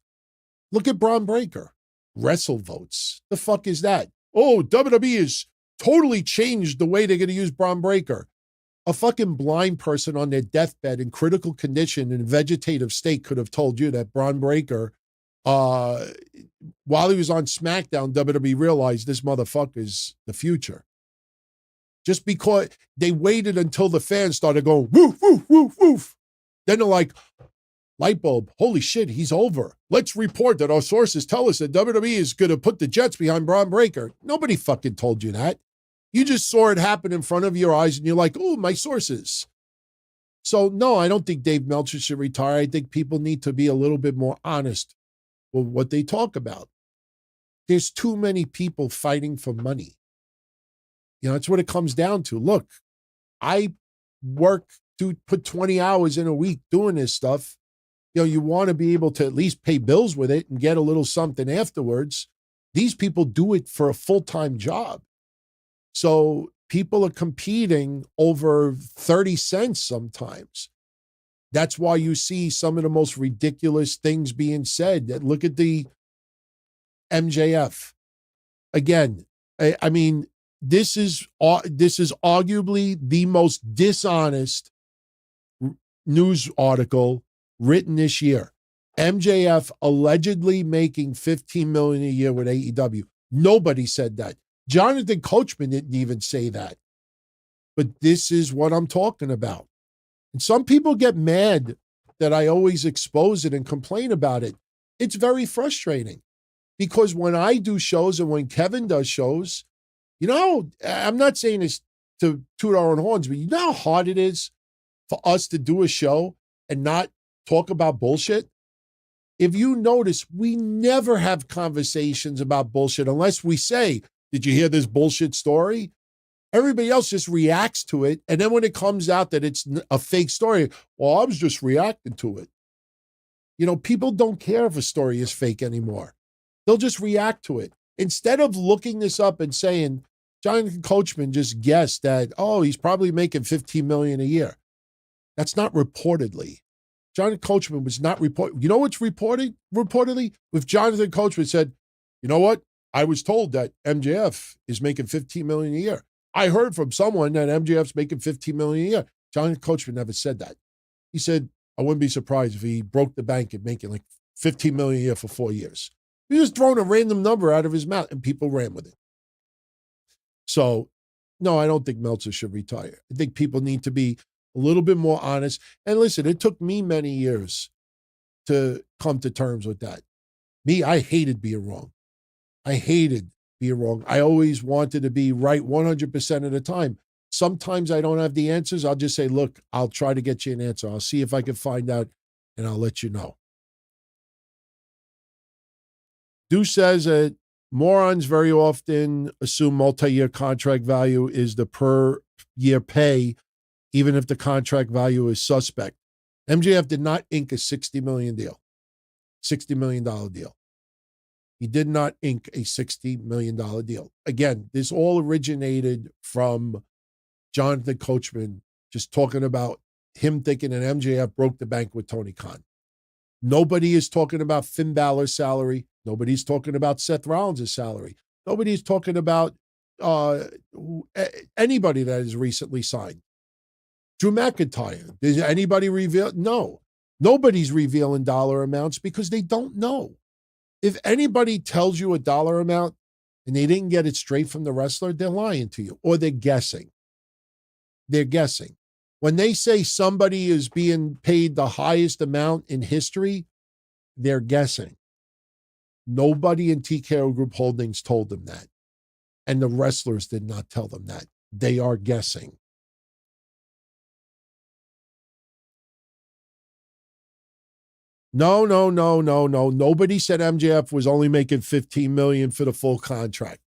Look at Braun Breaker. Wrestle votes. The fuck is that? Oh, WWE has totally changed the way they're going to use Braun Breaker. A fucking blind person on their deathbed in critical condition in vegetative state could have told you that Braun Breaker, while he was on SmackDown, WWE realized this motherfucker's the future. Just because they waited until the fans started going, woof, woof, woof, woof. Then they're like, light bulb, holy shit, he's over. Let's report that our sources tell us that WWE is going to put the Jets behind Braun Breaker. Nobody fucking told you that. You just saw it happen in front of your eyes and you're like, oh, my sources. So, no, I don't think Dave Meltzer should retire. I think people need to be a little bit more honest with what they talk about. There's too many people fighting for money. That's what it comes down to. Look, I work to put 20 hours in a week doing this stuff. You want to be able to at least pay bills with it and get a little something afterwards. These people do it for a full-time job. So people are competing over 30 cents sometimes. That's why you see some of the most ridiculous things being said. Look at the MJF. Again, I mean, this is arguably the most dishonest news article written this year. MJF allegedly making $15 million a year with AEW. Nobody said that. Jonathan Coachman didn't even say that. But this is what I'm talking about. And some people get mad that I always expose it and complain about it. It's very frustrating because when I do shows and when Kevin does shows, I'm not saying this to toot our own horns, but you know how hard it is for us to do a show and not talk about bullshit? If you notice, we never have conversations about bullshit unless we say, did you hear this bullshit story? Everybody else just reacts to it. And then when it comes out that it's a fake story, well, I was just reacting to it. People don't care if a story is fake anymore. They'll just react to it. Instead of looking this up and saying, Jonathan Coachman just guessed that, he's probably making $15 million a year. That's not reportedly. Jonathan Coachman was not reported. You know what's reportedly? If Jonathan Coachman said, you know what? I was told that MJF is making $15 million a year. I heard from someone that MJF's making $15 million a year. Jonathan Coachman never said that. He said, I wouldn't be surprised if he broke the bank and making like $15 million a year for 4 years. He just thrown a random number out of his mouth and people ran with it. So, no, I don't think Meltzer should retire. I think people need to be a little bit more honest. And listen, it took me many years to come to terms with that. I hated being wrong. I hated being wrong. I always wanted to be right 100% of the time. Sometimes I don't have the answers. I'll just say, look, I'll try to get you an answer. I'll see if I can find out and I'll let you know. Deuce says that morons very often assume multi-year contract value is the per year pay, even if the contract value is suspect. MJF did not ink a $60 million deal. He did not ink a $60 million deal. Again, this all originated from Jonathan Coachman just talking about him thinking that MJF broke the bank with Tony Khan. Nobody is talking about Finn Balor's salary. Nobody's talking about Seth Rollins' salary. Nobody's talking about anybody that is recently signed. Drew McIntyre. Did anybody reveal? No. Nobody's revealing dollar amounts because they don't know. If anybody tells you a dollar amount and they didn't get it straight from the wrestler, they're lying to you or they're guessing. They're guessing. When they say somebody is being paid the highest amount in history, they're guessing. Nobody in TKO Group Holdings told them that. And the wrestlers did not tell them that. They are guessing. No. Nobody said MJF was only making $15 million for the full contract.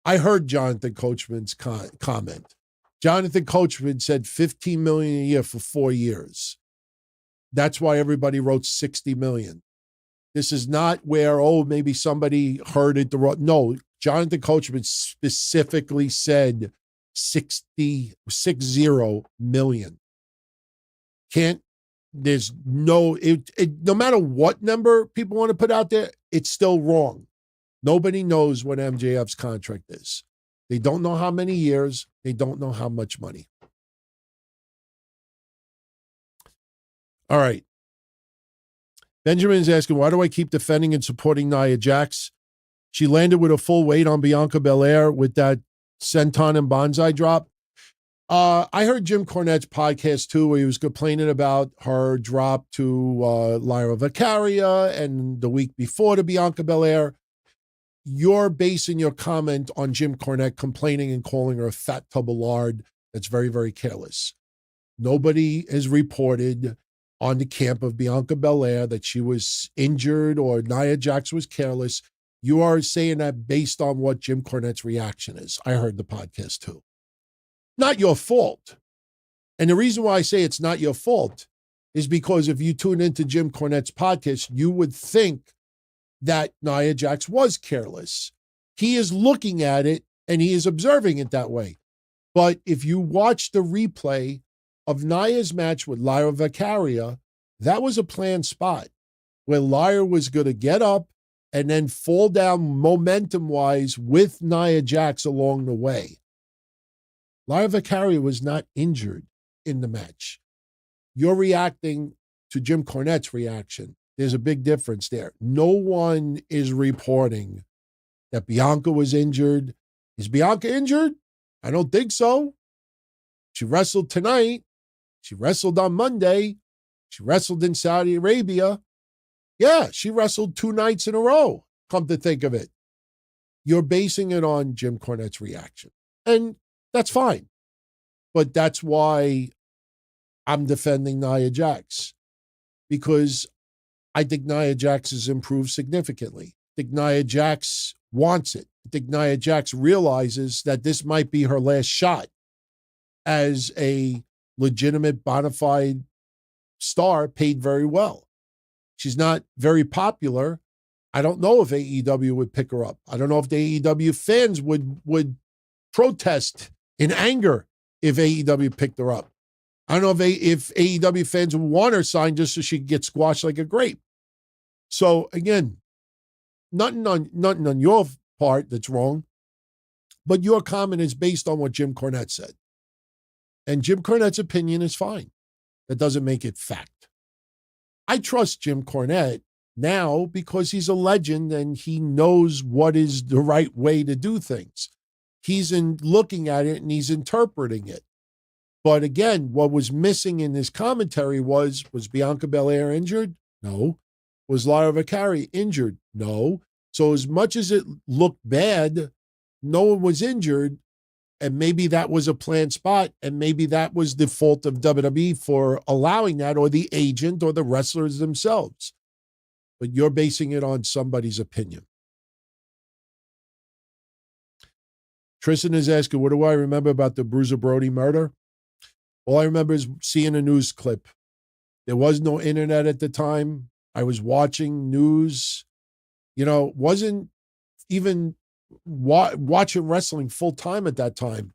I heard Jonathan Coachman's comment. Jonathan Coachman said $15 million a year for 4 years. That's why everybody wrote $60 million. This is not where, maybe somebody heard it the wrong. No, Jonathan Coachman specifically said $60 million. There's no matter what number people want to put out there, it's still wrong. Nobody knows what MJF's contract is. They don't know how many years. They don't know how much money. All right. Benjamin's asking, why do I keep defending and supporting Nia Jax? She landed with a full weight on Bianca Belair with that senton and bonsai drop. I heard Jim Cornette's podcast too, where he was complaining about her drop to Lyra Vicaria and the week before to Bianca Belair. You're basing your comment on Jim Cornette complaining and calling her a fat tub of lard. That's very, very careless. Nobody has reported on the camp of Bianca Belair that she was injured or Nia Jax was careless. You are saying that based on what Jim Cornette's reaction is. I heard the podcast too. Not your fault. And the reason why I say it's not your fault is because if you tune into Jim Cornette's podcast, you would think that Nia Jax was careless. He is looking at it and he is observing it that way. But if you watch the replay of Nia's match with Lyra Valkyria, that was a planned spot where Lyra was going to get up and then fall down momentum-wise with Nia Jax along the way. Lyra Valkyria was not injured in the match. You're reacting to Jim Cornette's reaction. There's a big difference there. No one is reporting that Bianca was injured. Is Bianca injured? I don't think so. She wrestled tonight. She wrestled on Monday. She wrestled in Saudi Arabia. Yeah, she wrestled 2 nights in a row, come to think of it. You're basing it on Jim Cornette's reaction. And that's fine. But that's why I'm defending Nia Jax. Because I think Nia Jax has improved significantly. I think Nia Jax wants it. I think Nia Jax realizes that this might be her last shot as a legitimate bona fide star paid very well. She's not very popular. I don't know if AEW would pick her up. I don't know if the AEW fans would protest in anger if AEW picked her up. I don't know if AEW fans would want her signed just so she could get squashed like a grape. So again, nothing on your part that's wrong, but your comment is based on what Jim Cornette said. And Jim Cornette's opinion is fine. That doesn't make it fact. I trust Jim Cornette now because he's a legend and he knows what is the right way to do things. He's looking at it and he's interpreting it. But again, what was missing in his commentary was Bianca Belair injured? No. Was Lyra Valkyria injured? No. So as much as it looked bad, no one was injured. And maybe that was a planned spot. And maybe that was the fault of WWE for allowing that, or the agent or the wrestlers themselves. But you're basing it on somebody's opinion. Tristan is asking, what do I remember about the Bruiser Brody murder? All I remember is seeing a news clip. There was no internet at the time. I was watching news. Wasn't even watching wrestling full time at that time.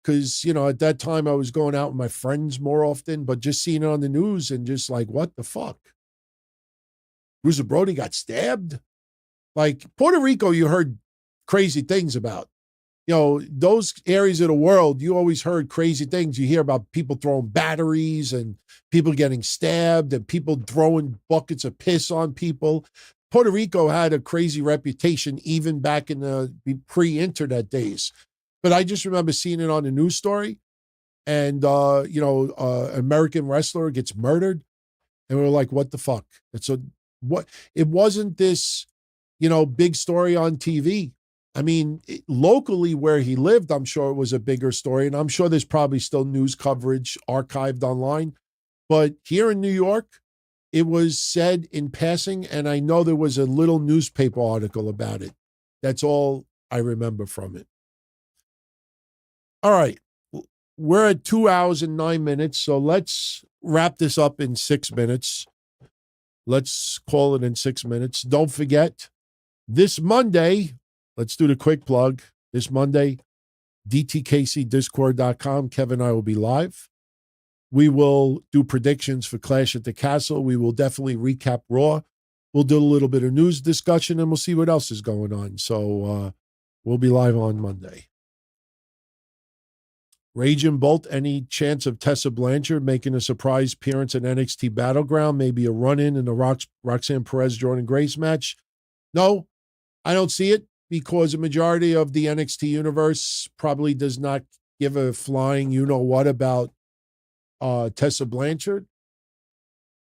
Because, at that time I was going out with my friends more often, but just seeing it on the news and just like, what the fuck? Bruiser Brody got stabbed? Like Puerto Rico, you heard crazy things about. Those areas of the world, you always heard crazy things. You hear about people throwing batteries and people getting stabbed and people throwing buckets of piss on people. Puerto Rico had a crazy reputation even back in the pre-internet days. But I just remember seeing it on the news story and, American wrestler gets murdered. And we were like, what the fuck? It wasn't this, big story on TV. I mean, locally where he lived, I'm sure it was a bigger story. And I'm sure there's probably still news coverage archived online. But here in New York, it was said in passing, and I know there was a little newspaper article about it. That's all I remember from it. All right. We're at 2 hours and 9 minutes, so let's wrap this up in 6 minutes. Let's call it in 6 minutes. Don't forget, this Monday, let's do the quick plug. This Monday, dtkcdiscord.com. Kevin and I will be live. We will do predictions for Clash at the Castle. We will definitely recap Raw. We'll do a little bit of news discussion, and we'll see what else is going on. So we'll be live on Monday. Rage and Bolt, any chance of Tessa Blanchard making a surprise appearance at NXT Battleground? Maybe a run-in the Roxanne Perez-Jordan Grace match? No, I don't see it because a majority of the NXT universe probably does not give a flying you-know-what about Tessa Blanchard.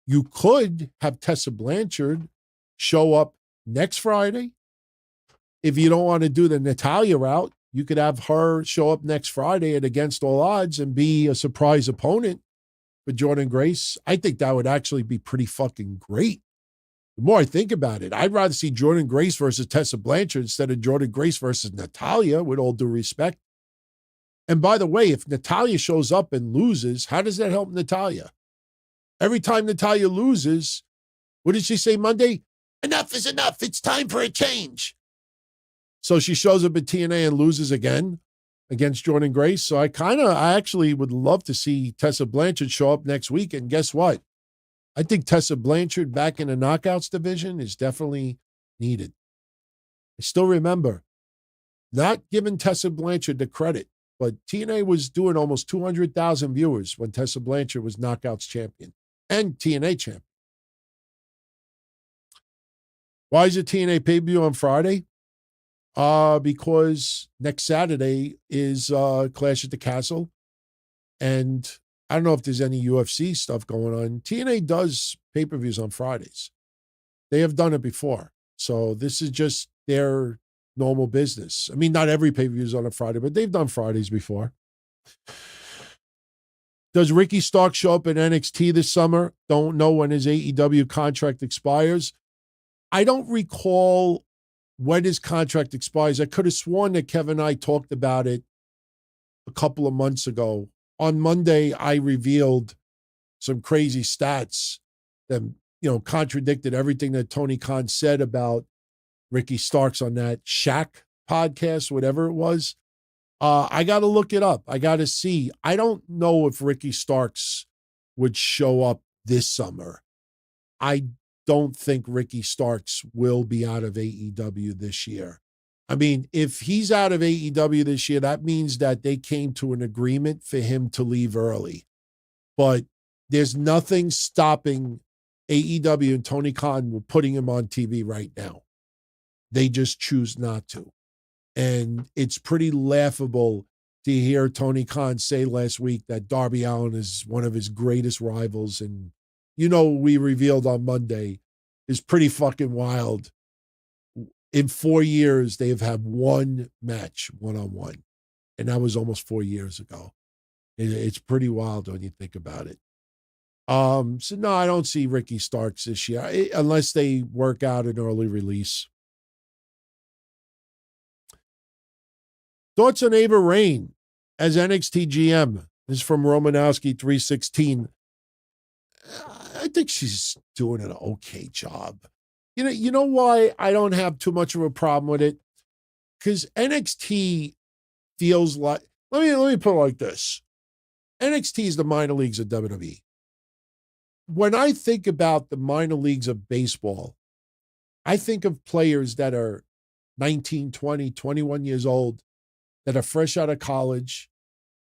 You could have Tessa Blanchard show up next Friday. If you don't want to do the Natalya route, you could have her show up next Friday at Against All Odds and be a surprise opponent for Jordan Grace, I think that would actually be pretty fucking great. The more I think about it, I'd rather see Jordan Grace versus Tessa Blanchard instead of Jordan Grace versus Natalya, with all due respect. And by the way, if Natalya shows up and loses, how does that help Natalya? Every time Natalya loses, what did she say Monday? Enough is enough. It's time for a change. So she shows up at TNA and loses again against Jordan Grace. So I actually would love to see Tessa Blanchard show up next week. And guess what? I think Tessa Blanchard back in the Knockouts division is definitely needed. I still remember not giving Tessa Blanchard the credit, but TNA was doing almost 200,000 viewers when Tessa Blanchard was Knockouts champion and TNA champion. Why is it TNA pay-per-view on Friday? Because next Saturday is Clash at the Castle. And I don't know if there's any UFC stuff going on. TNA does pay-per-views on Fridays. They have done it before. So this is just their normal business. I mean, not every pay-per-view is on a Friday, but they've done Fridays before. Does Ricky Starks show up in NXT this summer? Don't know when his AEW contract expires. I don't recall when his contract expires. I could have sworn that Kevin and I talked about it a couple of months ago. On Monday, I revealed some crazy stats that, contradicted everything that Tony Khan said about Ricky Starks on that Shaq podcast, whatever it was. I got to look it up. I got to see. I don't know if Ricky Starks would show up this summer. I don't think Ricky Starks will be out of AEW this year. I mean, if he's out of AEW this year, that means that they came to an agreement for him to leave early. But there's nothing stopping AEW and Tony Khan from putting him on TV right now. They just choose not to. And it's pretty laughable to hear Tony Khan say last week that Darby Allin is one of his greatest rivals. And, we revealed on Monday is pretty fucking wild. In 4 years, they have had one match one-on-one. And that was almost 4 years ago. It's pretty wild when you think about it. So no, I don't see Ricky Starks this year, unless they work out an early release. Thoughts on Ava Raine as NXT GM? This is from Romanowski 316. I think she's doing an okay job. You know why I don't have too much of a problem with it? Because NXT feels like, let me put it like this. NXT is the minor leagues of WWE. When I think about the minor leagues of baseball, I think of players that are 19, 20, 21 years old, that are fresh out of college.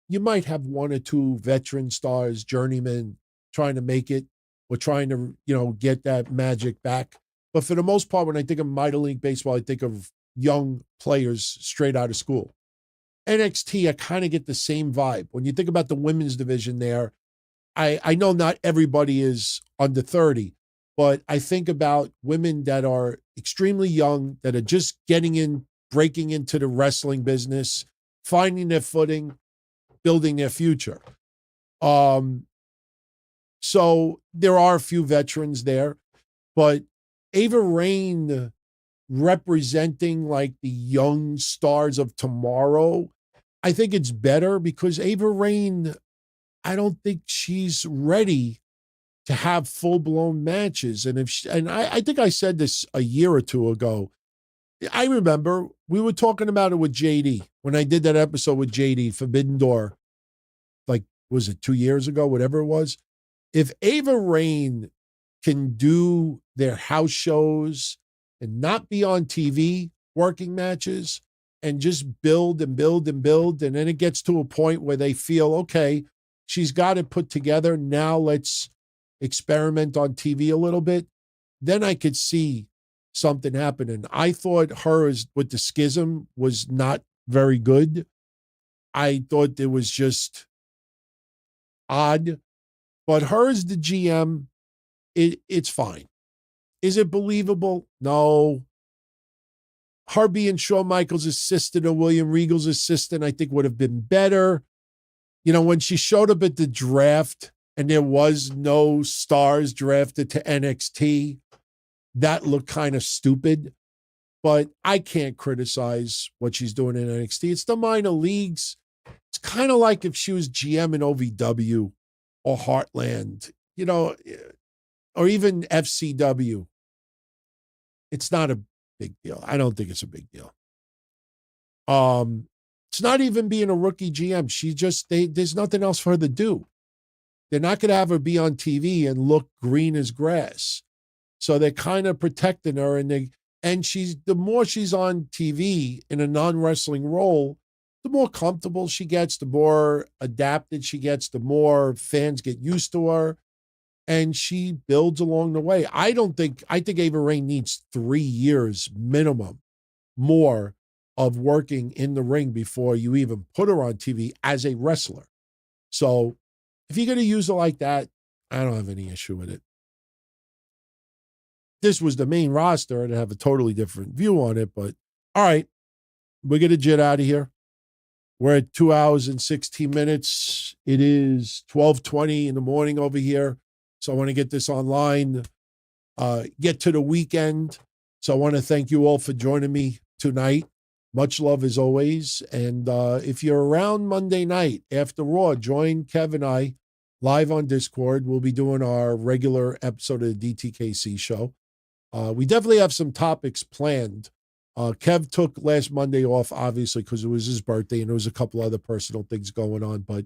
You might have one or two veteran stars, journeymen, trying to make it or trying to, get that magic back. But for the most part, when I think of minor league baseball, I think of young players straight out of school. NXT, I kind of get the same vibe. When you think about the women's division there, I know not everybody is under 30, but I think about women that are extremely young, that are just getting in, breaking into the wrestling business, finding their footing, building their future. So there are a few veterans there, but Ava Raine representing like the young stars of tomorrow, I think it's better because Ava Raine, I don't think she's ready to have full-blown matches. And I think I said this a year or two ago. I remember we were talking about it with JD when I did that episode with JD, Forbidden Door, like, was it 2 years ago, whatever it was? If Ava Raine can do their house shows and not be on TV working matches and just build and build and build, and then it gets to a point where they feel, okay, she's got it put together, now let's experiment on TV a little bit, then I could see something happening. I thought hers with the schism was not very good. I thought it was just odd. But hers, the GM, it's fine. Is it believable? No. Her being Shawn Michaels' assistant or William Regal's assistant, I think would have been better. When she showed up at the draft and there was no stars drafted to NXT, that looked kind of stupid. But I can't criticize what she's doing in NXT. It's the minor leagues. It's kind of like if she was GM in OVW or Heartland, or even FCW. It's not a big deal. I don't think it's a big deal. It's not even being a rookie GM. There's nothing else for her to do. They're not going to have her be on TV and look green as grass. So they're kind of protecting her, and the more she's on TV in a non-wrestling role, the more comfortable she gets, the more adapted she gets, the more fans get used to her, and she builds along the way. I think Ava Raine needs 3 years minimum more of working in the ring before you even put her on TV as a wrestler. So if you're going to use her like that, I don't have any issue with it. This was the main roster, and I have a totally different view on it, but all right, we're going to jet out of here. We're at 2 hours and 16 minutes. It is 12:20 in the morning over here. So I want to get this online, get to the weekend. So I want to thank you all for joining me tonight. Much love as always. And if you're around Monday night after Raw, join Kev and I live on Discord. We'll be doing our regular episode of the DTKC show. We definitely have some topics planned. Kev took last Monday off, obviously, because it was his birthday and there was a couple other personal things going on, but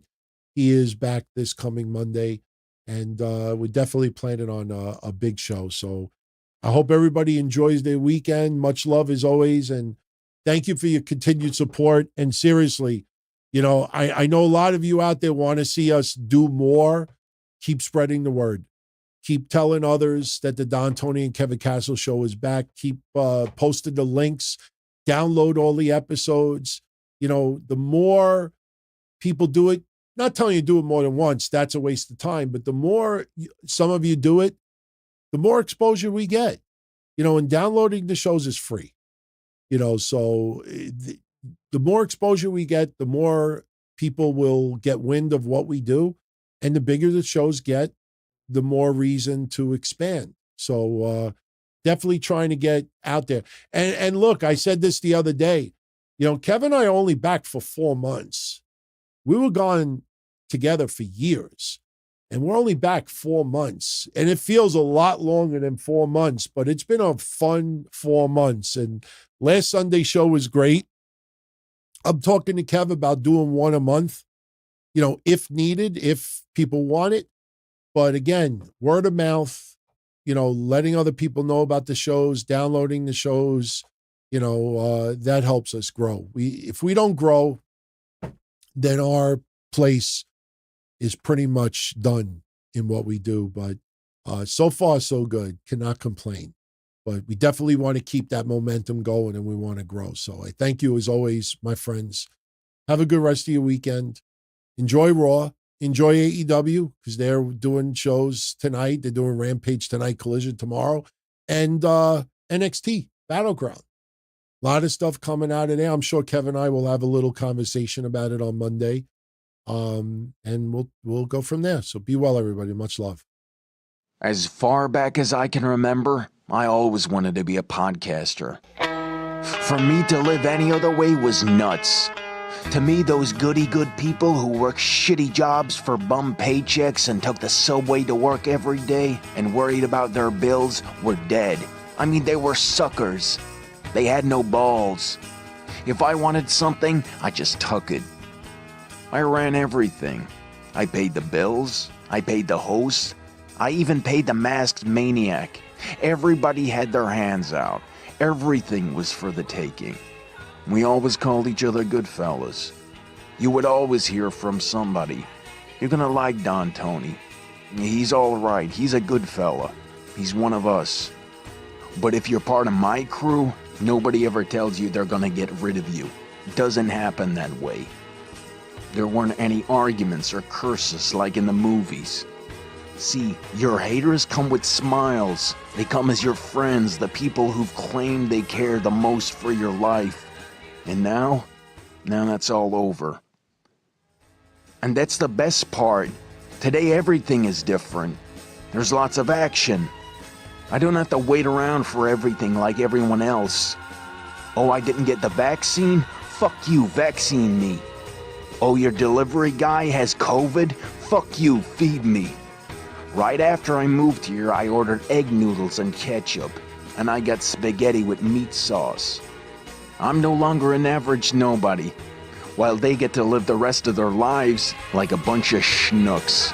he is back this coming Monday, and we're definitely planning on a big show. So I hope everybody enjoys their weekend. Much love as always, and thank you for your continued support. And seriously, I know a lot of you out there want to see us do more. Keep spreading the word. Keep telling others that the Don, Tony, and Kevin Castle show is back. Keep posting the links. Download all the episodes. The more people do it, not telling you to do it more than once, that's a waste of time, but the more some of you do it, the more exposure we get. And downloading the shows is free. So the more exposure we get, the more people will get wind of what we do. And the bigger the shows get, the more reason to expand. So definitely trying to get out there. And look, I said this the other day, Kevin and I are only back for 4 months. We were gone together for years, and we're only back 4 months. And it feels a lot longer than 4 months, but it's been a fun 4 months. And last Sunday show was great. I'm talking to Kev about doing one a month, if needed, if people want it. But again, word of mouth, letting other people know about the shows, downloading the shows, that helps us grow. If we don't grow, then our place is pretty much done in what we do. But so far, so good. Cannot complain. But we definitely want to keep that momentum going, and we want to grow. So I thank you as always, my friends. Have a good rest of your weekend. Enjoy Raw. Enjoy AEW, because they're doing shows tonight. They're doing Rampage tonight, Collision tomorrow, and NXT Battleground. A lot of stuff coming out of there. I'm sure Kevin and I will have a little conversation about it on Monday, and we'll go from there. So be well, everybody. Much love. As far back as I can remember, I always wanted to be a podcaster. For me to live any other way was nuts. To me, those goody-good people who worked shitty jobs for bum paychecks and took the subway to work every day and worried about their bills were dead. I mean, they were suckers. They had no balls. If I wanted something, I just took it. I ran everything. I paid the bills. I paid the host. I even paid the masked maniac. Everybody had their hands out. Everything was for the taking. We always called each other good fellas. You would always hear from somebody. You're gonna like Don Tony. He's all right. He's a good fella. He's one of us. But if you're part of my crew, nobody ever tells you they're gonna get rid of you. It doesn't happen that way. There weren't any arguments or curses like in the movies. See, your haters come with smiles. They come as your friends, the people who've claimed they care the most for your life. And now that's all over. And that's the best part. Today everything is different. There's lots of action. I don't have to wait around for everything like everyone else. Oh, I didn't get the vaccine? Fuck you, vaccine me. Oh, your delivery guy has COVID? Fuck you, feed me. Right after I moved here, I ordered egg noodles and ketchup, and I got spaghetti with meat sauce. I'm no longer an average nobody, while they get to live the rest of their lives like a bunch of schnooks.